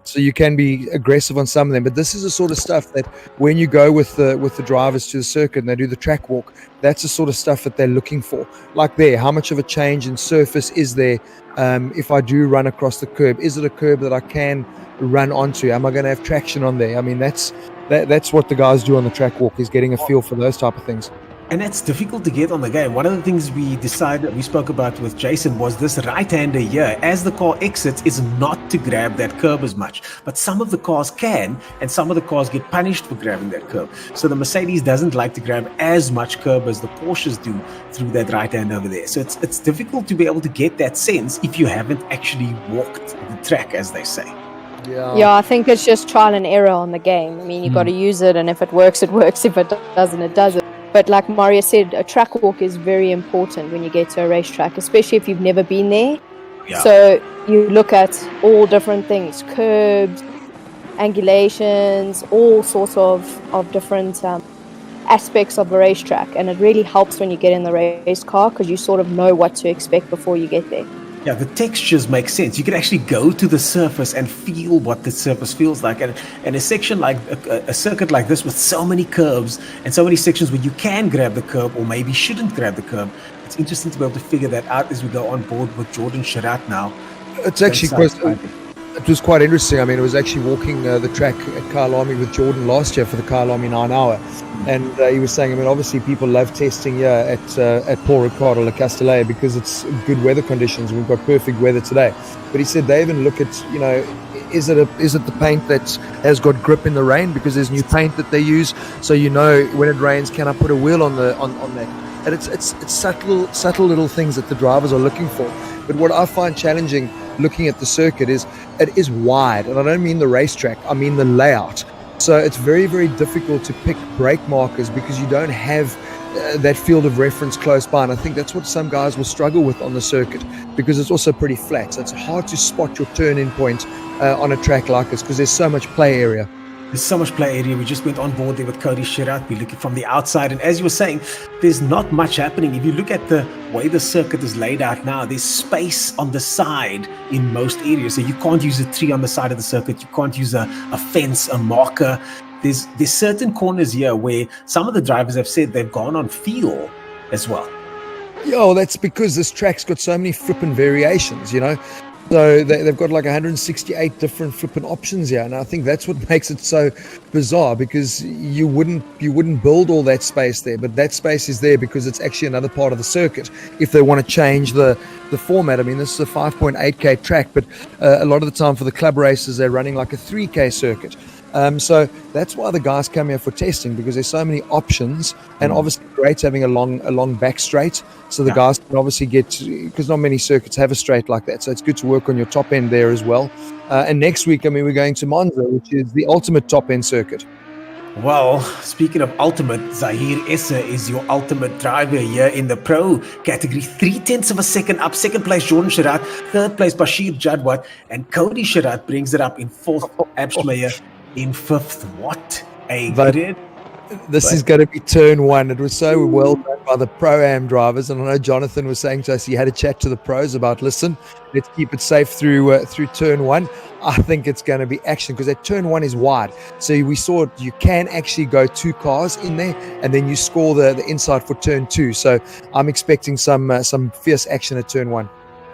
So you can be aggressive on some of them, but this is the sort of stuff that when you go with the drivers to the circuit and they do the track walk, that's the sort of stuff that they're looking for. Like there, how much of a change in surface is there? If I do run across the curb, is it a curb that I can run onto? Am I going to have traction on there? I mean, that's what the guys do on the track walk, is getting a feel for those type of things.
And that's difficult to get on the game. One of the things we spoke about with Jason was this right-hander here, as the car exits, is not to grab that curb as much. But some of the cars can, and some of the cars get punished for grabbing that curb. So the Mercedes doesn't like to grab as much curb as the Porsches do through that right-hand over there. So it's difficult to be able to get that sense if you haven't actually walked the track, as they say.
Yeah, I think it's just trial and error on the game. I mean, you got to use it, and if it works, it works. If it doesn't, it doesn't. But like Maria said, a track walk is very important when you get to a racetrack, especially if you've never been there.
Yeah.
So you look at all different things, curbs, angulations, all sorts of different aspects of a racetrack. And it really helps when you get in the race car because you sort of know what to expect before you get there.
Yeah, the textures make sense. You can actually go to the surface and feel what the surface feels like. And a section like a circuit like this with so many curves and so many sections where you can grab the curb or maybe shouldn't grab the curb, it's interesting to be able to figure that out as we go on board with Jordan Sharat now.
It's actually it was quite interesting. I mean, it was actually walking the track at Kyalami with Jordan last year for the Kyalami 9 hour. And he was saying, I mean, obviously people love testing here at Paul Ricard or Le Castellet because it's good weather conditions. We've got perfect weather today. But he said they even look at, you know, is it the paint that has got grip in the rain because there's new paint that they use. So, you know, when it rains, can I put a wheel on that? And it's subtle little things that the drivers are looking for. But what I find challenging looking at the circuit is it is wide, and I don't mean the racetrack, I mean the layout. So it's very, very difficult to pick brake markers because you don't have that field of reference close by, and I think that's what some guys will struggle with on the circuit because it's also pretty flat. So it's hard to spot your turn-in point on a track like this because there's so much play area.
There's so much play area. We just went on board there with Cody Shirat. We're looking from the outside. And as you were saying, there's not much happening. If you look at the way the circuit is laid out now, there's space on the side in most areas. So you can't use a tree on the side of the circuit. You can't use a fence, a marker. There's certain corners here where some of the drivers have said they've gone on feel as well.
Yeah, well, that's because this track's got so many flippin' variations, you know. So they've got like 168 different flipping options here, and I think that's what makes it so bizarre because you wouldn't build all that space there, but that space is there because it's actually another part of the circuit. If they want to change the format, I mean, this is a 5.8k track, but a lot of the time for the club races they're running like a 3k circuit. So that's why the guys come here for testing because there's so many options, and obviously great having a long back straight. So the guys can obviously get, because not many circuits have a straight like that. So it's good to work on your top end there as well. And next week, I mean, we're going to Monza, which is the ultimate top end circuit.
Well, speaking of ultimate, Zahir Essa is your ultimate driver here in the pro category. 0.3 of a second up. Second place, Jordan Sharat. Third place, Bashir Jadwat. And Cody Sharat brings it up in fourth. Abschmeyer in fifth. What a grid.
This is going to be turn one. It was so well done by the ProAM drivers, and I know Jonathan was saying to us he had a chat to the pros about, listen, let's keep it safe through turn one. I think it's going to be action because that turn one is wide. So we saw you can actually go 2 cars in there, and then you score the inside for turn 2. So I'm expecting some fierce action at turn 1.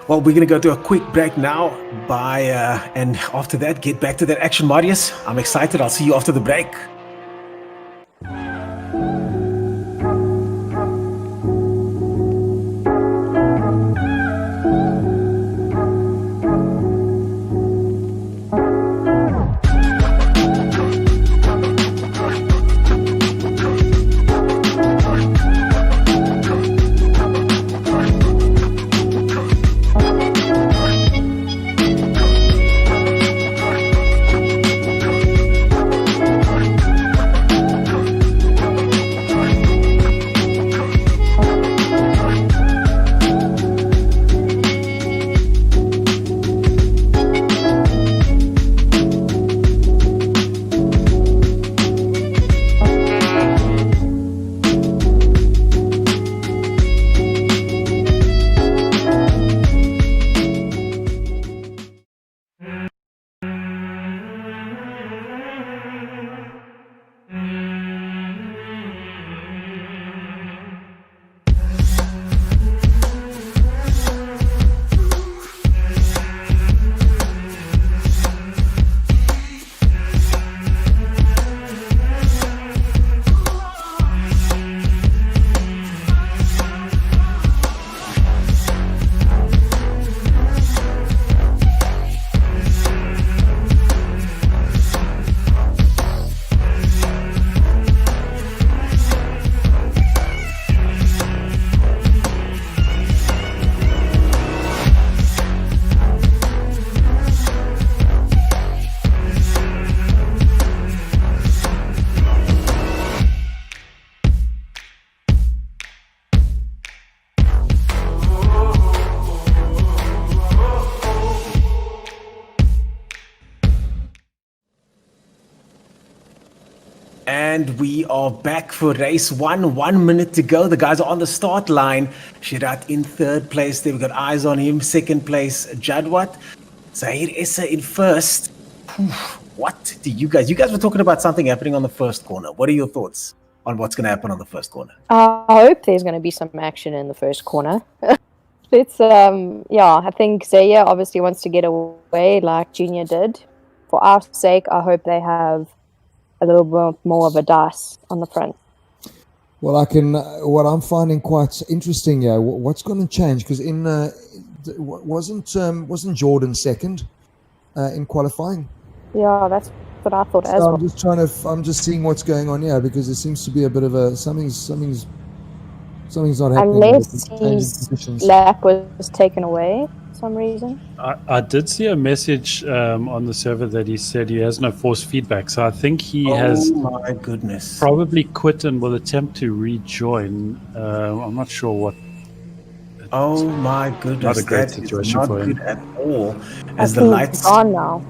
Well, we're going to go to a quick break now and after that, get back to that action, Marius. I'm excited. I'll see you after the break. and we are back for race 1. 1 minute to go. The guys are on the start line. Shirat in third place. They've got eyes on him. Second place, Jadwat. Zahir Issa in first. What do you guys were talking about something happening on the first corner. What are your thoughts on what's going to happen on the first corner?
I hope there's going to be some action in the first corner. It's I think Zaya obviously wants to get away like Junior did. For our sake, I hope they have a little bit more of a dice on the front.
Well, what I'm finding quite interesting, what's going to change? Because wasn't Jordan second in qualifying?
Yeah, that's what I thought as well.
I'm just seeing what's going on here, because there seems to be a bit of a something's not happening.
Unless his lap was taken away for some reason.
I did see a message on the server that he said he has no force feedback, so I think he has
my goodness
probably quit and will attempt to rejoin. I'm not sure what.
Oh my goodness,
not a great
that
situation
is not
for him.
good at all. As the lights
gone now.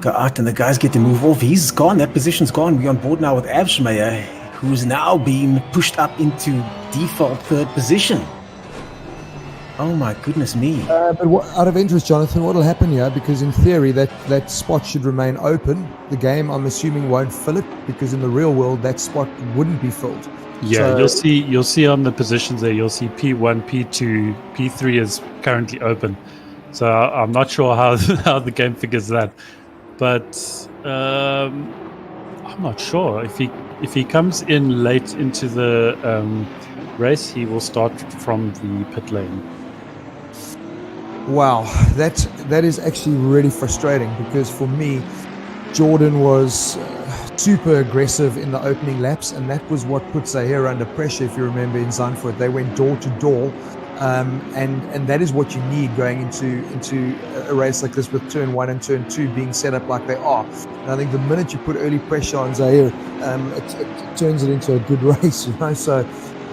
go out and the guys get to move off, he's gone. That position's gone. We're on board now with Avshmeyer, who's now being pushed up into default third position. Oh my goodness me.
But out of interest, Jonathan, what will happen here? Because in theory, that spot should remain open. The game, I'm assuming, won't fill it, because in the real world, that spot wouldn't be filled.
Yeah, so, you'll see on the positions there, you'll see P1, P2, P3 is currently open. So I'm not sure how the game figures that. But I'm not sure. If he comes in late into the race, he will start from the pit lane.
Wow, that is actually really frustrating, because for me, Jordan was super aggressive in the opening laps, and that was what put Zahir under pressure. If you remember in Zandvoort, they went door to door, and that is what you need going into a race like this, with turn 1 and turn 2 being set up like they are. And I think the minute you put early pressure on Zahir, it turns it into a good race, you know. So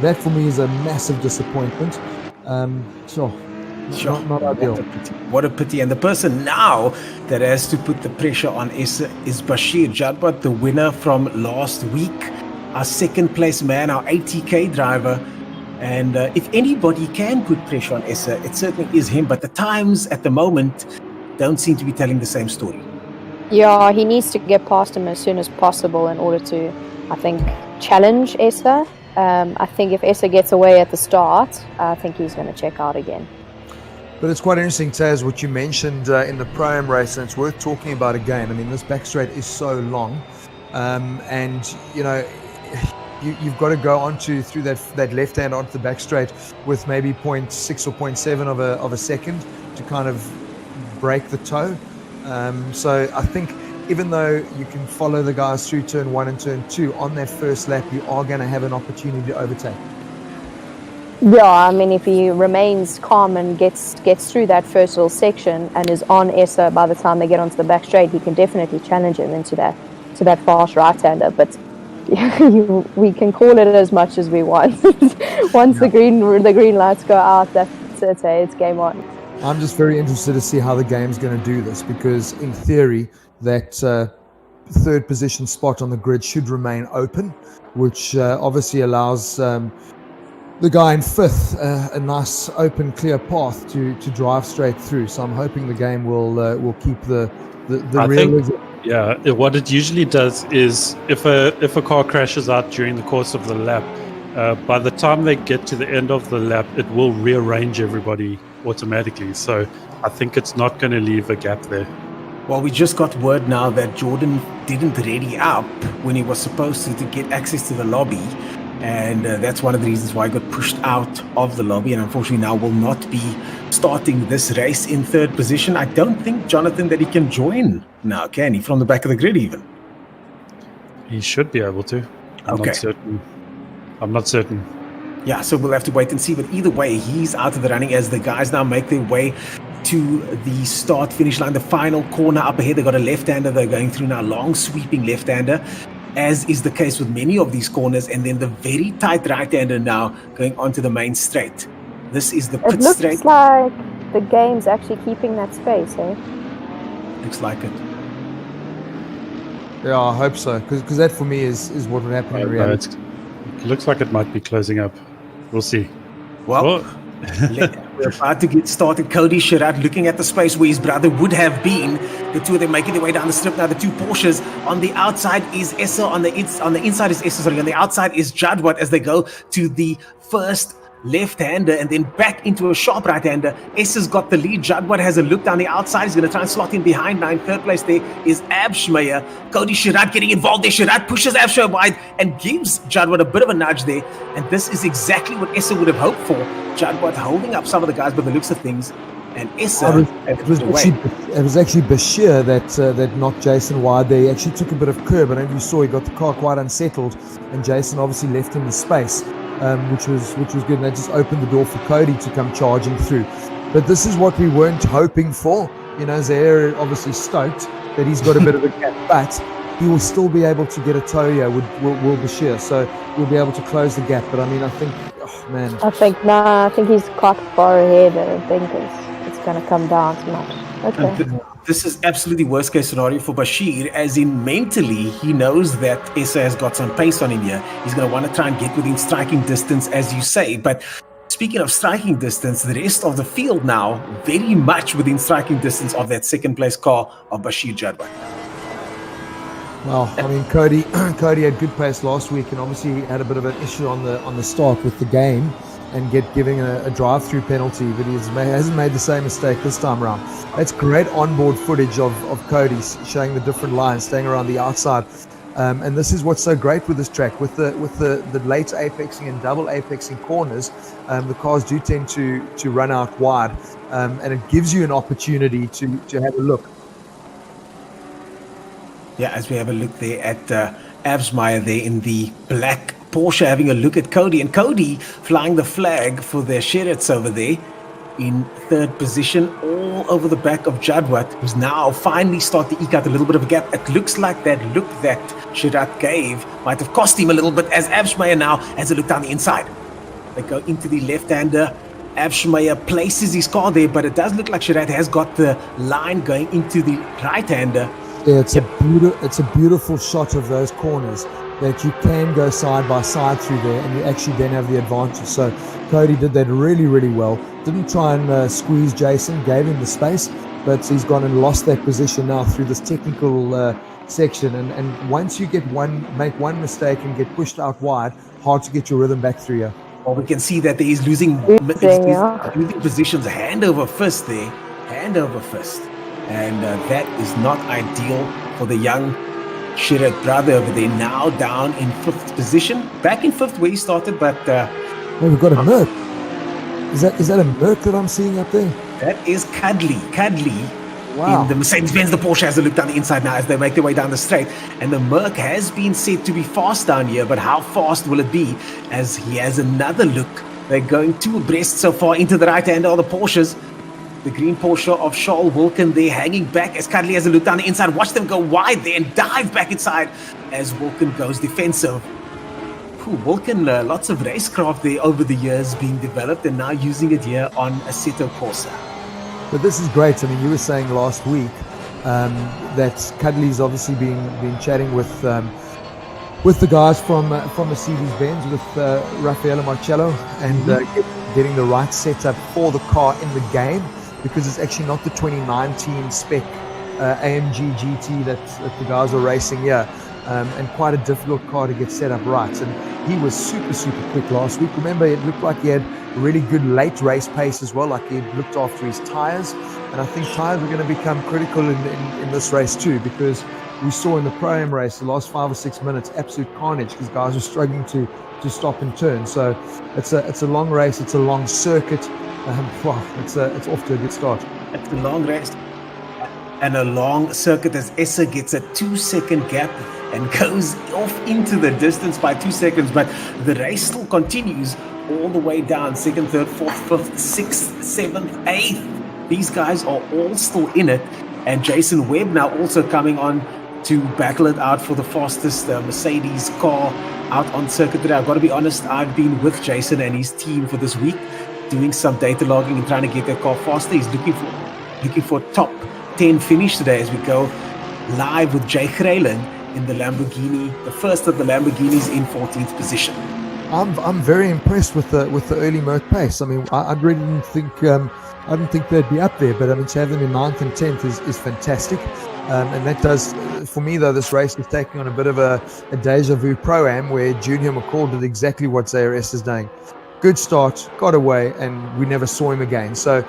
that for me is a massive disappointment. Not ideal.
What a pity. And the person now that has to put the pressure on Issa is Bashir Jadbat, the winner from last week, our second place man, our ATK driver. And if anybody can put pressure on Issa, it certainly is him. But the times at the moment don't seem to be telling the same story.
Yeah, he needs to get past him as soon as possible in order to, I think, challenge Issa. I think if Issa gets away at the start, I think he's going to check out again.
But it's quite interesting, Taz, what you mentioned in the ProAM race, and it's worth talking about again. I mean, this back straight is so long, and you know, you've got to go through that left hand onto the back straight with maybe 0.6 or 0.7 of a second to kind of break the toe. So I think even though you can follow the guys through turn 1 and turn 2, on that first lap, you are going to have an opportunity to overtake.
Yeah, I mean, if he remains calm and gets through that first little section and is on Essa by the time they get onto the back straight, he can definitely challenge him into that fast right-hander. But we can call it as much as we want. Once the green lights go out, that's it. It's game on.
I'm just very interested to see how the game's going to do this, because in theory, that third position spot on the grid should remain open, which obviously allows the guy in fifth a nice open clear path to drive straight through. So I'm hoping the game will keep the realism.
Yeah, what it usually does is if a car crashes out during the course of the lap, by the time they get to the end of the lap, it will rearrange everybody automatically. So I think it's not going to leave a gap there.
Well, we just got word now that Jordan didn't ready up when he was supposed to get access to the lobby. And that's one of the reasons why I got pushed out of the lobby, and unfortunately now will not be starting this race in third position. I don't think, Jonathan, that he can join now, can he? From the back of the grid even?
He should be able to. I'm not certain.
Yeah, so we'll have to wait and see. But either way, he's out of the running as the guys now make their way to the start-finish line. The final corner up ahead, they've got a left-hander they're going through now, long sweeping left-hander, as is the case with many of these corners, and then the very tight right-hander now going onto the main straight. This is the pit straight.
It looks like the game's actually keeping that space, eh?
Looks like it.
Yeah, I hope so. Because that for me is what would happen in reality.
It looks like it might be closing up. We'll see.
Well, we're about to get started. Cody Sherrod looking at the space where his brother would have been. The two of them making their way down the strip now. The two Porsches. On the outside is Essa. On the inside is Essa. Sorry. On the outside is Jadwat as they go to the first left-hander and then back into a sharp right-hander. Essa's got the lead. Jadwat has a look down the outside. He's going to try and slot in behind. Now in third place there is Abshmeyer. Cody Sherrod getting involved there. Sherrod pushes Abshmeyer wide and gives Jadwat a bit of a nudge there. And this is exactly what Essa would have hoped for. Jadwat holding up some of the guys by the looks of things. And Essa
it was actually Bashir that knocked Jason wide there. He actually took a bit of curb. I don't know if you saw, he got the car quite unsettled, and Jason obviously left him the space, which was good. And that just opened the door for Cody to come charging through. But this is what we weren't hoping for. You know, Zaire obviously stoked that he's got a bit of a gap, but he will still be able to get a tow here with Will Bashir. So we'll be able to close the gap. But I mean, I think, oh man.
I think he's quite far ahead. I think it's going to come down to much. Okay.
This is absolutely worst case scenario for Bashir, as in mentally he knows that Essa has got some pace on him here. He's going to want to try and get within striking distance, as you say. But speaking of striking distance, the rest of the field now very much within striking distance of that second place car of Bashir Jadwat.
Well, I mean, Cody had good pace last week, and obviously he had a bit of an issue on the start with the game and giving a drive-through penalty, but he hasn't made the same mistake this time around. That's great onboard footage of Cody showing the different lines, staying around the outside. And this is what's so great with this track, with the late apexing and double apexing corners. The cars do tend to run out wide, and it gives you an opportunity to have a look.
Yeah, as we have a look there at Absmeyer there in the black Porsche, having a look at Cody, and Cody flying the flag for their Sherrats over there in third position, all over the back of Jadwat, who's now finally starting to eke out a little bit of a gap. It looks like that look that Sherrat gave might have cost him a little bit, as Absmeyer now has a look down the inside. They go into the left-hander. Absmeyer places his car there, but it does look like Sherrat has got the line going into the right-hander.
Yeah, it's a beautiful shot of those corners that you can go side by side through there, and you actually then have the advantage. So Cody did that really, really well. Didn't try and squeeze Jason, gave him the space, but he's gone and lost that position now through this technical section. And once you make one mistake and get pushed out wide, hard to get your rhythm back through here.
Well, we can see that he's losing positions, hand over fist there, hand over fist. And that is not ideal for the young Sherrat brother over there, now down in fifth position. Back in fifth where he started, but...
we've got a Merc. Is that a Merc that I'm seeing up there?
That is Cuddly.
Wow.
In the Mercedes-Benz, the Porsche has a look down the inside now as they make their way down the straight. And the Merc has been said to be fast down here, but how fast will it be as he has another look? They're going two abreast so far into the right-hander of the Porsches. The green Porsche of Charles Wilkin there hanging back as Cuddly has a look down the inside. Watch them go wide there and dive back inside as Wilkin goes defensive. Wilkin, lots of racecraft there over the years being developed and now using it here on Assetto Corsa.
But this is great. I mean, you were saying last week that Cuddly's obviously been chatting with the guys from Mercedes-Benz, with Raffaele Marcello, and getting the right setup for the car in the game, because it's actually not the 2019 spec AMG GT that the guys are racing here, and quite a difficult car to get set up right. And he was super, super quick last week. Remember, it looked like he had really good late race pace as well, like he looked after his tyres. And I think tyres are going to become critical in this race too, because we saw in the ProAM race the last 5 or 6 minutes absolute carnage, because guys were struggling to stop and turn. So it's a long race, it's a long circuit. It's off to a good start.
It's a long race and a long circuit as Essa gets a 2-second gap and goes off into the distance by 2 seconds, but the race still continues all the way down. Second, third, fourth, fifth, sixth, seventh, eighth. These guys are all still in it, and Jason Webb now also coming on to battle it out for the fastest Mercedes car out on circuit today. I've got to be honest, I've been with Jason and his team for this week, doing some data logging and trying to get that car faster. He's looking for top 10 finish today as we go live with Jay Graylen in the Lamborghini, the first of the Lamborghinis in 14th position.
I'm very impressed with the early Merc pace. I mean, I really didn't think they'd be up there, but I mean, to have them in 9th and 10th is fantastic. And that does, for me though, this race is taking on a bit of a deja vu ProAm where Junior McCall did exactly what ZRS is doing. Good start, got away, and we never saw him again. So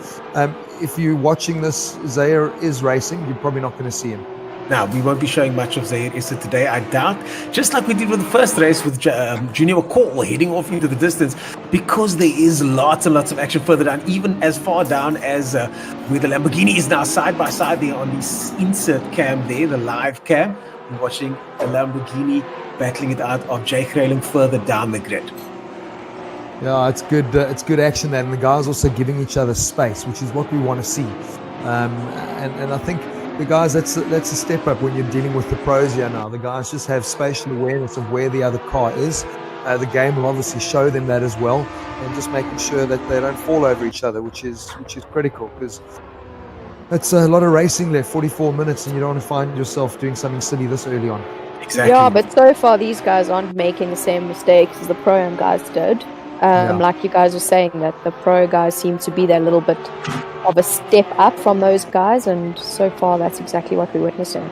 if you're watching this, Zaire is racing, you're probably not going to see him.
Now, we won't be showing much of Zaire Issa today, I doubt, just like we did with the first race with Junior McCall heading off into the distance, because there is lots and lots of action further down, even as far down as where the Lamborghini is now side by side there on the insert cam there, the live cam. We're watching the Lamborghini battling it out of Jake Railing further down the grid.
Yeah, it's good action there, and the guys also giving each other space, which is what we want to see. And I think the guys, that's a step up when you're dealing with the pros here now. The guys just have spatial awareness of where the other car is. The game will obviously show them that as well, and just making sure that they don't fall over each other, which is critical, because it's a lot of racing left, 44 minutes, and you don't want to find yourself doing something silly this early on.
Exactly.
Yeah, but so far these guys aren't making the same mistakes as the Pro-Am guys did. Like you guys were saying, that the Pro guys seem to be that little bit of a step up from those guys, and so far that's exactly what we're witnessing.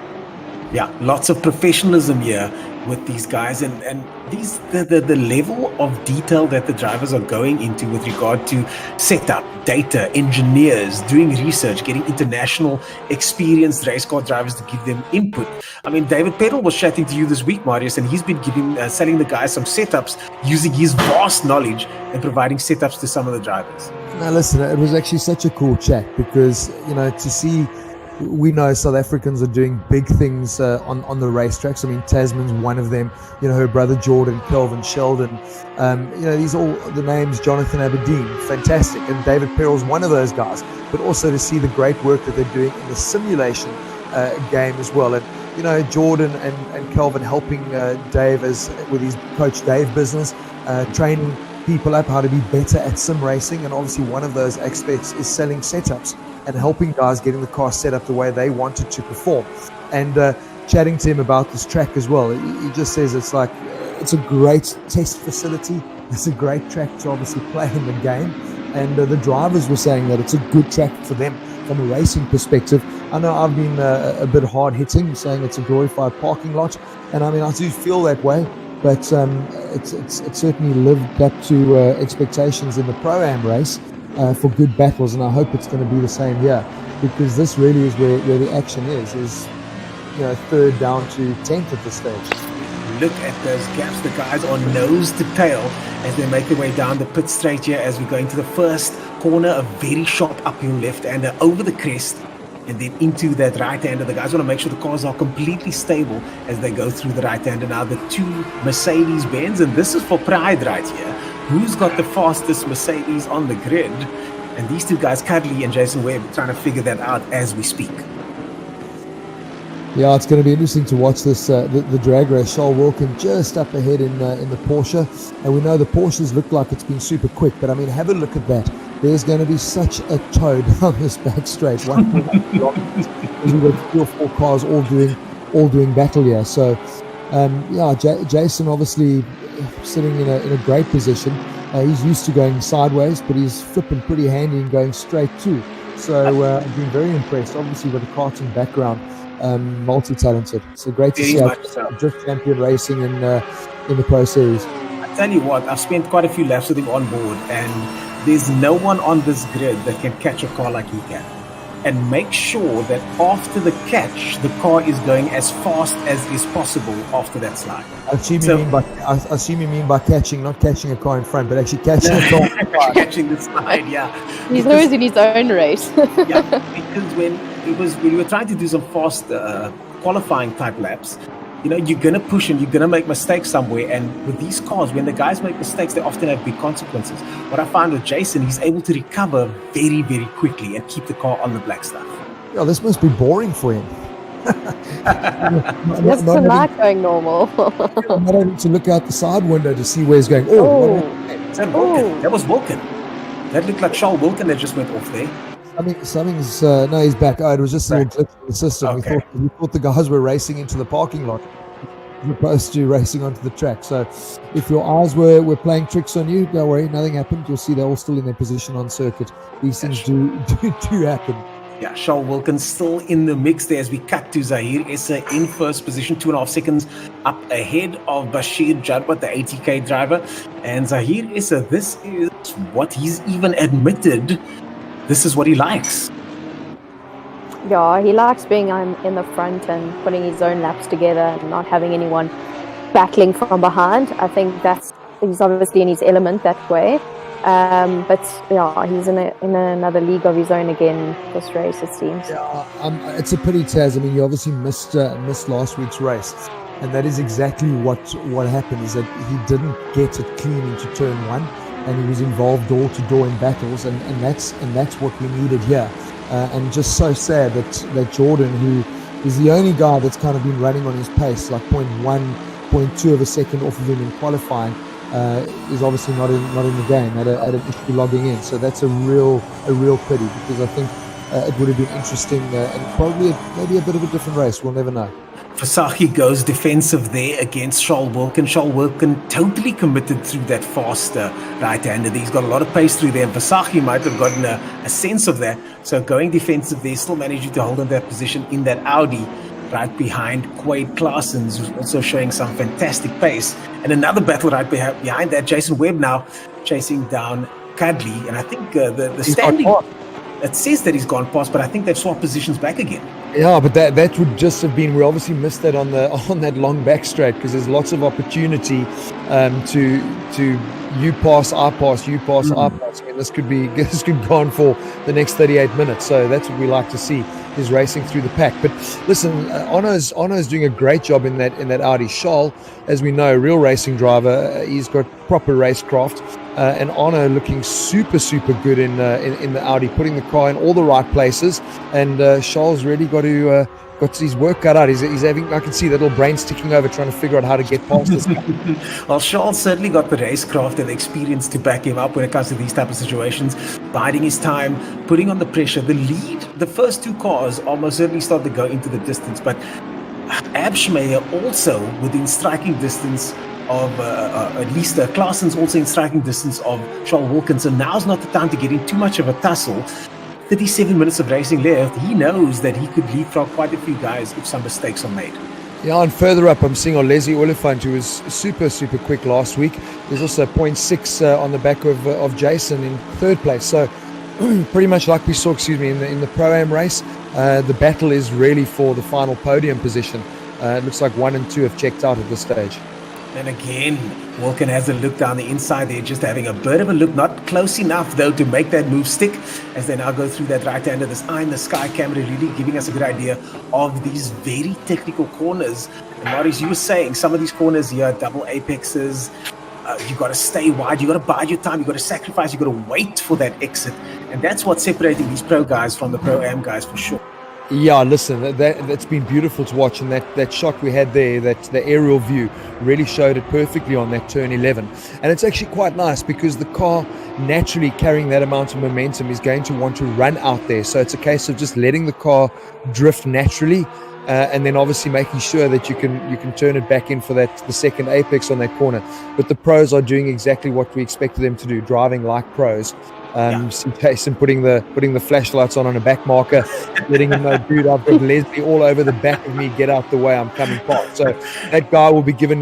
Yeah, lots of professionalism here with these guys, and these the level of detail that the drivers are going into with regard to setup, data, engineers, doing research, getting international experienced race car drivers to give them input. I mean, David Peddle was chatting to you this week, Marius, and he's been selling the guys some setups using his vast knowledge and providing setups to some of the drivers.
Now listen, it was actually such a cool chat, because to see, we know South Africans are doing big things on the racetracks. I mean, Tasman's one of them. Her brother Jordan, Kelvin Sheldon. These all the names. Jonathan Aberdeen, fantastic, and David Perrell's one of those guys. But also to see the great work that they're doing in the simulation game as well. And Jordan and Kelvin helping Dave with his Coach Dave business, training people up how to be better at sim racing, and obviously one of those aspects is selling setups and helping guys getting the car set up the way they wanted to perform. And chatting to him about this track as well, he just says it's a great test facility, it's a great track to obviously play in the game, and the drivers were saying that it's a good track for them from a racing perspective. I know I've been a bit hard hitting, saying it's a glorified parking lot, and I mean I do feel that way, but it's certainly lived up to expectations in the Pro-Am race for good battles, and I hope it's going to be the same here, because this really is where the action is 3rd down to 10th at this stage.
Look at those gaps. The guys are nose to tail as they make their way down the pit straight here as we go into the first corner, a very sharp uphill left-hander over the crest, and then into that right-hander. The guys want to make sure the cars are completely stable as they go through the right-hander. Now the two Mercedes-Benz, and this is for pride right here. Who's got the fastest Mercedes on the grid? And these two guys, Cuddly and Jason Webb, trying to figure that out as we speak.
Yeah, it's going to be interesting to watch this the drag race. Charles Wilkin just up ahead in the Porsche, and we know the Porsches look like it's been super quick, but I mean, have a look at that. There's going to be such a toad on this back straight. We've got 3 or 4 cars all doing battle here. So Jason obviously sitting in a great position. He's used to going sideways, but he's flipping pretty handy and going straight too. So I've been very impressed. Obviously with a karting background, multi-talented. So great to see drift champion racing in the Pro Series.
I tell you what, I've spent quite a few laps with him on board, and there's no one on this grid that can catch a car like he can. And make sure that after the catch, the car is going as fast as is possible after that slide.
I assume you mean by catching, not catching a car in front, but actually catching a car.
Catching the slide, yeah.
He's always in his own race.
Yeah, because when we were trying to do some fast qualifying type laps, you're going to push and you're going to make mistakes somewhere. And with these cars, when the guys make mistakes, they often have big consequences. What I found with Jason, he's able to recover very, very quickly and keep the car on the black stuff.
Yeah, this must be boring for him.
That's not going normal.
Not having to look out the side window to see where he's going.
That was Wilkin. That looked like Charles Wilkin that just went off there.
Something's no, he's back. It was just a little glitch in the system.
Okay.
We thought the guys were racing into the parking lot. as opposed to racing onto the track. So if your eyes were playing tricks on you, don't worry, nothing happened. You'll see they're all still in their position on circuit. These things do happen.
Yeah, Charles Wilkins still in the mix there as we cut to Zahir Issa in first position, 2.5 seconds up ahead of Bashir Jadwat, the ATK driver. And Zahir Issa, this is what he's even admitted. This is what he likes.
Yeah, he likes being in the front and putting his own laps together and not having anyone battling from behind. I think he's obviously in his element that way. But yeah, he's in another league of his own again this race, it seems.
Yeah, it's a pity, Taz. I mean, you obviously missed last week's race, and that is exactly what happened. Is that he didn't get it clean into turn one, and he was involved door to door in battles, and that's what we needed here. And just so sad that Jordan, who is the only guy that's kind of been running on his pace, like 0.1, 0.2 of a second off of him in qualifying, is obviously not in the game at an issue logging in. So that's a real pity, because I think it would have been interesting and probably maybe a bit of a different race. We'll never know.
Versaghi goes defensive there against Charles Wilkins. Charles Wilkins totally committed through that faster right-hander. He's got a lot of pace through there. Versaghi might have gotten a sense of that. So going defensive there, still managing to hold on that position in that Audi right behind Quade Claessens, who's also showing some fantastic pace. And another battle right behind that, Jason Webb now chasing down Cuddly. And I think the standing, it says that he's gone past, but I think they've swapped positions back again.
Yeah, but that would just have been, we obviously missed that on that long back straight, because there's lots of opportunity to you pass, I pass, you pass, I pass. I mean, this could go on for the next 38 minutes. So that's what we like to see, is racing through the pack. But listen, Onno's doing a great job in that Audi. Charles, as we know, real racing driver, he's got proper racecraft. And Onno looking super good in the Audi, putting the car in all the right places. And Charles really got his work cut out. He's having, I can see that little brain's ticking over, trying to figure out how to get past this guy.
Well, Charles certainly got the racecraft and the experience to back him up when it comes to these type of situations, biding his time, putting on the pressure. The lead, the first two cars almost certainly started to go into the distance, but Abschmeyer also within striking distance of at least Claessen's also in striking distance of Charles Wilkins. So now's not the time to get in too much of a tussle. 37 minutes of racing left. He knows that he could leapfrog quite a few guys if some mistakes are made. Yeah, and further up, I'm seeing Leslie Oliphant, who was super quick last week. There's also 0.6 on the back of Jason in third place. So pretty much like we saw, in the Pro-Am race, the battle is really for the final podium position. It looks like 1 and 2 have checked out at this stage. And again, Wilkins has a look down the inside there, just having a bit of a look, not close enough though to make that move stick as they now go through that right-hander. This eye in the sky camera really giving us a good idea of these very technical corners. And Maurice, you were saying some of these corners here, double apexes, you got to stay wide, you got to bide your time, you got to sacrifice, you got to wait for that exit. And that's what's separating these pro guys from the Pro-Am guys for sure. Yeah, listen, that's been beautiful to watch, and that shot we had there, that the aerial view really showed it perfectly on that turn 11. And it's actually quite nice because the car naturally carrying that amount of momentum is going to want to run out there. So it's a case of just letting the car drift naturally, and then obviously making sure that you can turn it back in for the second apex on that corner. But the pros are doing exactly what we expected them to do, driving like pros. See Jason putting the flashlights on a back marker, letting him know, dude, I've got Leslie all over the back of me, get out the way, I'm coming past. So that guy will be given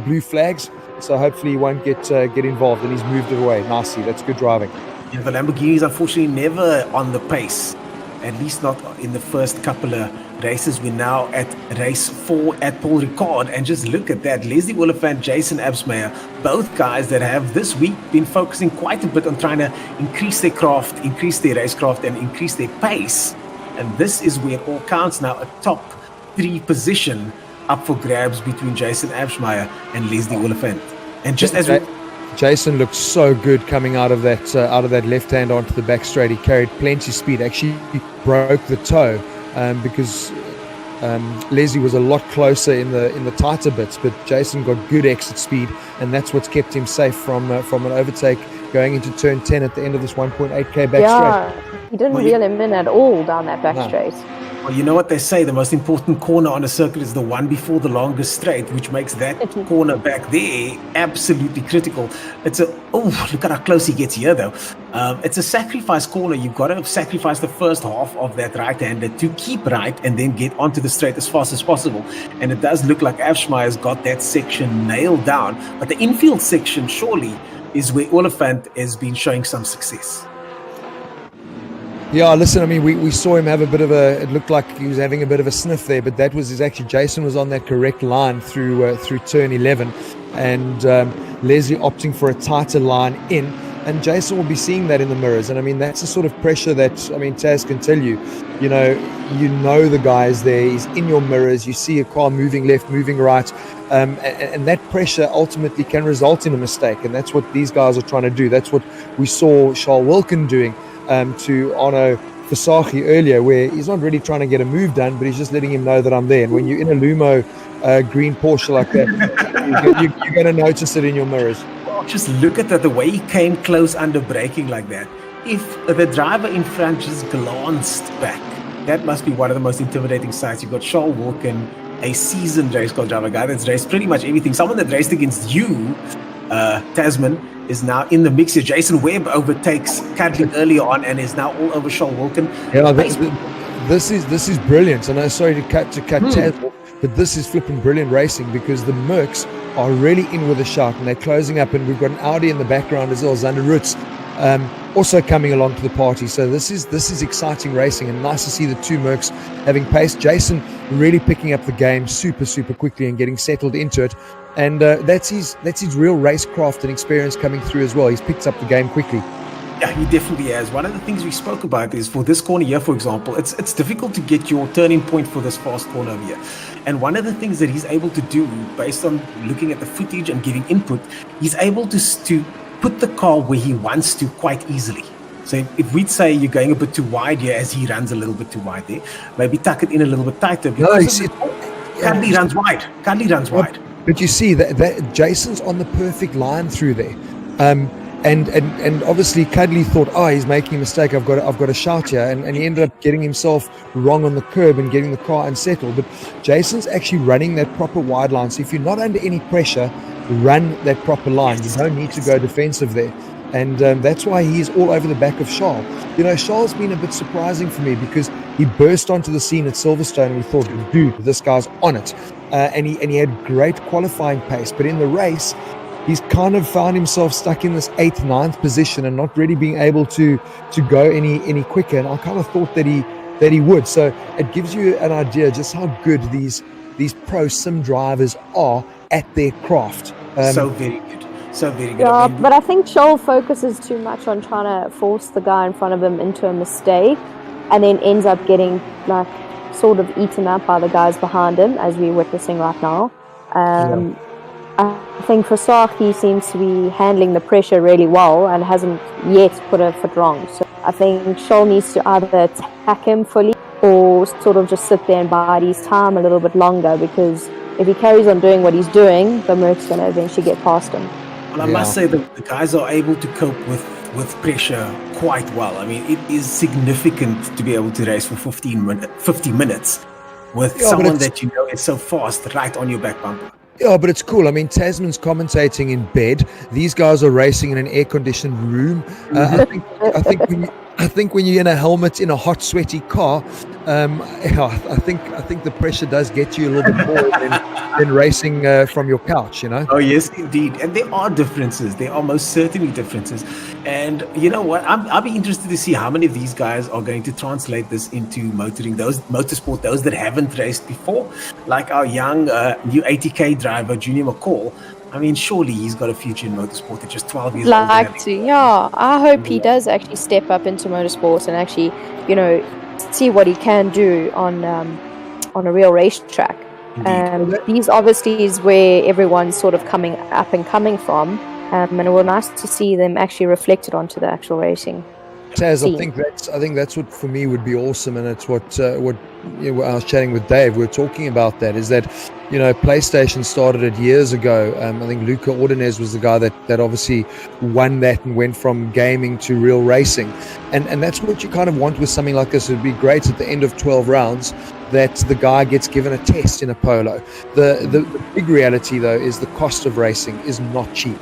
blue flags, so hopefully he won't get involved, and he's moved it away nicely. That's good driving. Yeah, the Lamborghini's unfortunately never on the pace, at least not in the first couple of races. We're now at race 4 at Paul Ricard, and just look at that. Leslie Oliphant, Jason Abschmeyer, both guys that have this week been focusing quite a bit on trying to increase their craft, increase their racecraft, and increase their pace. And this is where it all counts now, a top 3 position up for grabs between Jason Abschmeyer and Leslie Oliphant. And just as Jason looked so good coming out of that left hand onto the back straight. He carried plenty of speed. Actually, he broke the toe because Leslie was a lot closer in the tighter bits, but Jason got good exit speed, and that's what's kept him safe from an overtake going into turn 10 at the end of this 1.8k back straight.
He didn't reel him in at all down that back straight.
Well, you know what they say, the most important corner on a circuit is the one before the longest straight, which makes that corner back there absolutely critical. Look at how close he gets here, though. It's a sacrifice corner. You've got to sacrifice the first half of that right-hander to keep right and then get onto the straight as fast as possible. And it does look like Afschmeyer's got that section nailed down. But the infield section, surely, is where Oliphant has been showing some success.
Yeah, listen, I mean, we saw him have it looked like he was having a bit of a sniff there, but that was actually, Jason was on that correct line through turn 11, and Leslie opting for a tighter line in, and Jason will be seeing that in the mirrors. And I mean, that's the sort of pressure that, I mean, Taz can tell you, you know the guy is there, he's in your mirrors, you see a car moving left, moving right, and that pressure ultimately can result in a mistake, and that's what these guys are trying to do. That's what we saw Charles Wilkin doing to Arno Versace earlier, where he's not really trying to get a move done, but he's just letting him know that I'm there. And when you're in a Lumo green Porsche like that, you're going to notice it in your mirrors.
Just look at that, the way he came close under braking like that. If the driver in front just glanced back, that must be one of the most intimidating sights. You've got Charles Wilkin, a seasoned race car driver, guy that's raced pretty much everything. Someone that raced against you, Tasman, is now in the mix here. Jason Webb overtakes Cadlin earlier on and is now all over Charles Wilkin.
Yeah, this is brilliant. And I'm sorry to cut Taz, but this is flipping brilliant racing, because the Mercs are really in with a shout and they're closing up, and we've got an Audi in the background as well, Zander Roots, also coming along to the party. So this is exciting racing, and nice to see the two Mercs having pace. Jason really picking up the game super quickly and getting settled into it. And that's his real racecraft and experience coming through as well. He's picked up the game quickly.
Yeah, he definitely has. One of the things we spoke about is for this corner here, for example, it's difficult to get your turning point for this fast corner over here. And one of the things that he's able to do, based on looking at the footage and giving input, he's able to put the car where he wants to quite easily. So if we'd say you're going a bit too wide here, as he runs a little bit too wide there, maybe tuck it in a little bit tighter. Cadley runs wide.
But you see that Jason's on the perfect line through there, and obviously Cadley thought, he's making a mistake. I've got a shout here, and he ended up getting himself wrong on the curb and getting the car unsettled. But Jason's actually running that proper wide line. So if you're not under any pressure, run that proper line. You don't need to go defensive there. And that's why he's all over the back of Charles. Charles has been a bit surprising for me, because he burst onto the scene at Silverstone and we thought, dude, this guy's on it. And he had great qualifying pace. But in the race, he's kind of found himself stuck in this 8th, 9th position and not really being able to go any quicker. And I kind of thought that he would. So it gives you an idea just how good these pro sim drivers are at their craft.
So very good.
Yeah, but I think Charles focuses too much on trying to force the guy in front of him into a mistake, and then ends up getting sort of eaten up by the guys behind him, as we're witnessing right now. I think Versace seems to be handling the pressure really well and hasn't yet put a foot wrong. So I think Charles needs to either attack him fully or sort of just sit there and bide his time a little bit longer, because if he carries on doing what he's doing, the Merc's going to eventually get past him.
Well, I must say that the guys are able to cope with pressure quite well. I mean, it is significant to be able to race for 50 minutes with someone that is so fast right on your back bumper.
Yeah, but it's cool. I mean, Tasman's commentating in bed. These guys are racing in an air-conditioned room. I think when you're in a helmet in a hot, sweaty car, I think the pressure does get you a little bit more than racing from your couch,
Oh, yes, indeed. And there are differences. There are most certainly differences. And you know what? I'll be interested to see how many of these guys are going to translate this into motorsport, those that haven't raced before, like our young new 80K driver, Junior McCall. I mean, surely he's got a future in motorsport at just 12 years old.
I hope he does actually step up into motorsport and actually, see what he can do on a real racetrack. These obviously is where everyone's sort of coming from, and it was nice to see them actually reflected onto the actual racing.
Taz,
scene.
I think that's what for me would be awesome, and it's what you know, I was chatting with Dave. We were talking about that. Is that, you know, PlayStation started it years ago. I think Luca Ordonez was the guy that obviously won that and went from gaming to real racing, and that's what you kind of want with something like this. It would be great at the end of 12 rounds that the guy gets given a test in a polo. The big reality though is the cost of racing is not cheap.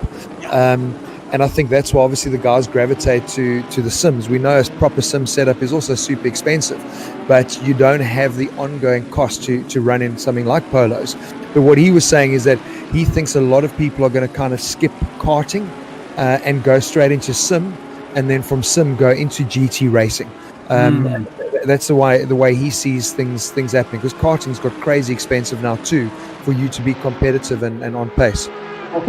And I think that's why obviously the guys gravitate to the sims. We know a proper sim setup is also super expensive, but you don't have the ongoing cost to run in something like polos. But what he was saying is that he thinks a lot of people are going to kind of skip karting and go straight into sim, and then from sim go into GT racing. That's the way he sees things happening, because karting's got crazy expensive now too for you to be competitive and on pace.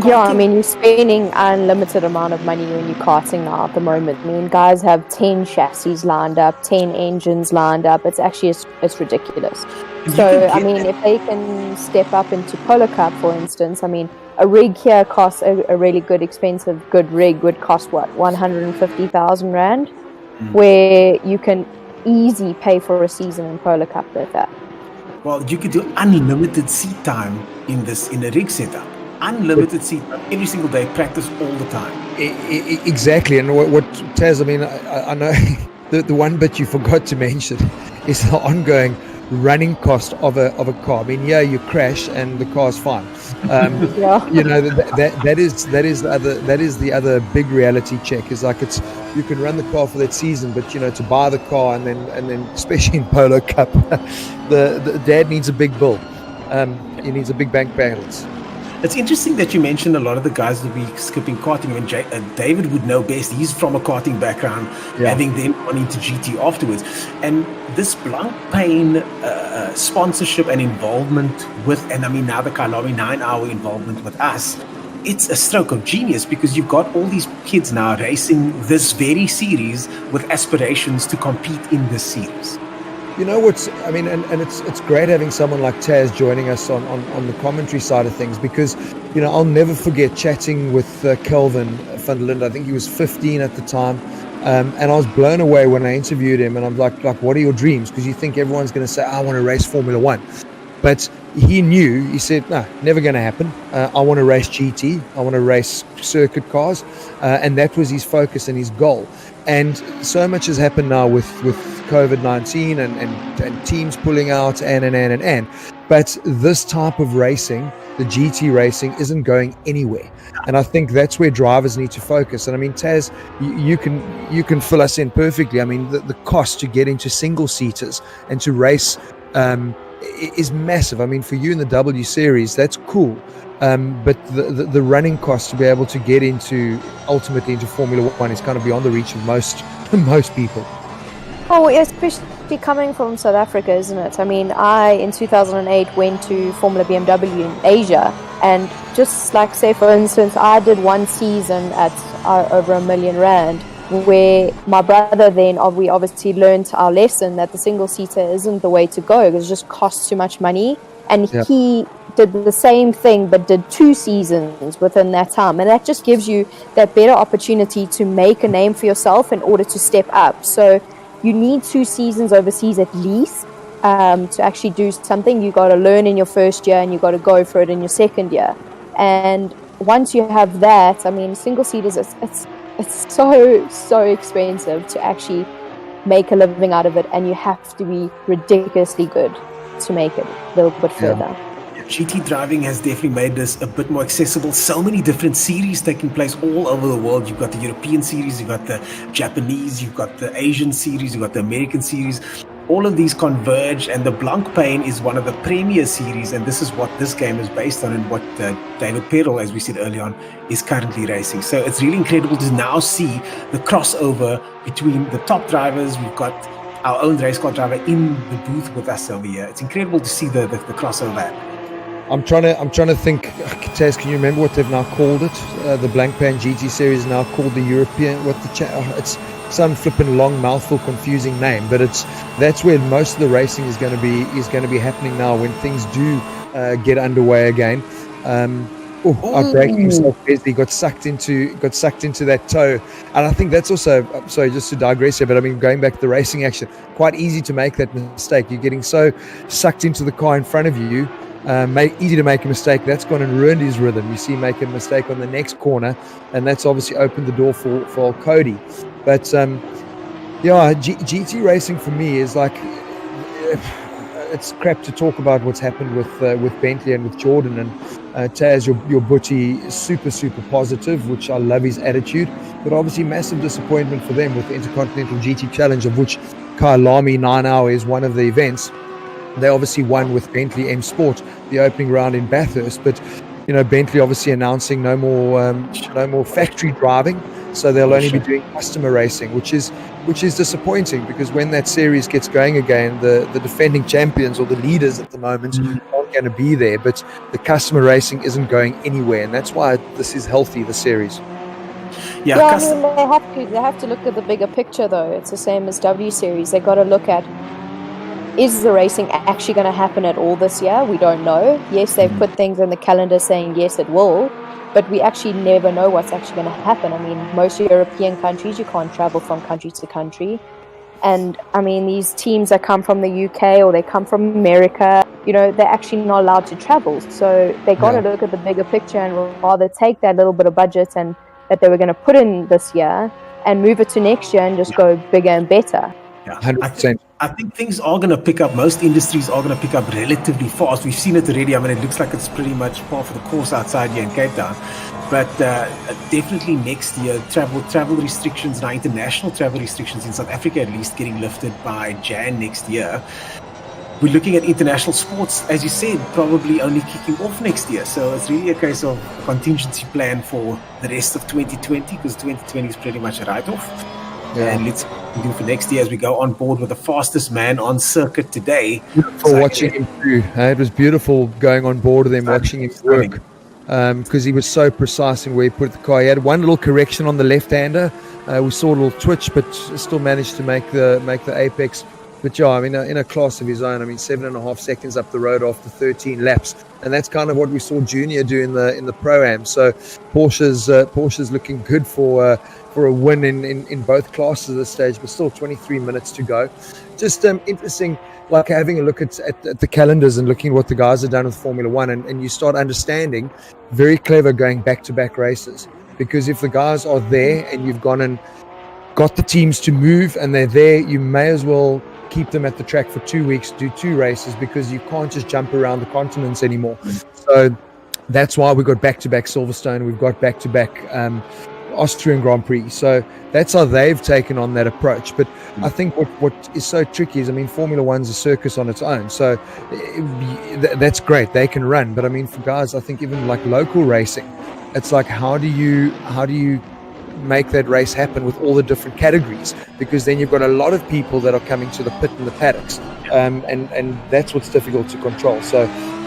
Yeah, I mean, you're spending unlimited amount of money when you're karting now at the moment. I mean, guys have 10 chassis lined up, 10 engines lined up. It's actually, it's ridiculous. So, I mean, if they can step up into Polo Cup, for instance, I mean, a rig here costs a really good, expensive, good rig would cost, what, 150,000 Rand? Where you can easily pay for a season in Polo Cup with that.
Well, you could do unlimited seat time in a rig setup. Unlimited seat time every single day, practice all the time.
Exactly. And what Taz, I mean, I know the one bit you forgot to mention is the ongoing running cost of a car. I mean, yeah, you crash and the car's fine. You know, that is the other big reality check. Is like, it's, you can run the car for that season, but you know, to buy the car and then especially in Polo Cup, the dad needs a big bill. He needs a big bank balance.
It's interesting that you mentioned a lot of the guys that be skipping karting. I mean, David would know best. He's from a karting background, having then gone into GT afterwards. And this Blancpain sponsorship and involvement with, and I mean now the Kalawi 9-hour involvement with us, it's a stroke of genius, because you've got all these kids now racing this very series with aspirations to compete in this series.
You know what's, I mean, and it's great having someone like Taz joining us on the commentary side of things, because, you know, I'll never forget chatting with Kelvin van der Linde. I think he was 15 at the time, and I was blown away when I interviewed him, and I'm like, what are your dreams? Because you think everyone's going to say, I want to race Formula One. But he knew, he said, no, never going to happen. I want to race GT. I want to race circuit cars. And that was his focus and his goal. And so much has happened now with COVID-19 and teams pulling out and. But this type of racing, the GT racing, isn't going anywhere. And I think that's where drivers need to focus. And I mean, Taz, you can fill us in perfectly. I mean, the cost to get into single-seaters and to race is massive. I mean, for you in the W Series, that's cool. But the running cost to be able to get ultimately into Formula One is kind of beyond the reach of most people.
Oh, especially coming from South Africa, isn't it? I mean, I, in 2008, went to Formula BMW in Asia, and just like, say, for instance, I did one season at over R1 million, where my brother then, we obviously learned our lesson that the single-seater isn't the way to go, because it just costs too much money, and he did the same thing but did 2 seasons within that time, and that just gives you that better opportunity to make a name for yourself in order to step up. So you need 2 seasons overseas at least to actually do something. You got to learn in your first year, and you got to go for it in your second year. And once you have that, I mean, single seaters, it's so expensive to actually make a living out of it, and you have to be ridiculously good to make it a little bit further.
GT driving has definitely made this a bit more accessible. So many different series taking place all over the world. You've got the European series, you've got the Japanese, you've got the Asian series, you've got the American series. All of these converge, and the Blancpain is one of the premier series, and this is what this game is based on, and what David Perel, as we said earlier on, is currently racing. So it's really incredible to now see the crossover between the top drivers. We've got our own race car driver in the booth with us over here. It's incredible to see the crossover.
I'm trying to think. Taz, can you remember what they've now called it? The Blancpain GT series is now called the European. It's some flippin' long mouthful, confusing name, but that's where most of the racing is going to be happening now when things do get underway again. Outbraking himself. He got sucked into that toe, and I think that's also, sorry, just to digress here, but I mean, going back to the racing action, quite easy to make that mistake. You're getting so sucked into the car in front of you, easy to make a mistake. That's gone and ruined his rhythm. You see him make a mistake on the next corner, and that's obviously opened the door for Cody. But GT racing for me is like, it's crap to talk about what's happened with Bentley and with Jordan, and Taz, your butty, super positive, which I love his attitude, but obviously massive disappointment for them with the Intercontinental GT Challenge, of which Kyalami 9 Hour is one of the events. They obviously won with Bentley M Sport the opening round in Bathurst, but Bentley obviously announcing no more factory driving, so they'll only be doing customer racing, which is disappointing, because when that series gets going again, the defending champions or the leaders at the moment aren't going to be there, but the customer racing isn't going anywhere, and that's why this is healthy, the series.
I mean, they have to look at the bigger picture, though. It's the same as W Series. They got to look at, is the racing actually going to happen at all this year? We don't know. Yes, they've put things in the calendar saying yes, it will, but we actually never know what's actually going to happen. I mean, most European countries, you can't travel from country to country. And, I mean, these teams that come from the UK or they come from America, they're actually not allowed to travel. So they got to look at the bigger picture and rather take that little bit of budget and that they were going to put in this year and move it to next year and just go bigger and better.
Yeah, 100%. I think things are going to pick up. Most industries are going to pick up relatively fast. We've seen it already. I mean, it looks like it's pretty much par for the course outside here in Cape Town. But definitely next year, travel restrictions, now international travel restrictions in South Africa at least, getting lifted by Jan next year. We're looking at international sports, as you said, probably only kicking off next year. So it's really a case of a contingency plan for the rest of 2020, because 2020 is pretty much a write-off. Yeah. And let's do for next year as we go on board with the fastest man on circuit today.
Beautiful watching him through. It was beautiful going on board with him, watching him work, because he was so precise in where he put the car. He had one little correction on the left-hander. We saw a little twitch, but still managed to make the apex. But yeah, I mean, in a class of his own, I mean, 7.5 seconds up the road after 13 laps, and that's kind of what we saw Junior do in the ProAM. So Porsche's looking good for a win in both classes at this stage, but still 23 minutes to go. Just interesting, like having a look at the calendars and looking at what the guys have done with Formula One, and you start understanding, very clever going back-to-back races, because if the guys are there and you've gone and got the teams to move and they're there, you may as well keep them at the track for 2 weeks, do 2 races, because you can't just jump around the continents anymore. So that's why we've got back-to-back Silverstone, we've got back-to-back Austrian Grand Prix. So that's how they've taken on that approach. But I think what is so tricky is, I mean, Formula One's a circus on its own. So that's great, they can run. But I mean, for guys, I think even like local racing, it's like, how do you make that race happen with all the different categories? Because then you've got a lot of people that are coming to the pit and the paddocks, and that's what's difficult to control. So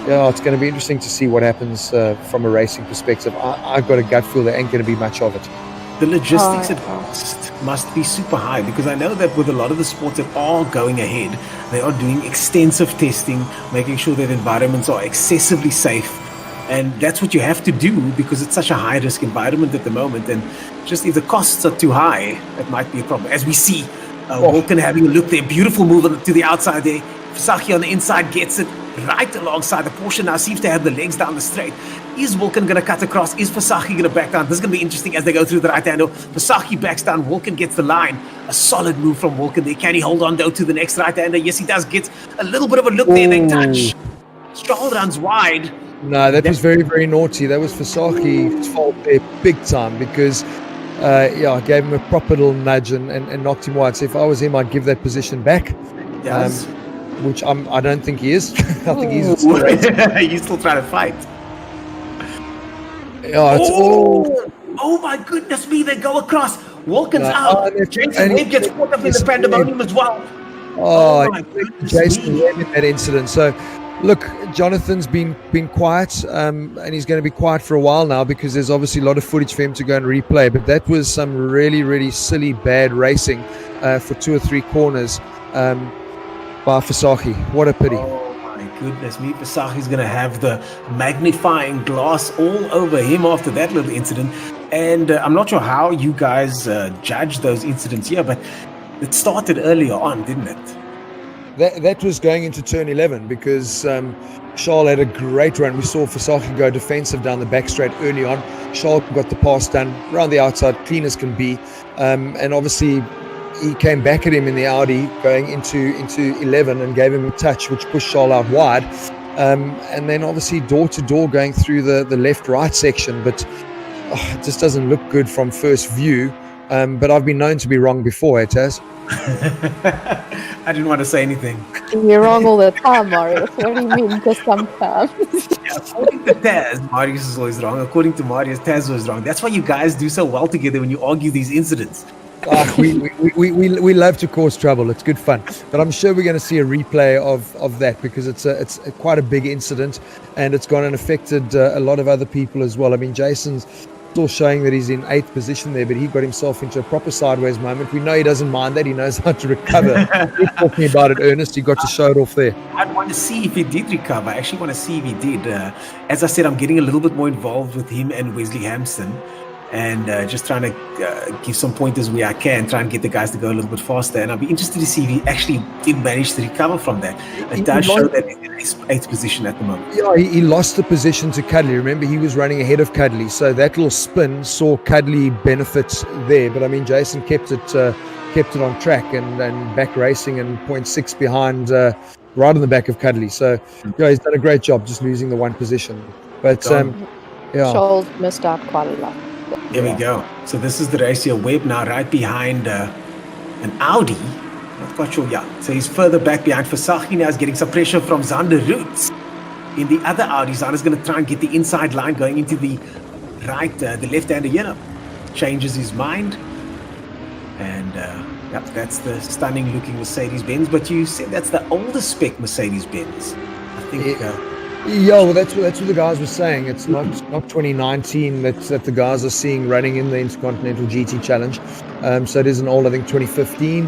yeah, it's going to be interesting to see what happens from a racing perspective. I've got a gut feel there ain't going to be much of it.
The logistics must be super high, because I know that with a lot of the sports that are going ahead, they are doing extensive testing, making sure that environments are excessively safe. And that's what you have to do, because it's such a high-risk environment at the moment. And just if the costs are too high, that might be a problem. As we see, Vulcan having a look there, beautiful move to the outside there. Saki on the inside gets it right alongside the Porsche. Now seems to have the legs down the straight. Is Vulcan going to cut across? Is Fasaki going to back down? This is going to be interesting as they go through the right hander. Fasaki backs down. Vulcan gets the line. A solid move from Vulcan there. Can he hold on though to the next right hander? Yes, he does get a little bit of a look there. They touch. Stroll runs wide.
No, that was very, very naughty. That was Fasaki's fault there, big time, because I gave him a proper little nudge and knocked him wide. So if I was him, I'd give that position back.
Yes.
Which I don't think he is. I think he's
he's still trying to fight. Oh my goodness me, they go across. Vulcan's out. Jason Webb gets caught up in the pandemonium as well.
Oh my goodness, Jason Webb in that incident. So look, Jonathan's been quiet, and he's going to be quiet for a while now, because there's obviously a lot of footage for him to go and replay. But that was some really, really silly, bad racing for 2 or 3 corners by Fasaki. What a pity.
Oh my My goodness me, Visagi's going to have the magnifying glass all over him after that little incident. And I'm not sure how you guys judge those incidents here, but it started earlier on, didn't it?
That was going into turn 11 because Charles had a great run. We saw Visagi go defensive down the back straight early on. Charles got the pass done around the outside, clean as can be. And obviously, he came back at him in the Audi going into 11 and gave him a touch, which pushed Charles out wide. And then obviously door to door going through the left-right section, but it just doesn't look good from first view. But I've been known to be wrong before, Taz.
I didn't want to say anything.
You're wrong all the time, Marius. What do you mean just sometimes?
According to Taz, Marius is always wrong. According to Marius, Taz was wrong. That's why you guys do so well together when you argue these incidents.
We love to cause trouble. It's good fun. But I'm sure we're going to see a replay of that because it's quite a big incident and it's gone and affected a lot of other people as well. I mean, Jason's still showing that he's in 8th position there, but he got himself into a proper sideways moment. We know he doesn't mind that. He knows how to recover. We're talking about it, Ernest. He got to show it off there.
I'd want to see if he did recover. I actually want to see if he did. As I said, I'm getting a little bit more involved with him and Wesley Hampson and just trying to give some pointers where I can, try and get the guys to go a little bit faster. And I'll be interested to see if he actually did manage to recover from that. It does show that he's in his 8th position at the moment.
Yeah, he lost the position to Cuddly. Remember, he was running ahead of Cuddly. So that little spin saw Cuddly benefits there. But I mean, Jason kept it on track and back racing and 0.6 behind right on the back of Cuddly. So yeah, he's done a great job just losing the one position. But yeah.
Charles missed out quite a lot.
There we go. So this is the race here. Webb now right behind an Audi. Not quite sure. Yeah. So he's further back behind. Visagi now is getting some pressure from Zander Roots. In the other Audi, Zander's going to try and get the inside line going into the right, the left-hander. Changes his mind. And yep, that's the stunning-looking Mercedes-Benz. But you said that's the oldest spec Mercedes-Benz. I think...
Yeah, well, that's what the guys were saying. It's not 2019 that the guys are seeing running in the Intercontinental GT Challenge. So it is an old, I think 2015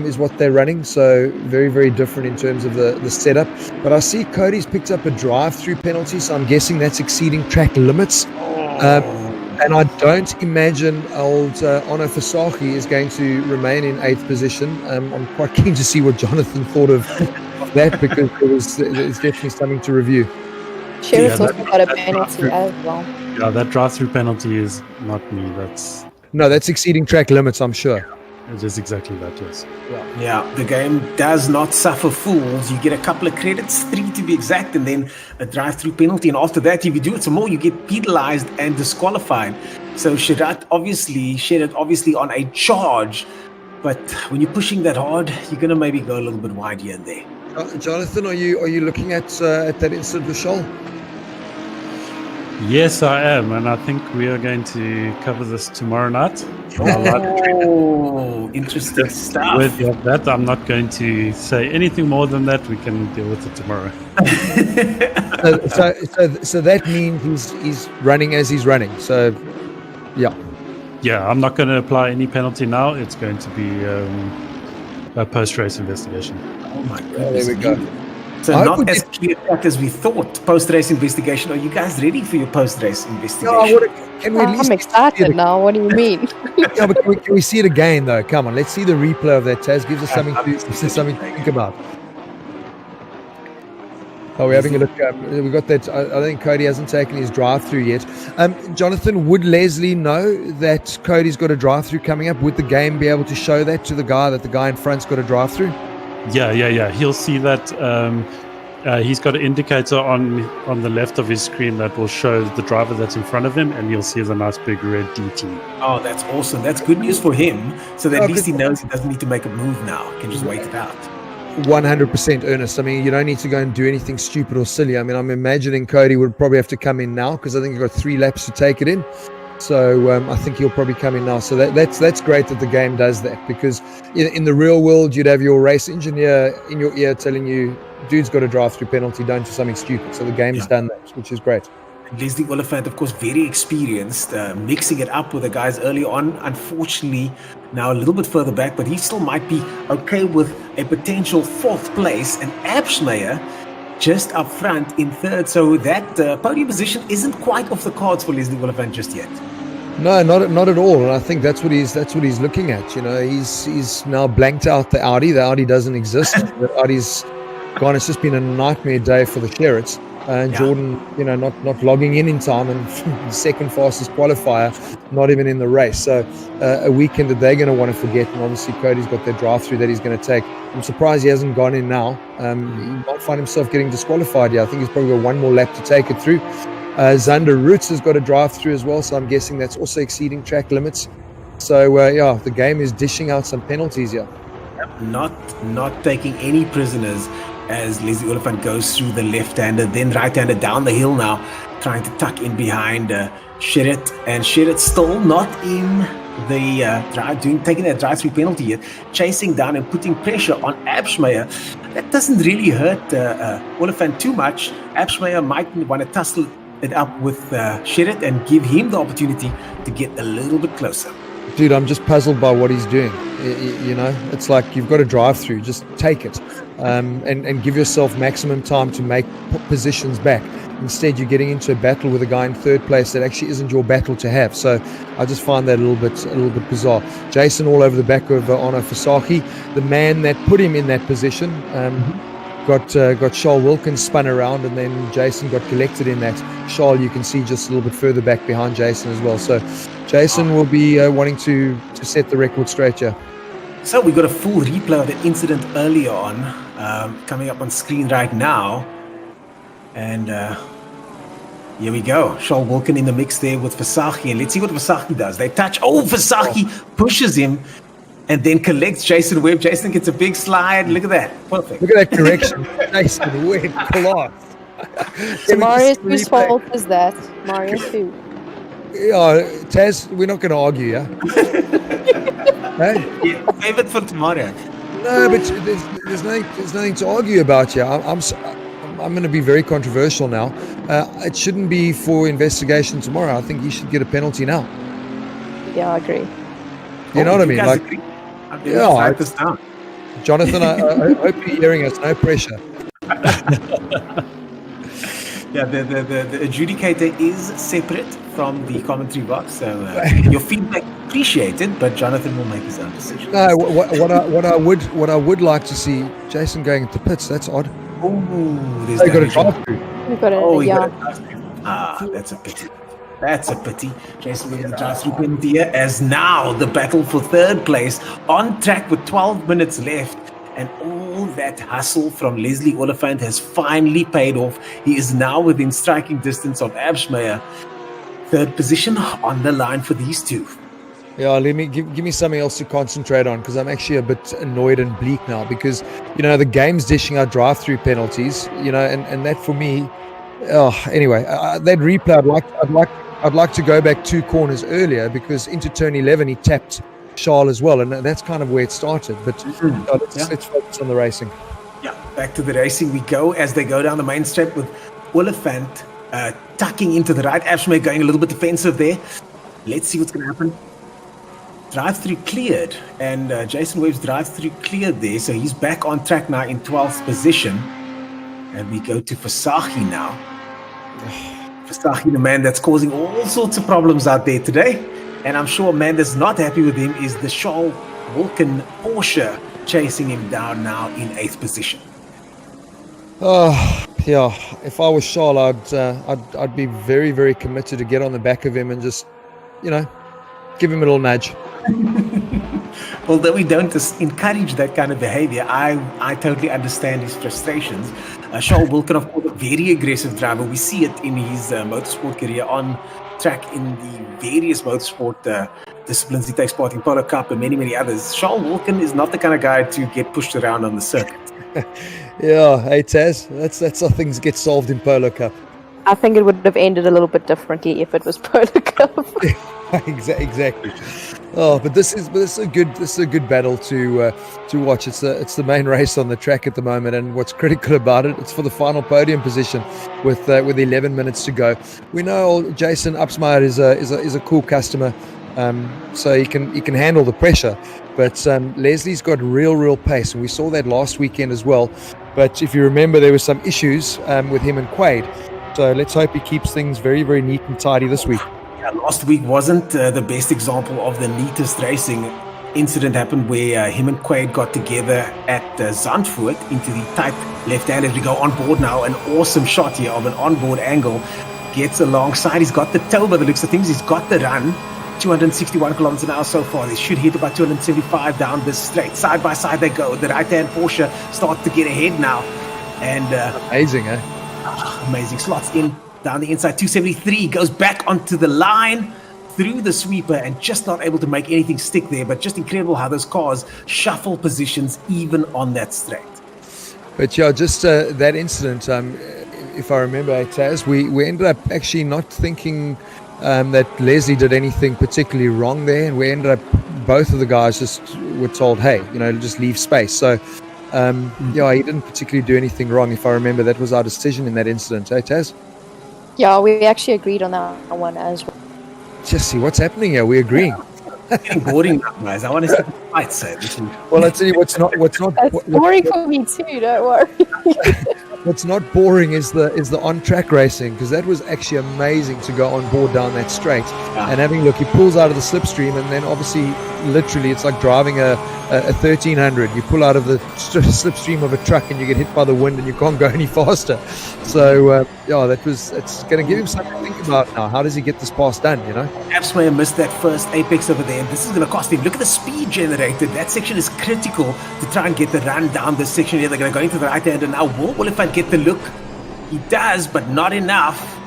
is what they're running. So very, very different in terms of the setup. But I see Cody's picked up a drive-through penalty, so I'm guessing that's exceeding track limits. And I don't imagine old Ono Visagi is going to remain in 8th position. I'm quite keen to see what Jonathan thought of that because there's definitely something to review.
Sheriff's also got a penalty as well.
Yeah, that drive-through penalty is not me.
That's exceeding track limits, I'm sure.
It is exactly that, yes.
Yeah, the game does not suffer fools. You get a couple of credits, 3 to be exact, and then a drive-through penalty. And after that, if you do it some more, you get penalized and disqualified. So Sherrod obviously on a charge. But when you're pushing that hard, you're going to maybe go a little bit wide here and there.
Jonathan, are you looking at that incident with Scholl?
Yes, I am, and I think we are going to cover this tomorrow night.
Oh, interesting stuff.
With that, I'm not going to say anything more than that. We can deal with it tomorrow.
So that means he's running as he's running. So, yeah.
Yeah, I'm not going to apply any penalty now. It's going to be a post-race investigation.
Oh my goodness.
There we go.
So not as clear cut as we thought. Post-race investigation. Are you guys ready for your post-race investigation?
I'm excited now. What do you mean?
Yeah, but can we see it again though? Come on, let's see the replay of that. Taz gives us something to think about. Oh, we're having a look. We got that. I think Cody hasn't taken his drive-through yet. Jonathan, would Leslie know that Cody's got a drive-through coming up? Would the game be able to show that to the guy in front's got a drive-through?
Yeah. He'll see that. He's got an indicator on the left of his screen that will show the driver that's in front of him, and you'll see the nice big red DT.
Oh, that's awesome. That's good news for him. So that at least he knows he doesn't need to make a move now. He can just wait it out.
100% Ernest. I mean, you don't need to go and do anything stupid or silly. I mean, I'm imagining Cody would probably have to come in now because I think he's got 3 laps to take it in. So I think he'll probably come in now. So that's great that the game does that, because in the real world, you'd have your race engineer in your ear telling you, dude's got a drive-through penalty, don't do something stupid. So the game's done that, which is great.
Leslie Oliphant, of course, very experienced, mixing it up with the guys early on. Unfortunately, now a little bit further back, but he still might be okay with a potential 4th place. And Abschmeyer just up front in third. So that podium position isn't quite off the cards for Leslie Oliphant just yet.
No, not at all. And I think that's what he's looking at. You know, he's now blanked out the Audi. The Audi doesn't exist. The Audi's gone. It's just been a nightmare day for the Sherrits. And Jordan, you know, not logging in time, and the second fastest qualifier, not even in the race. So a weekend that they're going to want to forget. And obviously Cody's got their drive-through that he's going to take. I'm surprised he hasn't gone in now. He might find himself getting disqualified here. I think he's probably got one more lap to take it through. Xander Roots has got a drive-through as well, so I'm guessing that's also exceeding track limits. So the game is dishing out some penalties here.
Not taking any prisoners as Leslie Oliphant goes through the left-hander, then right-hander down the hill now, trying to tuck in behind Sherritt, and Sherritt still not in the taking that drive-through penalty yet, chasing down and putting pressure on Abschmeyer. That doesn't really hurt Oliphant too much. Abschmeyer might want to tussle it up with Sherritt and give him the opportunity to get a little bit closer.
Dude, I'm just puzzled by what he's doing. You know, it's like you've got a drive-through, just take it, and give yourself maximum time to make positions back. Instead, you're getting into a battle with a guy in third place that actually isn't your battle to have. So I just find that a little bit bizarre. Jason all over the back of Ono Fasaki, the man that put him in that position. Got Charles Wilkins spun around, and then Jason got collected in that. Charles, you can see just a little bit further back behind Jason as well. So Jason will be wanting to set the record straight here.
So we got a full replay of the incident earlier on, coming up on screen right now. And here we go. Charles Wilkin in the mix there with Fasaki. And let's see what Fasaki does. They touch. Oh, Fasaki pushes him and then collects Jason Webb. Jason gets a big slide. Look at that. Perfect.
Look at that correction. Jason Webb, class.
So Marius, whose fault is that? Marius, who?
Yeah, Taz, we're not going to argue, yeah? Hey?
Yeah, save it for tomorrow.
No, but there's nothing to argue about here. I'm going to be very controversial now. It shouldn't be for investigation tomorrow. I think you should get a penalty now.
Yeah, I agree.
You know what I mean? Like,
agree? Yeah, write this down.
Jonathan, I hope you're hearing us. No pressure.
Yeah, the adjudicator is separate from the commentary box, so your feedback appreciated, but Jonathan will make his own decision.
No, what I would like to see, Jason going into pits. That's odd.
Oh,
they got a drive-through.
That's a pity. That's a pity. Jason with the drive-through penalty here, as now the battle for third place on track with 12 minutes left. And all that hustle from Leslie Oliphant has finally paid off. He is now within striking distance of Abschmeyer. Third position on the line for these two.
Yeah, let me give me something else to concentrate on, because I'm actually a bit annoyed and bleak now, because, you know, the game's dishing out drive-through penalties, you know, and that for me, anyway, that replay, I'd like to go back 2 corners earlier, because into turn 11 he tapped Charles as well, and that's kind of where it started. But let's focus on the racing.
Yeah, back to the racing we go as they go down the main strip with Oliphant tucking into the right. Abschmeyer going a little bit defensive there. Let's see what's going to happen. Drive-through cleared, and Jason Webb's drive-through cleared there, so he's back on track now in 12th position. And we go to Fasaki now. Fasaki, the man that's causing all sorts of problems out there today. And I'm sure a man that's not happy with him is the Charles Wilkin Porsche, chasing him down now in 8th position.
Yeah. If I was Charles, I'd be very, very committed to get on the back of him and just, you know, give him a little nudge.
Although we don't encourage that kind of behavior, I totally understand his frustrations. Charles Wilkin, of course, a very aggressive driver. We see it in his motorsport career on track in the various motorsport disciplines he takes part in, Polo Cup and many, many others. Charles Wilkin is not the kind of guy to get pushed around on the circuit.
Yeah, hey Taz, that's how things get solved in Polo Cup.
I think it would have ended a little bit differently if it was Polo Cup.
Exactly. Oh, but this is a good battle to watch. It's the main race on the track at the moment, and what's critical about it, it's for the final podium position with 11 minutes to go. We know Jason Abschmeyer is a cool customer, so he can handle the pressure. But Leslie's got real pace, and we saw that last weekend as well. But if you remember, there were some issues with him and Quaid. So let's hope he keeps things very, very neat and tidy this week.
Yeah, last week wasn't the best example of the neatest racing. Incident happened where him and Quaid got together at Zandvoort into the tight left hand. As we go on board now, an awesome shot here of an onboard angle. Gets alongside. He's got the toe by the looks of things. He's got the run. 261 kilometers an hour so far. They should hit about 275 down this straight. Side by side they go. The right-hand Porsche starts to get ahead now. And
amazing, eh?
Amazing. Slots in down the inside. 273 goes back onto the line through the sweeper and just not able to make anything stick there. But just incredible how those cars shuffle positions even on that straight.
But yeah, just that incident, if I remember, Taz, we ended up actually not thinking that Leslie did anything particularly wrong there, and we ended up, both of the guys just were told, hey, just leave space. So yeah, he didn't particularly do anything wrong. If I remember, that was our decision in that incident, Taz?
Yeah, we actually agreed on that one as well.
Just see what's happening here. We're agreeing.
It's getting boring now, guys. I want to see the fight, so
well, I tell you what's not
That's boring for me too, don't worry.
What's not boring is the on-track racing, because that was actually amazing to go on board down that straight. And having a look, he pulls out of the slipstream, and then obviously, literally, it's like driving a 1300. You pull out of the slipstream of a truck, and you get hit by the wind, and you can't go any faster. So yeah, it's going to give him something to think about now. How does he get this pass done?
Perhaps may have missed that first apex over there, and this is going to cost him. Look at the speed generated. That section is critical to try and get the run down this section here. They're going to go into the right hand, and now will if I get the look? He does, but not enough.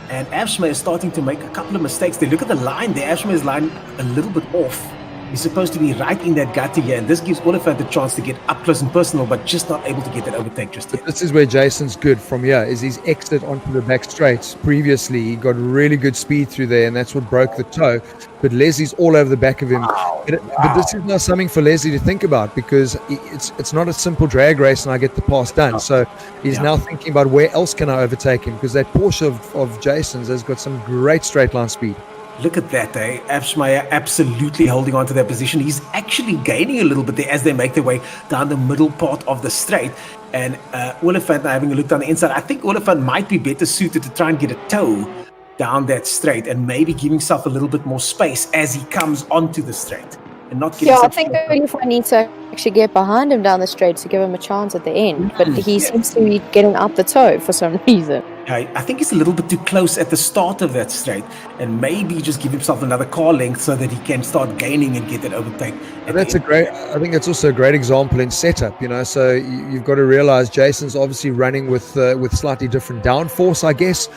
And Avshma is starting to make a couple of mistakes. They look at the line there. Avshma is line a little bit off. He's supposed to be right in that gutter here, and this gives Oliphant the chance to get up close and personal, but just not able to get that overtake just yet.
This is where Jason's good from here, is his exit onto the back straight. Previously, he got really good speed through there, and that's what broke the toe. But Leslie's all over the back of him. But this is now something for Leslie to think about, because it's not a simple drag race and I get the pass done. So he's now thinking about where else can I overtake him, because that Porsche of Jason's has got some great straight line speed.
Look at that, eh? Avshmeyer absolutely holding on to that position. He's actually gaining a little bit there as they make their way down the middle part of the straight. And Oliphant, now having a look down the inside, I think Oliphant might be better suited to try and get a toe down that straight and maybe give himself a little bit more space as he comes onto the straight. And not get
I think Oliphant needs to actually get behind him down the straight to give him a chance at the end. But he seems to be getting up the toe for some reason.
I think he's a little bit too close at the start of that straight, and maybe just give himself another car length so that he can start gaining and get that overtake.
I think that's also a great example in setup, So you've got to realize Jason's obviously running with slightly different downforce, I guess,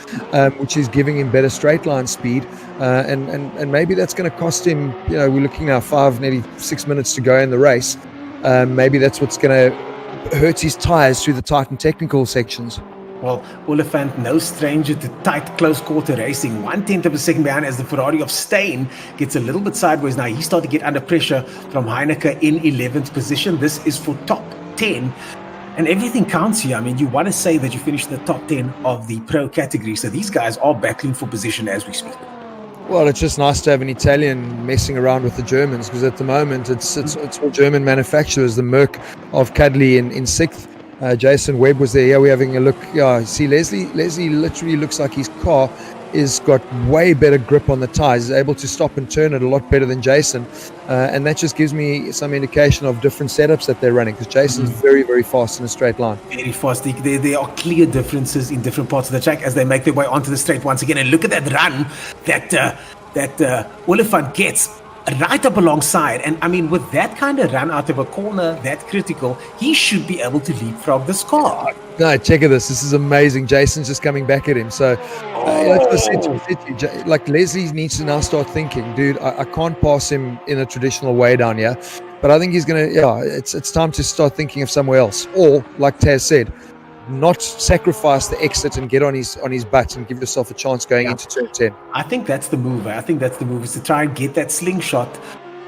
which is giving him better straight line speed, and maybe that's going to cost him. We're looking now 6 minutes to go in the race. Maybe that's what's going to hurt his tires through the tight and technical sections.
Well, Oliphant, no stranger to tight, close quarter racing. 1/10 of a second behind as the Ferrari of Steyn gets a little bit sideways now. He started to get under pressure from Heineke in 11th position. This is for top 10. And everything counts here. I mean, you want to say that you finished in the top 10 of the pro category. So these guys are battling for position as we speak.
Well, it's just nice to have an Italian messing around with the Germans, because at the moment it's all German manufacturers. The Merc of Cadley in 6th. Jason Webb was there. Yeah, we're having a look. Yeah, see, Leslie literally looks like his car is got way better grip on the tires. He's able to stop and turn it a lot better than Jason. And that just gives me some indication of different setups that they're running, because Jason's very, very fast in a straight line.
Very fast. There are clear differences in different parts of the track as they make their way onto the straight once again. And look at that run that Oliphant gets right up alongside. And I mean, with that kind of run out of a corner, that critical, he should be able to leapfrog this car.
No, check this. This is amazing. Jason's just coming back at him. So, like, Leslie needs to now start thinking, dude, I can't pass him in a traditional way down here. But I think he's going to, it's time to start thinking of somewhere else. Or, like Taz said, not sacrifice the exit and get on his butt and give yourself a chance going into turn 10.
I think that's the move. Is to try and get that slingshot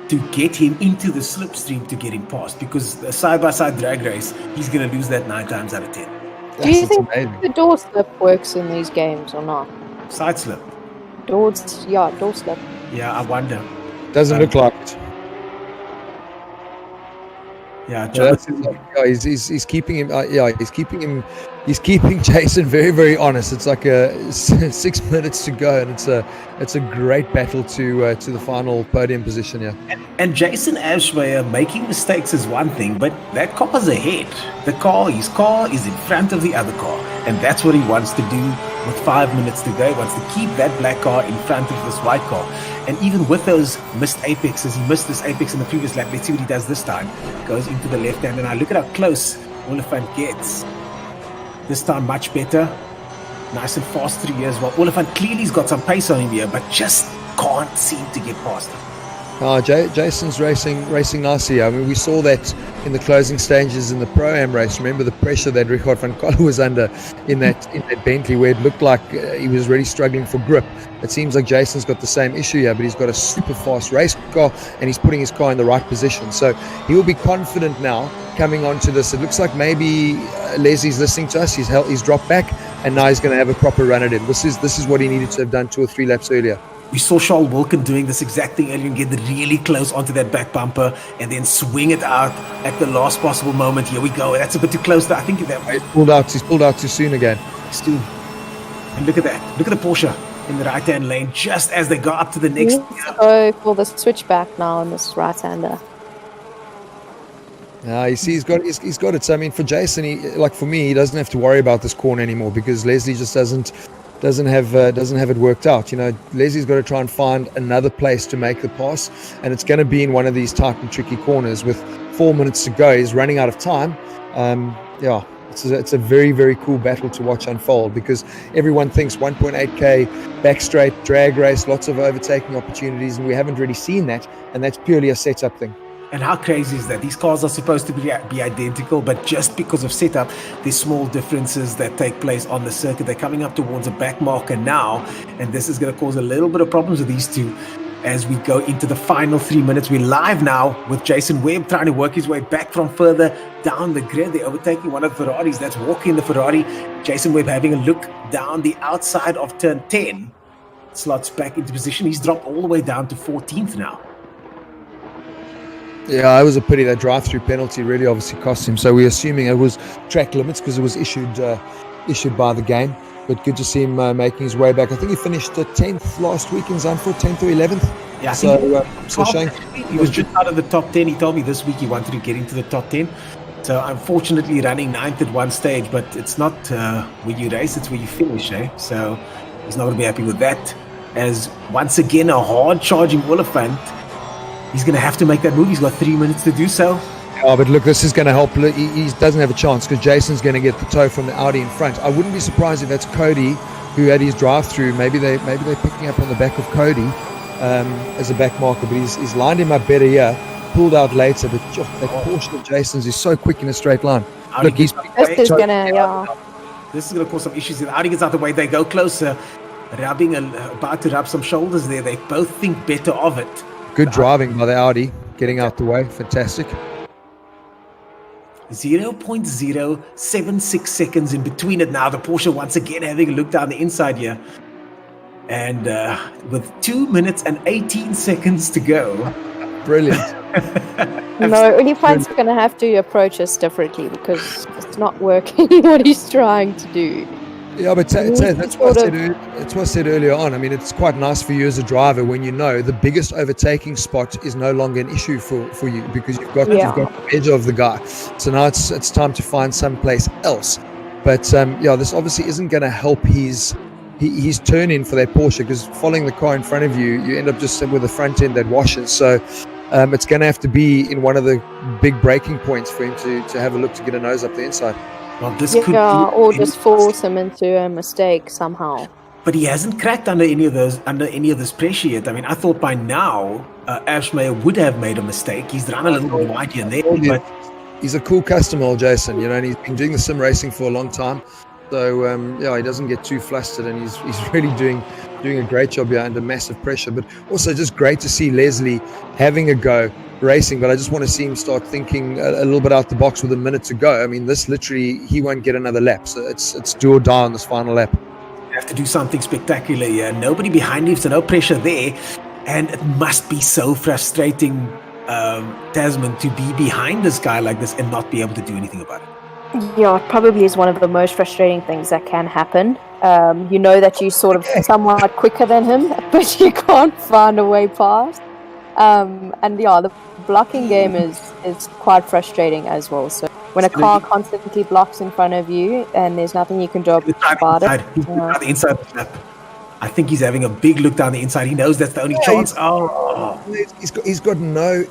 to get him into the slipstream to get him past, because the side-by-side drag race, he's going to lose that 9 times out of 10.
Do you think the door slip works in these games or not?
Side slip?
Door slip.
Yeah, I wonder.
Doesn't look like it.
Yeah,
Yeah, that's
Jonathan.
like, yeah, he's keeping him. He's keeping Jason very, very honest. It's like 6 minutes to go, and it's a great battle to the final podium position. Yeah.
And Jason Ashmeyer making mistakes is one thing, but that car's ahead. His car is in front of the other car, and that's what he wants to do with 5 minutes to go. He wants to keep that black car in front of this white car. And even with those missed apexes, he missed this apex in the previous lap. Let's see what he does this time. Goes into the left hand, and I look at how close Oliphant gets. This time much better. Nice and fast through here as well. Oliphant clearly's got some pace on him here, but just can't seem to get past him.
Jason's racing nicely. I mean, we saw that in the closing stages in the ProAM race. Remember the pressure that Ricard van Colle was under in that Bentley, where it looked like he was really struggling for grip. It seems like Jason's got the same issue here, but he's got a super fast race car, and he's putting his car in the right position. So he will be confident now coming onto this. It looks like maybe Leslie's listening to us. He's dropped back, and now he's going to have a proper run at it. This is what he needed to have done 2 or 3 laps earlier.
We saw Charles Wilkin doing this exact thing earlier and get really close onto that back bumper and then swing it out at the last possible moment. Here we go. That's a bit too close. I think that
he's pulled out too soon again.
Soon. And look at that. Look at the Porsche in the right-hand lane just as they go up to the next.
Go for the switchback now on this right-hander.
You see, he's got it. So I mean, for Jason, like for me, he doesn't have to worry about this corner anymore because Leslie just doesn't have it worked out. You know, Leslie's got to try and find another place to make the pass, and it's going to be in one of these tight and tricky corners with 4 minutes to go. He's running out of time. It's a very, very cool battle to watch unfold because everyone thinks 1.8k back straight drag race, lots of overtaking opportunities, and we haven't really seen that, and that's purely a setup thing.
And how crazy is that? These cars are supposed to be identical, but just because of setup, there's small differences that take place on the circuit. They're coming up towards a back marker now, and this is going to cause a little bit of problems with these two as we go into the final 3 minutes. We're live now with Jason Webb trying to work his way back from further down the grid. They're overtaking one of the Ferraris. That's walking the Ferrari. Jason Webb having a look down the outside of turn 10. Slots back into position. He's dropped all the way down to 14th now.
Yeah, it was a pity. That drive-through penalty really obviously cost him. So we're assuming it was track limits because it was issued by the game. But good to see him making his way back. I think he finished 10th last week in Zandvoort, 10th or 11th.
Yeah,
so Shane,
he was just out of the top 10. He told me this week he wanted to get into the top 10. So unfortunately running 9th at one stage, but it's not where you race, it's where you finish. So he's not going to be happy with that. As once again, a hard charging Oliphant. He's going to have to make that move. He's got 3 minutes to do so.
Oh, but look, this is going to help. He doesn't have a chance because Jason's going to get the tow from the Audi in front. I wouldn't be surprised if that's Cody who had his drive-through. Maybe they're picking up on the back of Cody as a back marker, but he's lined him up better here. Pulled out later, but that Porsche of Jason's is so quick in a straight line. Look,
This is gonna
cause some issues. Audi gets out the way. They go closer, about to rub some shoulders there. They both think better of it.
Good driving by the Audi, getting out the way. Fantastic.
0.076 seconds in between it now. The Porsche once again having a look down the inside here. And with 2 minutes and 18 seconds to go.
Brilliant.
No, Olifant's going to have to approach us differently because it's not working what he's trying to do.
Yeah, but that's what I said earlier on. I mean, it's quite nice for you as a driver when you know the biggest overtaking spot is no longer an issue for you because you've got the edge of the guy. So now it's time to find someplace else. But this obviously isn't going to help his turn in for that Porsche because following the car in front of you, you end up just with a front end that washes. So it's going to have to be in one of the big braking points for him to have a look to get a nose up the inside.
Well, this could
or just force him into a mistake somehow.
But he hasn't cracked under any of this pressure yet. I mean, I thought by now Ashmeyer would have made a mistake. He's run a little bit wide here and there, but
he's a cool customer, Jason. You know, and he's been doing the sim racing for a long time. So he doesn't get too flustered, and he's really doing a great job here under massive pressure. But also just great to see Leslie having a go racing, but I just want to see him start thinking a little bit out the box with a minute to go. I mean, this literally, he won't get another lap, so it's do or die on this final lap.
You have to do something spectacular here. Nobody behind him, so no pressure there, and it must be so frustrating Tasman, to be behind this guy like this and not be able to do anything about it.
Yeah, it probably is one of the most frustrating things that can happen. You know that you're sort of somewhat quicker than him, but you can't find a way past. And yeah, the blocking game is quite frustrating as well. So when a car constantly blocks in front of you and there's nothing you can do about it.
He's on the inside of the lap. I think he's having a big look down the inside. He knows that's the only chance.
He's got no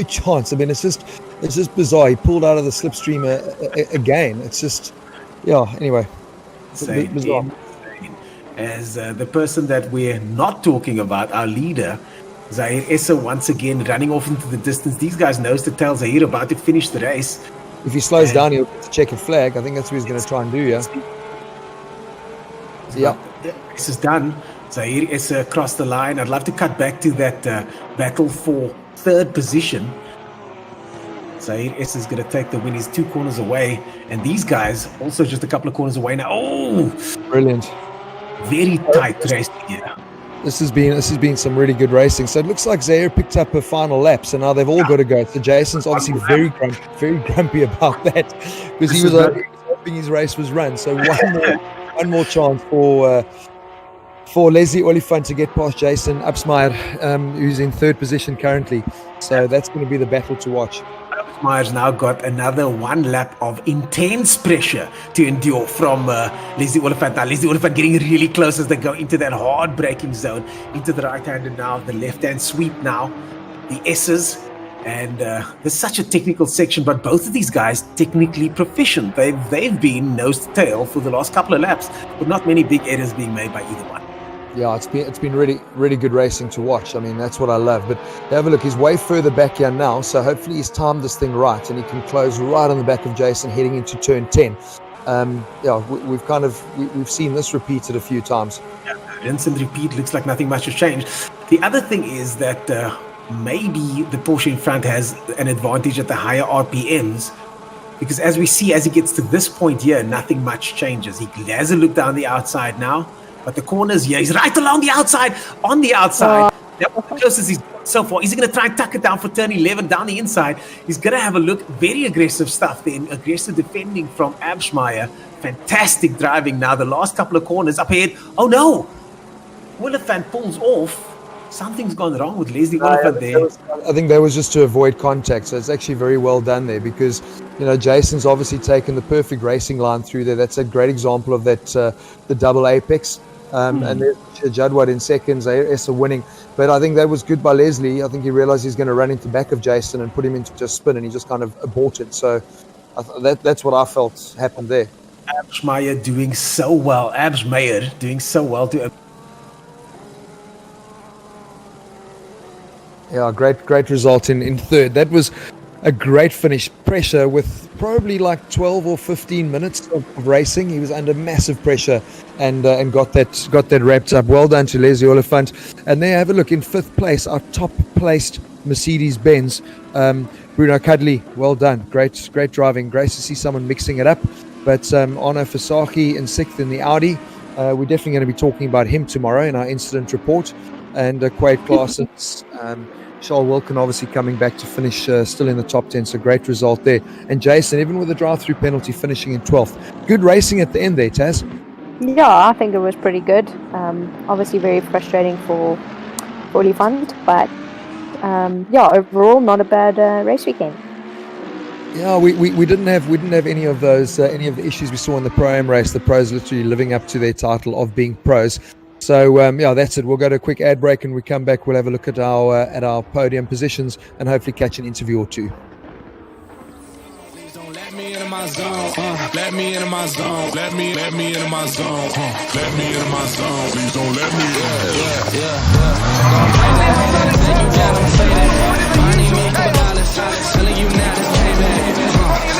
chance. I mean, it's just bizarre. He pulled out of the slipstream again. It's just, yeah. Anyway, bizarre.
As the person that we're not talking about, our leader, Zahir Essa, once again running off into the distance. These guys knows to tell Zahir about to finish the race.
If he slows down, he'll get to check a flag. I think that's what he's going to try and do. Yeah.
The race is done. Zahir Essa across the line. I'd love to cut back to that battle for third position. Zahir Essa is going to take the win. He's 2 corners away. And these guys also just a couple of corners away now. Oh!
Brilliant.
Very tight race here.
This has been some really good racing. So it looks like Zahir picked up her final lap. So now they've all got to go. So Jason's obviously very grumpy about that because he was hoping his race was run. So one more chance for Leslie Oliphant to get past Jason Upsmeyer, who's in third position currently. So that's going to be the battle to watch.
Upsmeyer's now got another 1 lap of intense pressure to endure from Leslie Oliphant. Now Leslie Oliphant getting really close as they go into that hard braking zone, into the right-hand and now the left-hand sweep now, the S's. And there's such a technical section, but both of these guys technically proficient. They've been nose to tail for the last couple of laps, but not many big errors being made by either one.
Yeah, it's been really good racing to watch. I mean, that's what I love. But have a look, he's way further back here now, so hopefully he's timed this thing right and he can close right on the back of Jason heading into turn 10. We've seen this repeated a few times.
Yeah, rinse and repeat. Looks like nothing much has changed. The other thing is that maybe the Porsche in front has an advantage at the higher RPMs, because as we see, as he gets to this point here, nothing much changes. He has a look down the outside now, but the corners here, he's right along the outside, on the outside. That was the closest he's got so far. Is he going to try and tuck it down for turn 11 down the inside? He's going to have a look. Very aggressive stuff then. Aggressive defending from Abschmeyer. Fantastic driving now. The last couple of corners up ahead. Oh no! Oliphant pulls off. Something's gone wrong with Leslie Oliphant there.
I think that was just to avoid contact. So it's actually very well done there because, Jason's obviously taken the perfect racing line through there. That's a great example of that, the double apex. And there's Jadwad in seconds, Essa winning. But I think that was good by Leslie. I think he realized he's going to run into the back of Jason and put him into a spin, and he just kind of aborted. So that's what I felt happened there.
Abschmeyer doing so well. To
Yeah, great result in third. That was a great finish. Pressure with probably like 12 or 15 minutes of racing. He was under massive pressure and got that wrapped up. Well done to Leslie Oliphant. And there, have a look in fifth place, our top placed Mercedes-Benz, Bruno Cudley. Well done. Great driving. Great to see someone mixing it up. But Arno Fasaki in sixth in the Audi. We're definitely going to be talking about him tomorrow in our incident report. And Quade Claessens, Charles Wilkin obviously coming back to finish still in the top 10, so great result there. And Jason, even with a drive-through penalty, finishing in 12th. Good racing at the end there, Taz.
Yeah, I think it was pretty good. Obviously very frustrating for Oliphant, but overall not a bad race weekend.
Yeah, we didn't have any of those any of the issues we saw in the ProAM race. The pros literally living up to their title of being pros. So that's it. We'll go to a quick ad break, and we come back. We'll have a look at our podium positions and hopefully catch an interview or two.
Please don't let me into my zone. Let me into my zone. Let me into my zone. Let me into my zone. Please don't let me in. Don't play that. Take you down, don't say that. Money, me, $2. Telling you now, this payback.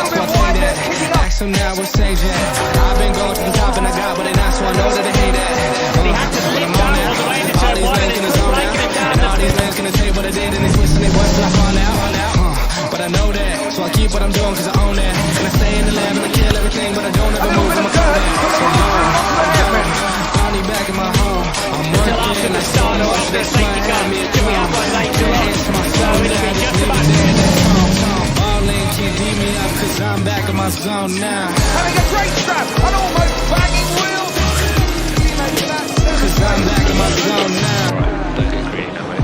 So I pay that. Ask him now, what's sage at? I've been going to the top and I got what they not, so I know that they hate that. These man's gonna tell you what I did and they twisting their words till I fall out. But I know that, so I keep what I'm doing cause I own that. And I stay in the lab and I kill everything, but I don't ever move from my code. So I'll be back in my home. I'm working, I start off this way. Had me a drum. Hands to my phone, my zone now.
Having a great strap and almost bagging wheels.
Cause I'm back in my zone now.
Don't get greedy now, mate.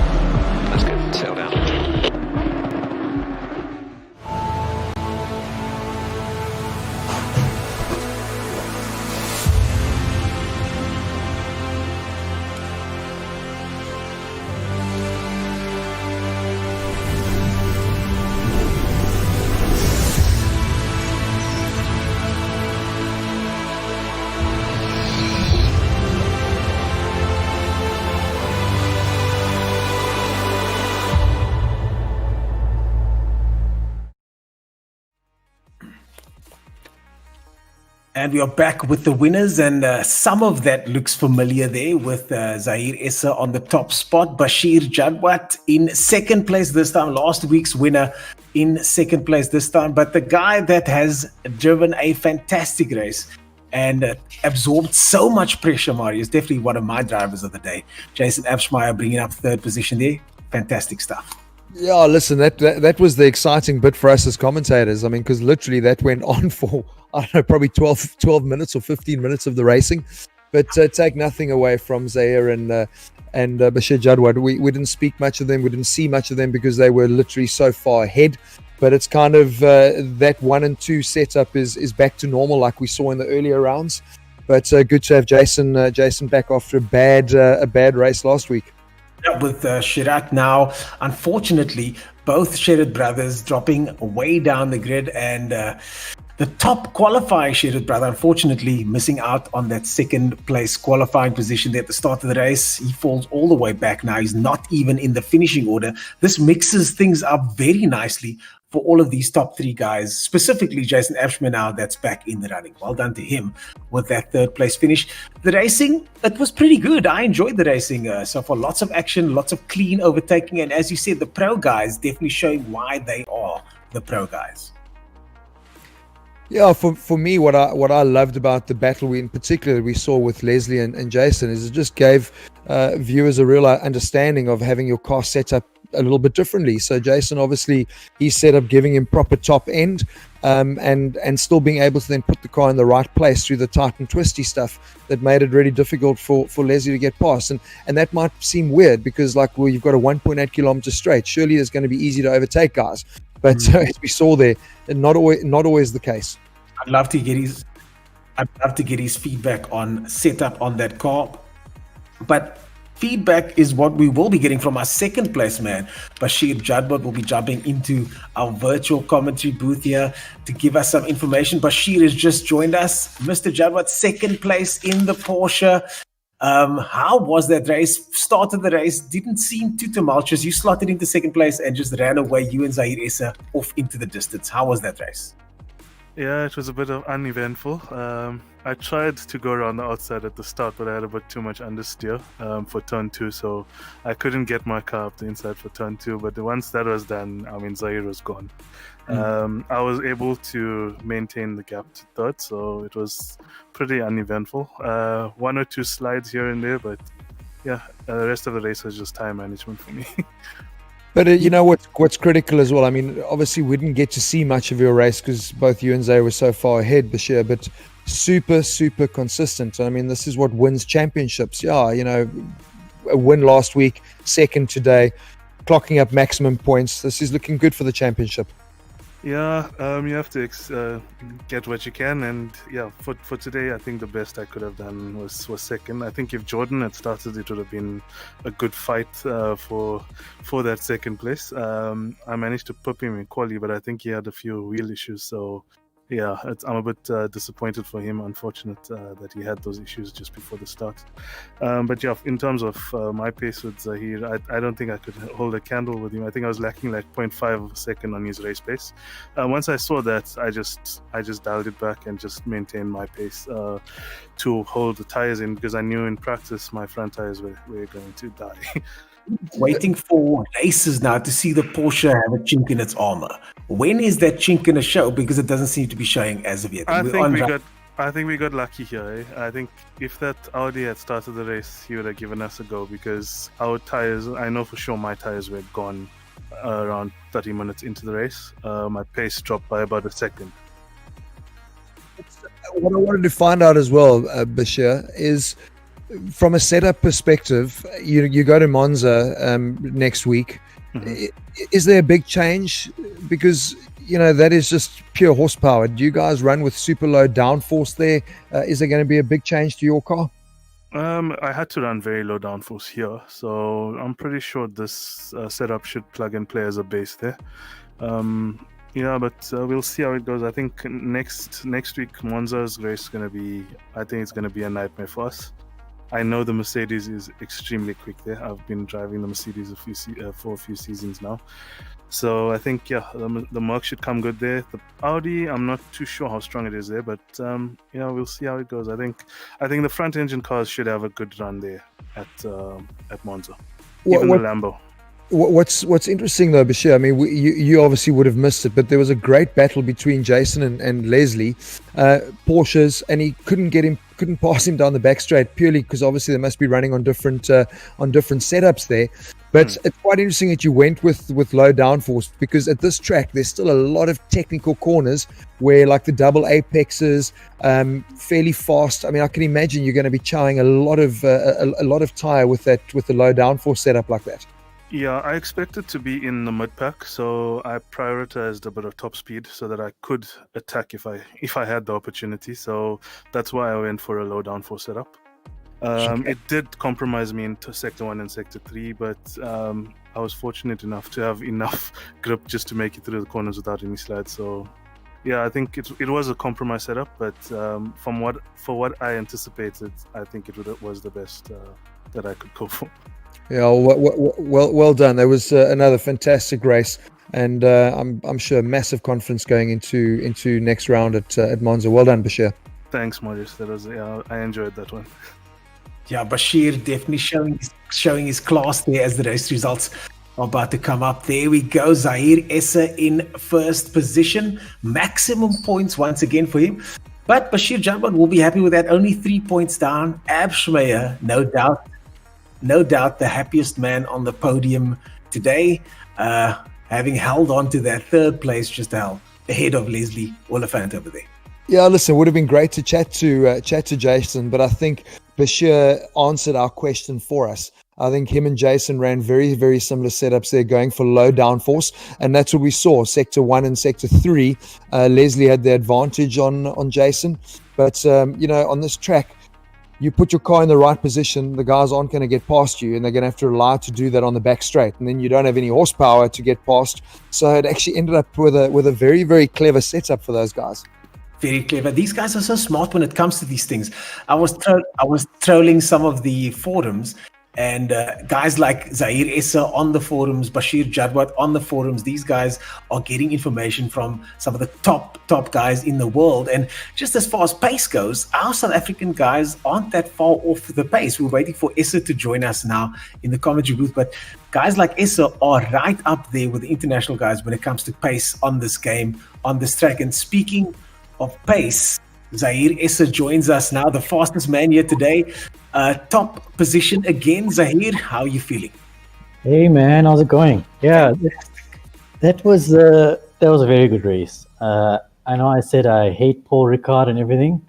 That's good. Settle down.
And we are back with the winners, and some of that looks familiar there with Zahir Issa on the top spot. Bashir Jadwat in second place this time, last week's winner in second place this time. But the guy that has driven a fantastic race and absorbed so much pressure, Mario, is definitely one of my drivers of the day. Jason Abschmeyer bringing up third position there. Fantastic stuff.
Yeah, listen, that was the exciting bit for us as commentators. I mean, because literally that went on for, I don't know, probably 12 minutes or 15 minutes of the racing. But take nothing away from Zaire and Bashir Jadwad. We didn't speak much of them. We didn't see much of them because they were literally so far ahead. But it's kind of that 1 and 2 setup is back to normal like we saw in the earlier rounds. But good to have Jason back after a bad race last week.
With Shirat now, unfortunately, both Sherrod brothers dropping way down the grid, and the top qualifying Sherrod brother, unfortunately, missing out on that second place qualifying position there at the start of the race. He falls all the way back now. He's not even in the finishing order. This mixes things up very nicely for all of these top three guys, specifically Jason Abschmeyer now that's back in the running. Well done to him with that third place finish. The racing, it was pretty good. I enjoyed the racing so far. Lots of action, lots of clean overtaking. And as you said, the pro guys definitely showing why they are the pro guys.
Yeah, for me, what I loved about the battle in particular we saw with Leslie and Jason is it just gave viewers a real understanding of having your car set up a little bit differently. So Jason, obviously, he set up giving him proper top end and still being able to then put the car in the right place through the tight and twisty stuff that made it really difficult for Leslie to get past. And that might seem weird because, like, well, you've got a 1.8 kilometer straight. Surely it's going to be easy to overtake guys. But as we saw there, not always the case.
I'd love to get his feedback on setup on that car. But feedback is what we will be getting from our second place man. Bashir Jadwat will be jumping into our virtual commentary booth here to give us some information. Bashir has just joined us. Mr. Jadwat, second place in the Porsche. How was that race? Started the race, didn't seem too tumultuous. You slotted into second place and just ran away, you and Zahir Issa, off into the distance. How was that race?
Yeah, it was a bit of uneventful. I tried to go around the outside at the start, but I had a bit too much understeer for turn 2, so I couldn't get my car up the inside for turn 2. But once that was done, I mean, Zahir was gone. I was able to maintain the gap to third, so it was pretty uneventful. 1 or 2 slides here and there, but yeah, the rest of the race was just time management for me.
But you know what's critical as well? I mean, obviously we didn't get to see much of your race because both you and Zay were so far ahead, Bashir, but super consistent. I mean, this is what wins championships. Yeah, you know, a win last week, second today, clocking up maximum points. This is looking good for the championship.
Yeah, you have to get what you can, and yeah, for today, I think the best I could have done was second. I think if Jordan had started, it would have been a good fight for that second place. I managed to pop him in quali, but I think he had a few wheel issues, so yeah, I'm a bit disappointed for him. Unfortunate that he had those issues just before the start. But yeah, in terms of my pace with Zahir, I don't think I could hold a candle with him. I think I was lacking like 0.5 of a second on his race pace. Once I saw that, I just dialed it back and just maintained my pace to hold the tires in, because I knew in practice my front tires were going to die.
Waiting for races now to see the Porsche have a chink in its armor. When is that chink going to show? Because it doesn't seem to be showing as of yet.
I think we got lucky here. I think if that Audi had started the race, he would have given us a go, because our tires, I know for sure my tires were gone around 30 minutes into the race. My pace dropped by about a second.
what I wanted to find out as well, Bashir, is from a setup perspective, you go to Monza next week. Is there a big change? Because, that is just pure horsepower. Do you guys run with super low downforce there? Is there going to be a big change to your car?
I had to run very low downforce here, so I'm pretty sure this setup should plug and play as a base there. But we'll see how it goes. I think next week Monza's race is going to be, I think it's going to be a nightmare for us. I know the Mercedes is extremely quick there. I've been driving the Mercedes for a few seasons now. So I think, the Merc should come good there. The Audi, I'm not too sure how strong it is there, but we'll see how it goes. I think the front engine cars should have a good run there at Monza. Even the Lambo.
What's interesting though, Bashir, I mean, you obviously would have missed it, but there was a great battle between Jason and Leslie, Porsches, and he couldn't pass him down the back straight purely because obviously they must be running on different setups there. But it's quite interesting that you went with low downforce, because at this track there's still a lot of technical corners where, like the double apexes, fairly fast. I mean, I can imagine you're going to be chowing a lot of tire with the low downforce setup like that.
Yeah, I expected to be in the mid pack, so I prioritized a bit of top speed so that I could attack if I had the opportunity. So that's why I went for a low downforce setup. It did compromise me into Sector 1 and Sector 3, but I was fortunate enough to have enough grip just to make it through the corners without any slides. So yeah, I think it was a compromise setup, but for what I anticipated, I think it was the best that I could go for.
Yeah, well done. That was another fantastic race, and I'm sure massive confidence going into next round at Monza. Well done, Bashir.
Thanks, Marius. I enjoyed that one.
Yeah, Bashir definitely showing his class there as the race results are about to come up. There we go. Zahir Essa in first position. Maximum points once again for him. But Bashir Jabbar will be happy with that. Only 3 points down. Ab Schmeier, no doubt the happiest man on the podium today, having held on to that third place just ahead of Leslie Oliphant over there.
Yeah, listen, it would have been great to chat to Jason, but I think Bashir answered our question for us. I think him and Jason ran very, very similar setups there, going for low downforce, and that's what we saw. Sector 1 and Sector 3, Leslie had the advantage on Jason, but on this track, you put your car in the right position, the guys aren't going to get past you, and they're going to have to rely to do that on the back straight, and then you don't have any horsepower to get past. So it actually ended up with a very, very clever setup for those guys.
Very clever. These guys are so smart when it comes to these things. I was trolling some of the forums, and guys like Zahir Essa on the forums, Bashir Jadwat on the forums, these guys are getting information from some of the top guys in the world. And just as far as pace goes, our South African guys aren't that far off the pace. We're waiting for Essa to join us now in the commentary booth, but guys like Essa are right up there with the international guys when it comes to pace on this game, on this track. And speaking of pace, Zahir Essa joins us now, the fastest man here today. Top position again. Zahir, how are you feeling?
Hey man, how's it going? Yeah, that was a very good race. I know I said I hate Paul Ricard and everything,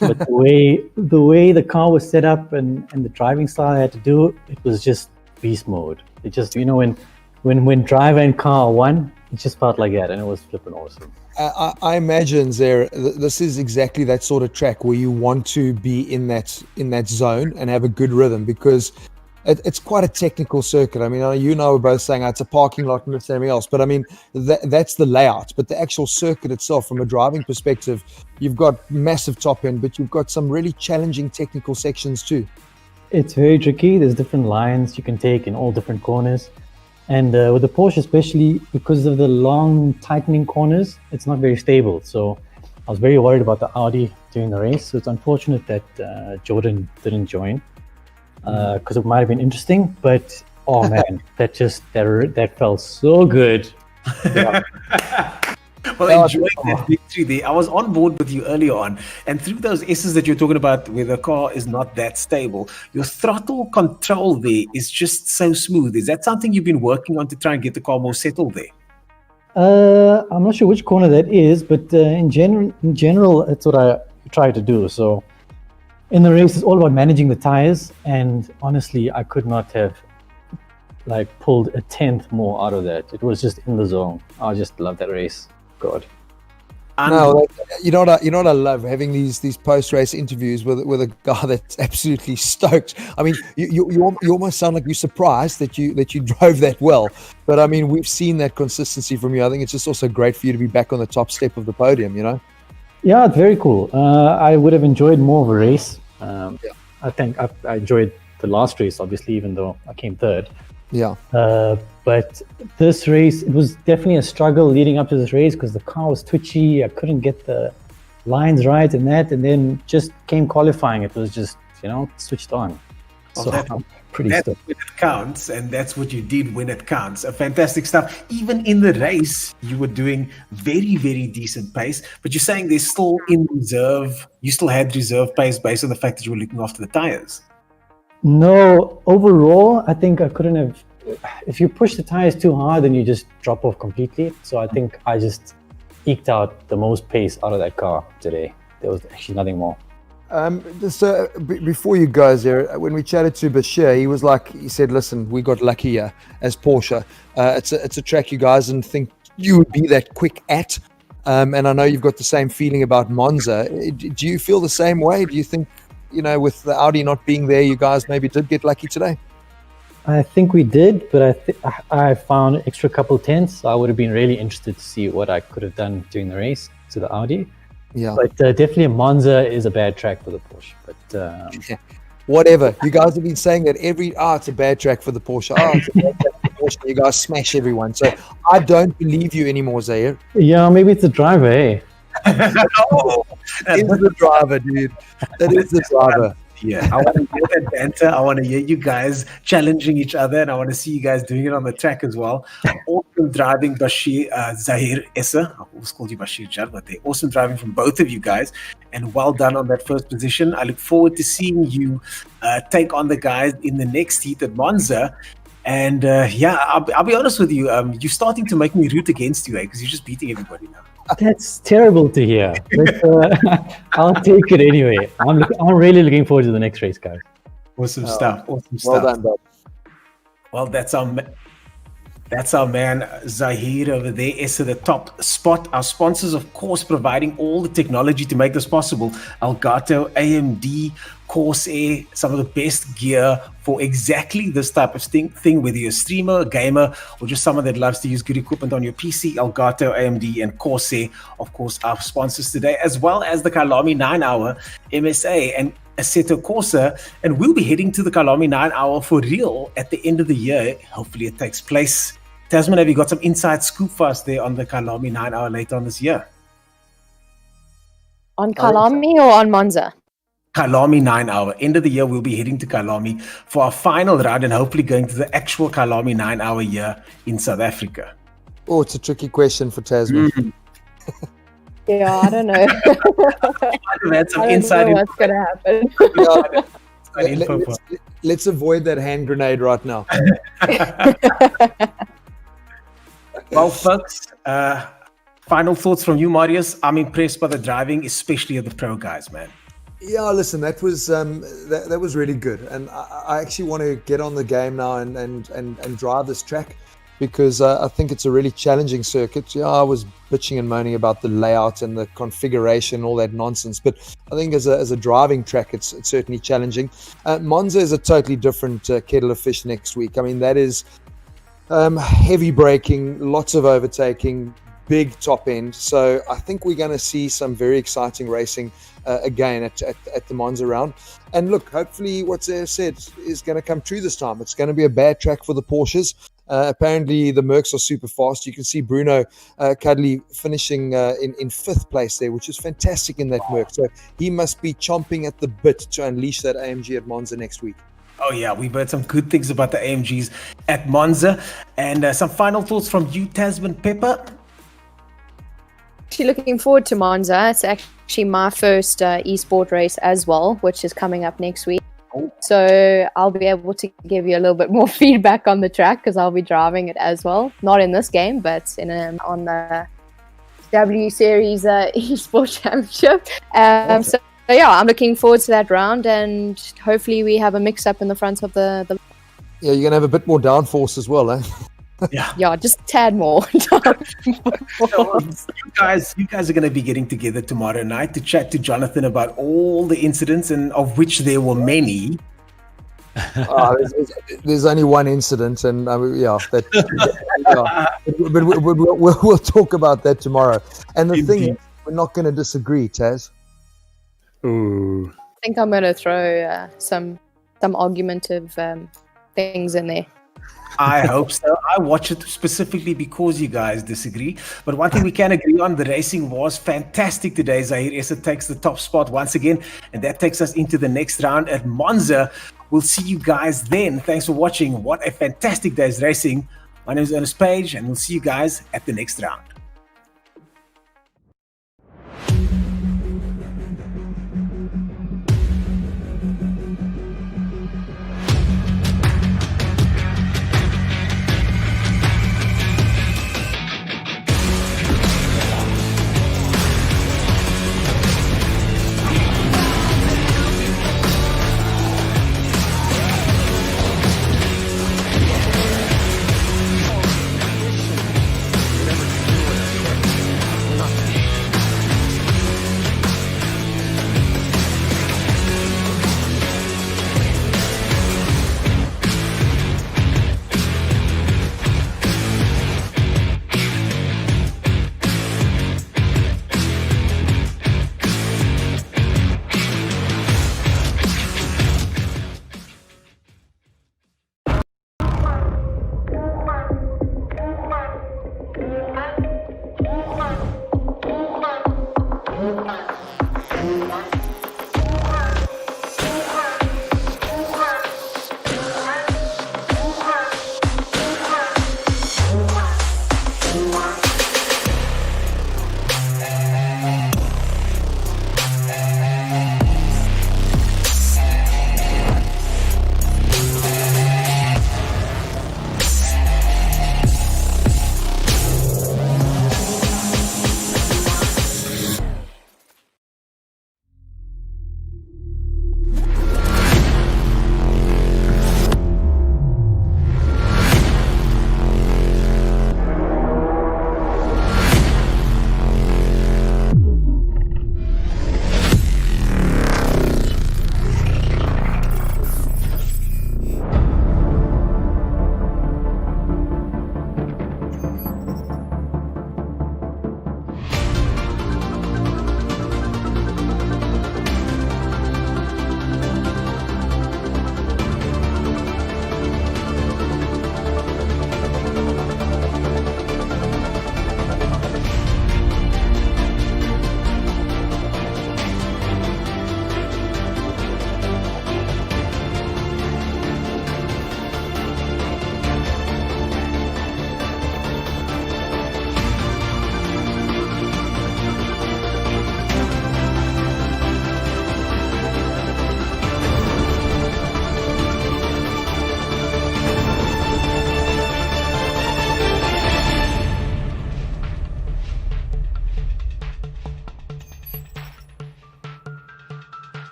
but the way the car was set up and the driving style I had to do, it was just beast mode. It just, when driver and car won, it just felt like that, and it was flipping awesome.
I imagine this is exactly that sort of track where you want to be in that zone and have a good rhythm, because it's quite a technical circuit. I mean, we're both saying it's a parking lot and everything else, but I mean, that's the layout. But the actual circuit itself, from a driving perspective, you've got massive top end, but you've got some really challenging technical sections too.
It's very tricky. There's different lines you can take in all different corners. And with the Porsche, especially because of the long tightening corners, it's not very stable. So I was very worried about the Audi during the race. So it's unfortunate that Jordan didn't join, because it might have been interesting. But oh man, that felt so good. Yeah.
Well, enjoying that victory there. I was on board with you earlier on, and through those S's that you're talking about where the car is not that stable, your throttle control there is just so smooth. Is that something you've been working on to try and get the car more settled there? I'm
not sure which corner that is, but in general, that's what I try to do. So in the race, it's all about managing the tires, and honestly, I could not have like pulled a tenth more out of that. It was just in the zone. I just love that race. God.
No, you know what I love, having these post race interviews with a guy that's absolutely stoked. I mean, you almost sound like you're surprised that you drove that well. But I mean, we've seen that consistency from you. I think it's just also great for you to be back on the top step of the podium. You know.
Yeah, it's very cool. I would have enjoyed more of a race. I think I enjoyed the last race, obviously, even though I came third.
Yeah.
But this race, it was definitely a struggle leading up to this race because the car was twitchy. I couldn't get the lines right and that, and then just came qualifying. It was just, switched on.
Well,
So I'm pretty
that's
stoked.
when it counts, and that's what you did when it counts. Fantastic stuff. Even in the race, you were doing very, very decent pace. But you're saying there's still in reserve, you still had reserve pace based on the fact that you were looking after the tires.
No, overall, I think I couldn't have. If you push the tires too hard, then you just drop off completely. So I think I just eked out the most pace out of that car today. There was actually nothing more.
So before you go, there, when we chatted to Bashir, he said, "Listen, we got lucky here as Porsche. It's a track you guys didn't think you would be that quick at." And I know you've got the same feeling about Monza. Do you feel the same way? Do you think, with the Audi not being there, you guys maybe did get lucky today?
I think we did, but I found an extra couple tenths. So I would have been really interested to see what I could have done during the race to the Audi.
Yeah.
But definitely Monza is a bad track for the Porsche. But
whatever. You guys have been saying that it's a bad track for the Porsche. It's a bad track for the Porsche. You guys smash everyone. So I don't believe you anymore, Zaire.
Yeah, maybe it's the driver, eh?
It's the driver, dude. That is the driver.
Yeah, I want to hear that banter. I want to hear you guys challenging each other, and I want to see you guys doing it on the track as well. Awesome driving, Bashir, Zahir, Essa. I always called you Bashir Jar, but they're awesome driving from both of you guys, and well done on that first position. I look forward to seeing you take on the guys in the next heat at Monza. And I'll be honest with you. You're starting to make me root against you, because you're just beating everybody now.
That's terrible to hear. But, I'll take it anyway. I'm really looking forward to the next race, guys.
Awesome stuff. Awesome
Well
stuff.
done, bro.
Well, that's our man Zahir over there. Is at the top spot. Our sponsors, of course, providing all the technology to make this possible. Elgato, AMD, Corsair, some of the best gear for exactly this type of thing, whether you're a streamer, a gamer, or just someone that loves to use good equipment on your PC. Elgato, AMD, and Corsair, of course, our sponsors today, as well as the Kyalami 9-hour MSA and Assetto Corsa. And we'll be heading to the Kyalami 9-hour for real at the end of the year. Hopefully it takes place. Tasman, have you got some inside scoop for us there on the Kyalami 9-hour later on this year?
On Kyalami or on Monza?
Kyalami 9-hour. End of the year, we'll be heading to Kyalami for our final round and hopefully going to the actual Kyalami 9-hour year in South Africa.
Oh, it's a tricky question for Tasman.
Yeah, I don't know.
That's some
I don't
inside
know what's going to happen.
Let's avoid that hand grenade right now.
Well, folks, final thoughts from you, Marius. I'm impressed by the driving, especially of the pro guys, man.
Yeah, listen, that was that was really good, and I actually want to get on the game now and drive this track, because I think it's a really challenging circuit. Yeah, I was bitching and moaning about the layout and the configuration, all that nonsense, but I think as a driving track, it's certainly challenging. Monza is a totally different kettle of fish next week. I mean, that is heavy braking, lots of overtaking, big top end. So I think we're going to see some very exciting racing again at the Monza round. And look, hopefully what Zaire said is going to come true this time. It's going to be a bad track for the Porsches. Apparently the Mercs are super fast. You can see Bruno Cuddly finishing in fifth place there, which is fantastic in that Merc. So he must be chomping at the bit to unleash that AMG at Monza next week.
Oh yeah, we've heard some good things about the AMGs at Monza. And some final thoughts from you, Tasman Pepper.
Actually looking forward to Monza. It's actually my first esport race as well, which is coming up next week. So I'll be able to give you a little bit more feedback on the track because I'll be driving it as well. Not in this game, but on the W Series Esports Championship. So yeah, I'm looking forward to that round, and hopefully we have a mix-up in the front of the
Yeah, you're gonna have a bit more downforce as well, eh?
yeah, just a tad more.
So, you guys are going to be getting together tomorrow night to chat to Jonathan about all the incidents, and of which there were many.
There's only one incident, and but we'll talk about that tomorrow. And the thing is, we're not going to disagree, Taz.
Ooh.
I think I'm going to throw some argumentative things in there.
I hope so. I watch it specifically because you guys disagree. But one thing we can agree on, the racing was fantastic today. Zahir Essa takes the top spot once again, and that takes us into the next round at Monza. We'll see you guys then. Thanks for watching. What a fantastic day's racing. My name is Ernest Page, and we'll see you guys at the next round.